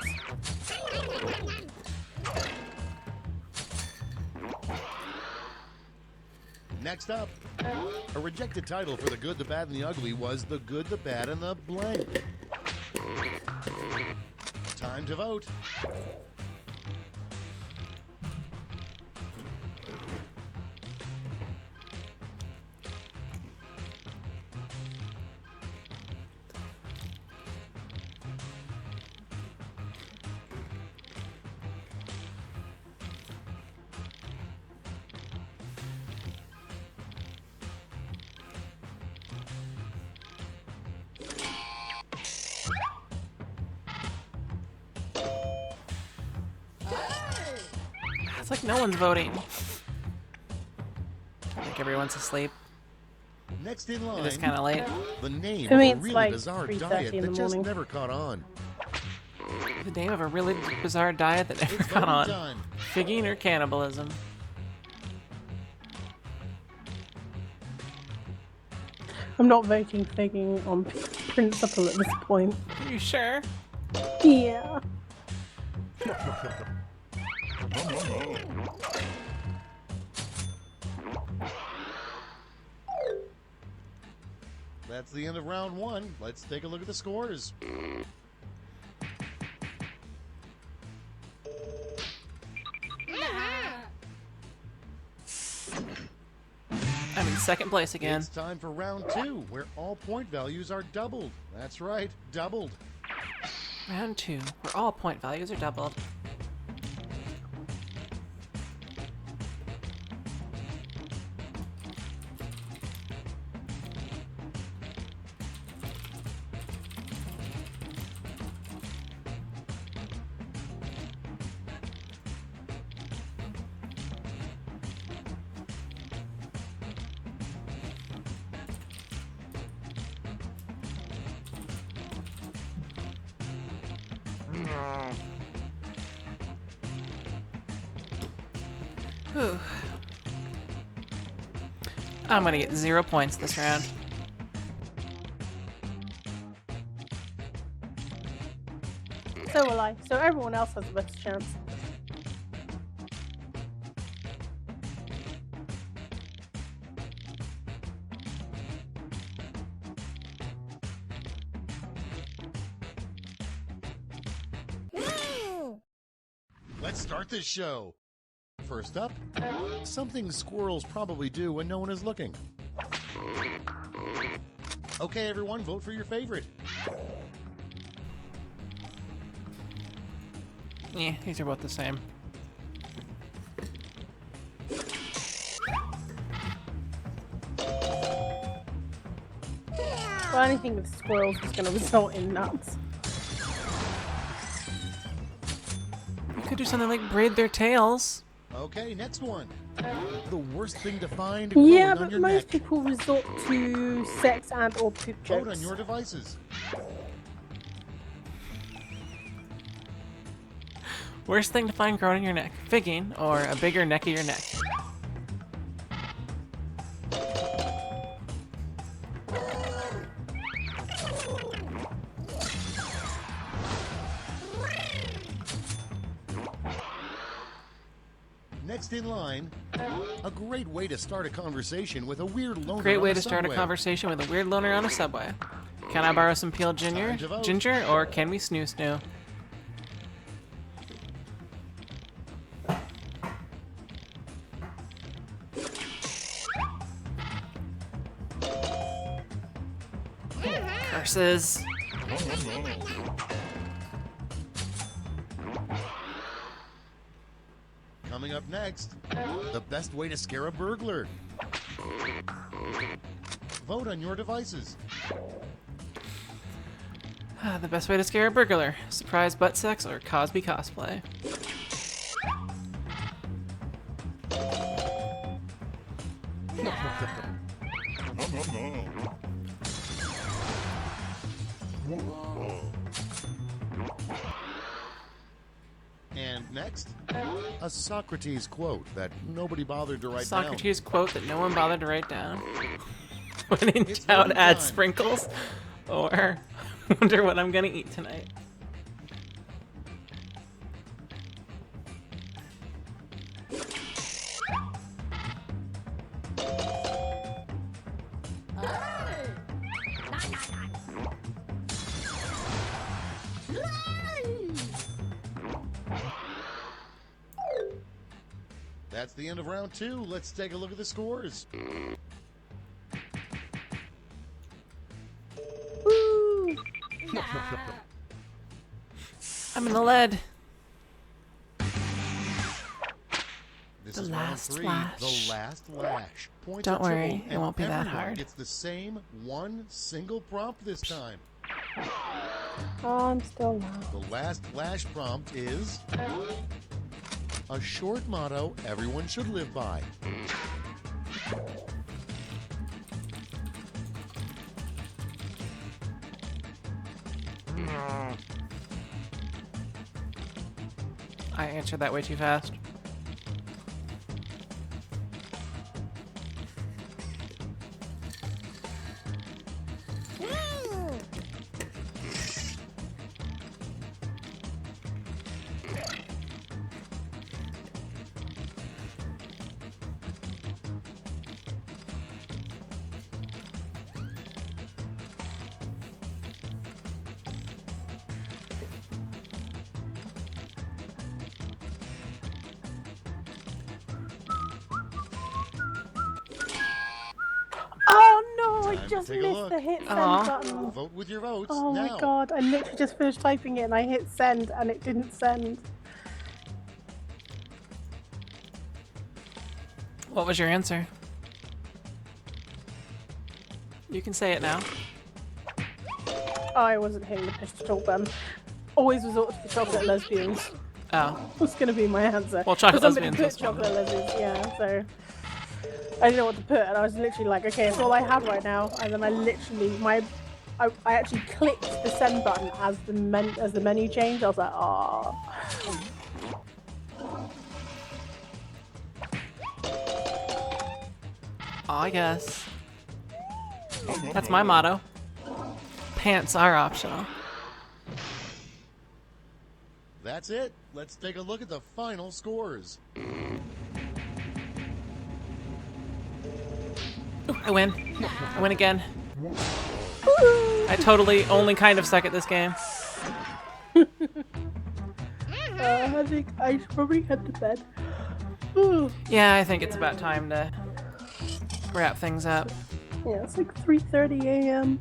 Next up, a rejected title for The Good, the Bad, and the Ugly was The Good, the Bad, and the Blank. Time to vote. like no one's voting. I think everyone's asleep. Next in line, It is kind of late. the name For me, of a it's really like bizarre 3:30 diet in the that just morning. never caught on. The name of a really bizarre diet that never It's caught on. voting time. Figging or cannibalism? I'm not voting figging on principle at this point. Are you sure? Yeah. That's the end of round one. Let's take a look at the scores. I'm in second place again. It's time for round two, where all point values are doubled. That's right, doubled. Round 2, where all point values are doubled. Whew. I'm gonna get 0 points this round. So will I. So everyone else has a better chance. Let's start this show. First up, something squirrels probably do when no one is looking. Okay, everyone, vote for your favorite. Yeah, these are both the same. Well, anything with squirrels is going to result in nuts. You could do something like braid their tails. Okay, next one. The worst thing to find growing Yeah, on but your most neck. people resort to sex and or poop Vote jokes. on your devices. Worst thing to find growing in your neck. Figging or a bigger neck of your neck. Next in line, a great way to start a conversation with a weird loner Great on way the to start a subway. conversation with a weird loner on a subway. Can I borrow some peeled Time to vote. ginger, or can we snoo snoo? Curses. Coming up next, the best way to scare a burglar. Vote on your devices. The best way to scare a burglar. Surprise butt sex or Cosby cosplay. And next, a Socrates quote that nobody bothered to write Socrates quote that no one bothered to write down. When in It's doubt, voting add time. sprinkles. Or wonder what I'm gonna eat tonight. down. That's the end of round two. Let's take a look at the scores. Woo! I'm in the lead. This The is round last three, lash. the last lash. Points Don't are worry, tripled, it and won't be that everyone hard. gets the same one single prompt this time. Oh, I'm still loud. The last lash prompt is A short motto everyone should live by. I answered that way too fast. Oh no, I Time to just take a missed look. the hit send Aw. button. Vote with your votes Oh now. my god, I literally just finished typing it and I hit send and it didn't send. What was your answer? You can say it now. I wasn't hitting the push to talk button. Always resort to the chocolate lesbians. Oh. Was gonna be my answer. Well, chocolate But somebody lesbians put was one. chocolate lesbians, yeah, so I didn't know what to put and I was literally like, okay, it's all I had right now. And then I literally I actually clicked the send button as the menu changed. I was like, oh. I guess. That's my motto. Pants are optional. That's it. Let's take a look at the final scores. Ooh, I win. I win again. I totally only kind of suck at this game. I think I should probably head to bed. Ooh. Yeah, I think it's about time to wrap things up. Yeah, it's like 3:30 a.m.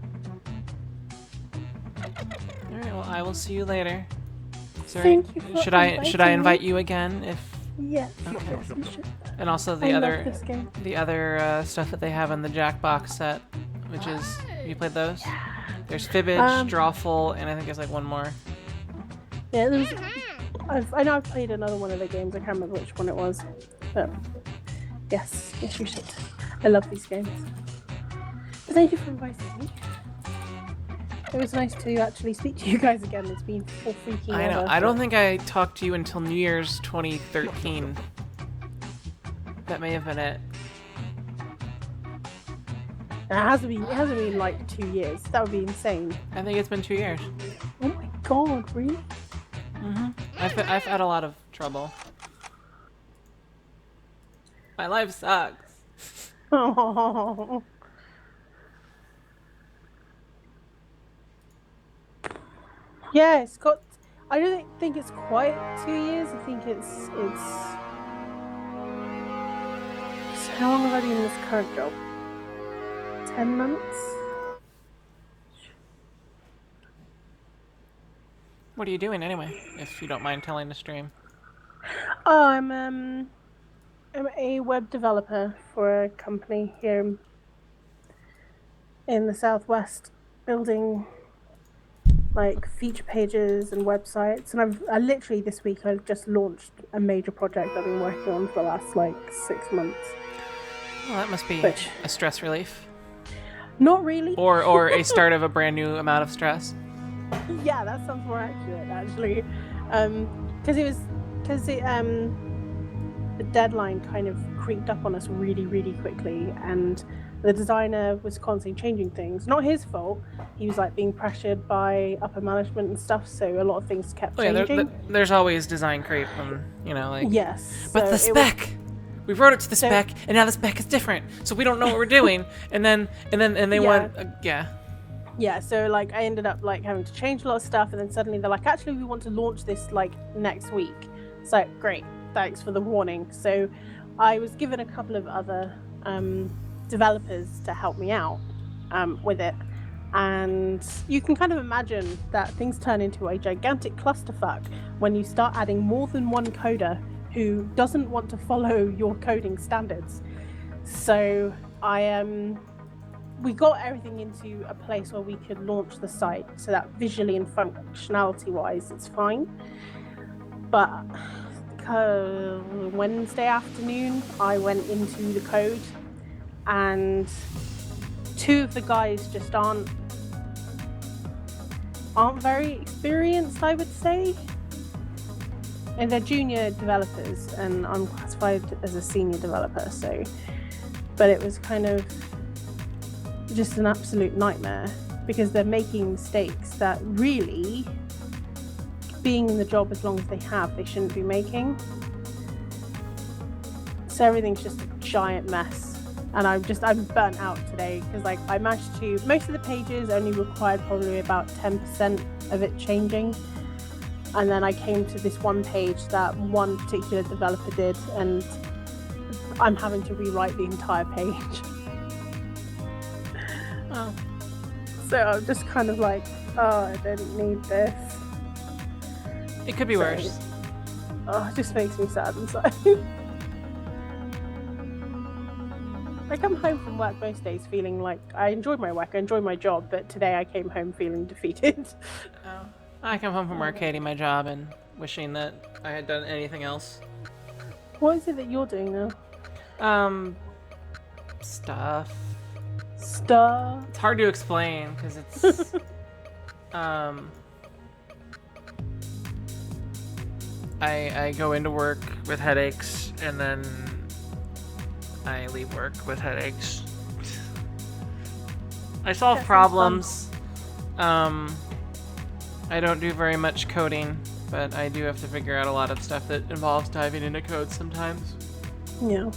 Alright, well, I will see you later. Sorry, Thank you for should I inviting invite me. you again if Yes, Okay. yes, you should. and also I love this game. the other stuff that they have in the Jackbox set, which is have you played those? There's Fibbage, Drawful, and I think there's like one more. Yeah, I know I've played another one of the games. I can't remember which one it was, but yes, you should. I love these games. But thank you for inviting me. It was nice to actually speak to you guys again. It's been full freaking I know. ever, I don't but- think I talked to you until New Year's 2013. That may have been it. It hasn't been like 2 years. That would be insane. I think it's been 2 years. Oh my god, really? I've had a lot of trouble. My life sucks. Oh. Yeah, it's got. I don't think it's quite 2 years. I think it's. So how long have I been in this current job? 10 months. What are you doing anyway? If you don't mind telling the stream. Oh, I'm a web developer for a company here in the Southwest, building like feature pages and websites. And I literally this week I've just launched a major project I've been working on for the last like 6 months. Well, that must be Which- a stress relief, Not really. or a start of a brand new amount of stress. Yeah, that sounds more accurate actually. Because the deadline kind of creeped up on us really, really quickly, and the designer was constantly changing things. Not his fault. He was like being pressured by upper management and stuff, so a lot of things kept Oh yeah, changing. there's always design creep, and like. Yes. But the so it was- spec, we wrote it to the spec, and now the spec is different, so we don't know what we're doing. and they want, yeah. Yeah, so like I ended up like having to change a lot of stuff, and then suddenly they're like, actually, we want to launch this like next week. So great, thanks for the warning. So I was given a couple of other developers to help me out with it, and you can kind of imagine that things turn into a gigantic clusterfuck when you start adding more than one coder who doesn't want to follow your coding standards. So we got everything into a place where we could launch the site so that visually and functionality wise it's fine, but Wednesday afternoon, I went into the code, and two of the guys just aren't very experienced, I would say. And they're junior developers, and I'm classified as a senior developer, so... But it was kind of just an absolute nightmare, because they're making mistakes that really, being in the job as long as they have, they shouldn't be making. So everything's just a giant mess. And I'm burnt out today, because like I managed to... Most of the pages only required probably about 10% of it changing. And then I came to this one page that one particular developer did, and I'm having to rewrite the entire page. Oh. So I'm just kind of like, oh, I didn't need this. It could be worse. Oh, it just makes me sad inside. I come home from work most days feeling like I enjoy my work, I enjoy my job, but today I came home feeling defeated. Oh. I come home from work hating my job and wishing that I had done anything else. What is it that you're doing now? Stuff. Stuff? It's hard to explain because it's I go into work with headaches and then I leave work with headaches. I solve problems. I don't do very much coding, but I do have to figure out a lot of stuff that involves diving into code sometimes. Yeah.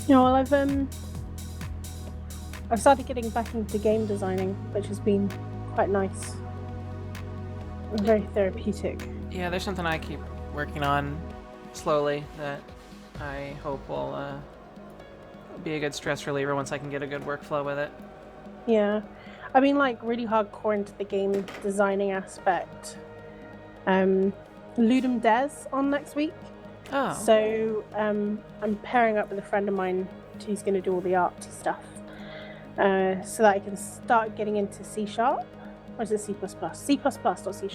You know, well, I've started getting back into game designing, which has been quite nice. Very therapeutic. Yeah, there's something I keep working on slowly that I hope will be a good stress reliever once I can get a good workflow with it. Yeah. I mean, like, really hardcore into the game designing aspect. Ludum Dare's on next week. Oh. So, I'm pairing up with a friend of mine who's going to do all the arty stuff. So that I can start getting into C#. Or is it C++? C++, not C#.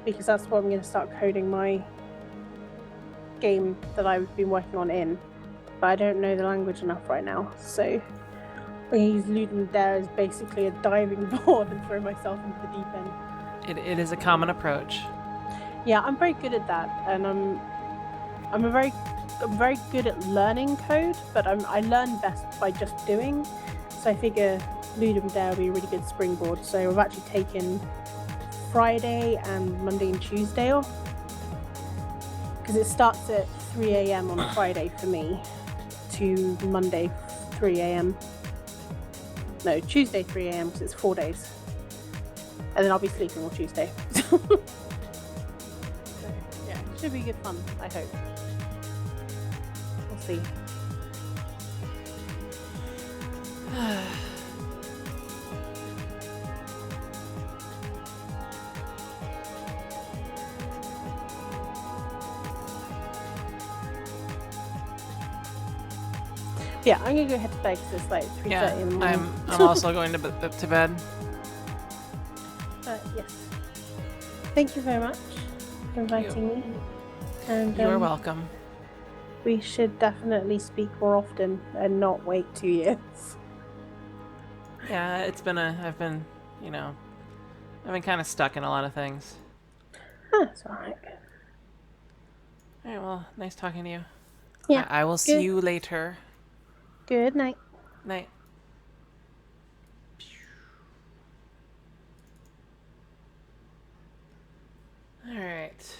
Because that's what I'm going to start coding my game that I've been working on in. But I don't know the language enough right now, so I use Ludum Dare as basically a diving board and throw myself into the deep end. It is a common approach. Yeah, I'm very good at that, and I'm very good at learning code, but I learn best by just doing. So I figure Ludum Dare will be a really good springboard. So I've actually taken Friday and Monday and Tuesday off, because it starts at 3 a.m. on Friday for me to Monday 3 a.m. No, Tuesday 3 a.m. because it's 4 days. And then I'll be sleeping on Tuesday. So, yeah, it should be good fun, I hope. We'll see. Yeah, I'm gonna go head to bed because it's like 3:30 in the morning. I'm also going to bed. But yes, thank you very much for inviting me. And You're welcome. We should definitely speak more often and not wait 2 years. Yeah, I've been kind of stuck in a lot of things. That's alright. Alright, well, nice talking to you. Yeah. I will see you later. Good night. Night. Alright.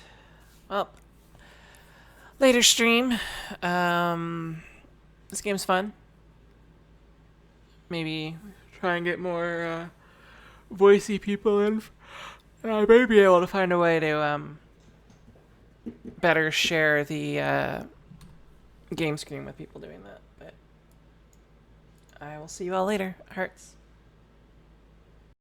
Well, later stream. This game's fun. Maybe try and get more voicey people in. And I may be able to find a way to better share the game screen with people doing that. But I will see you all later. Hearts.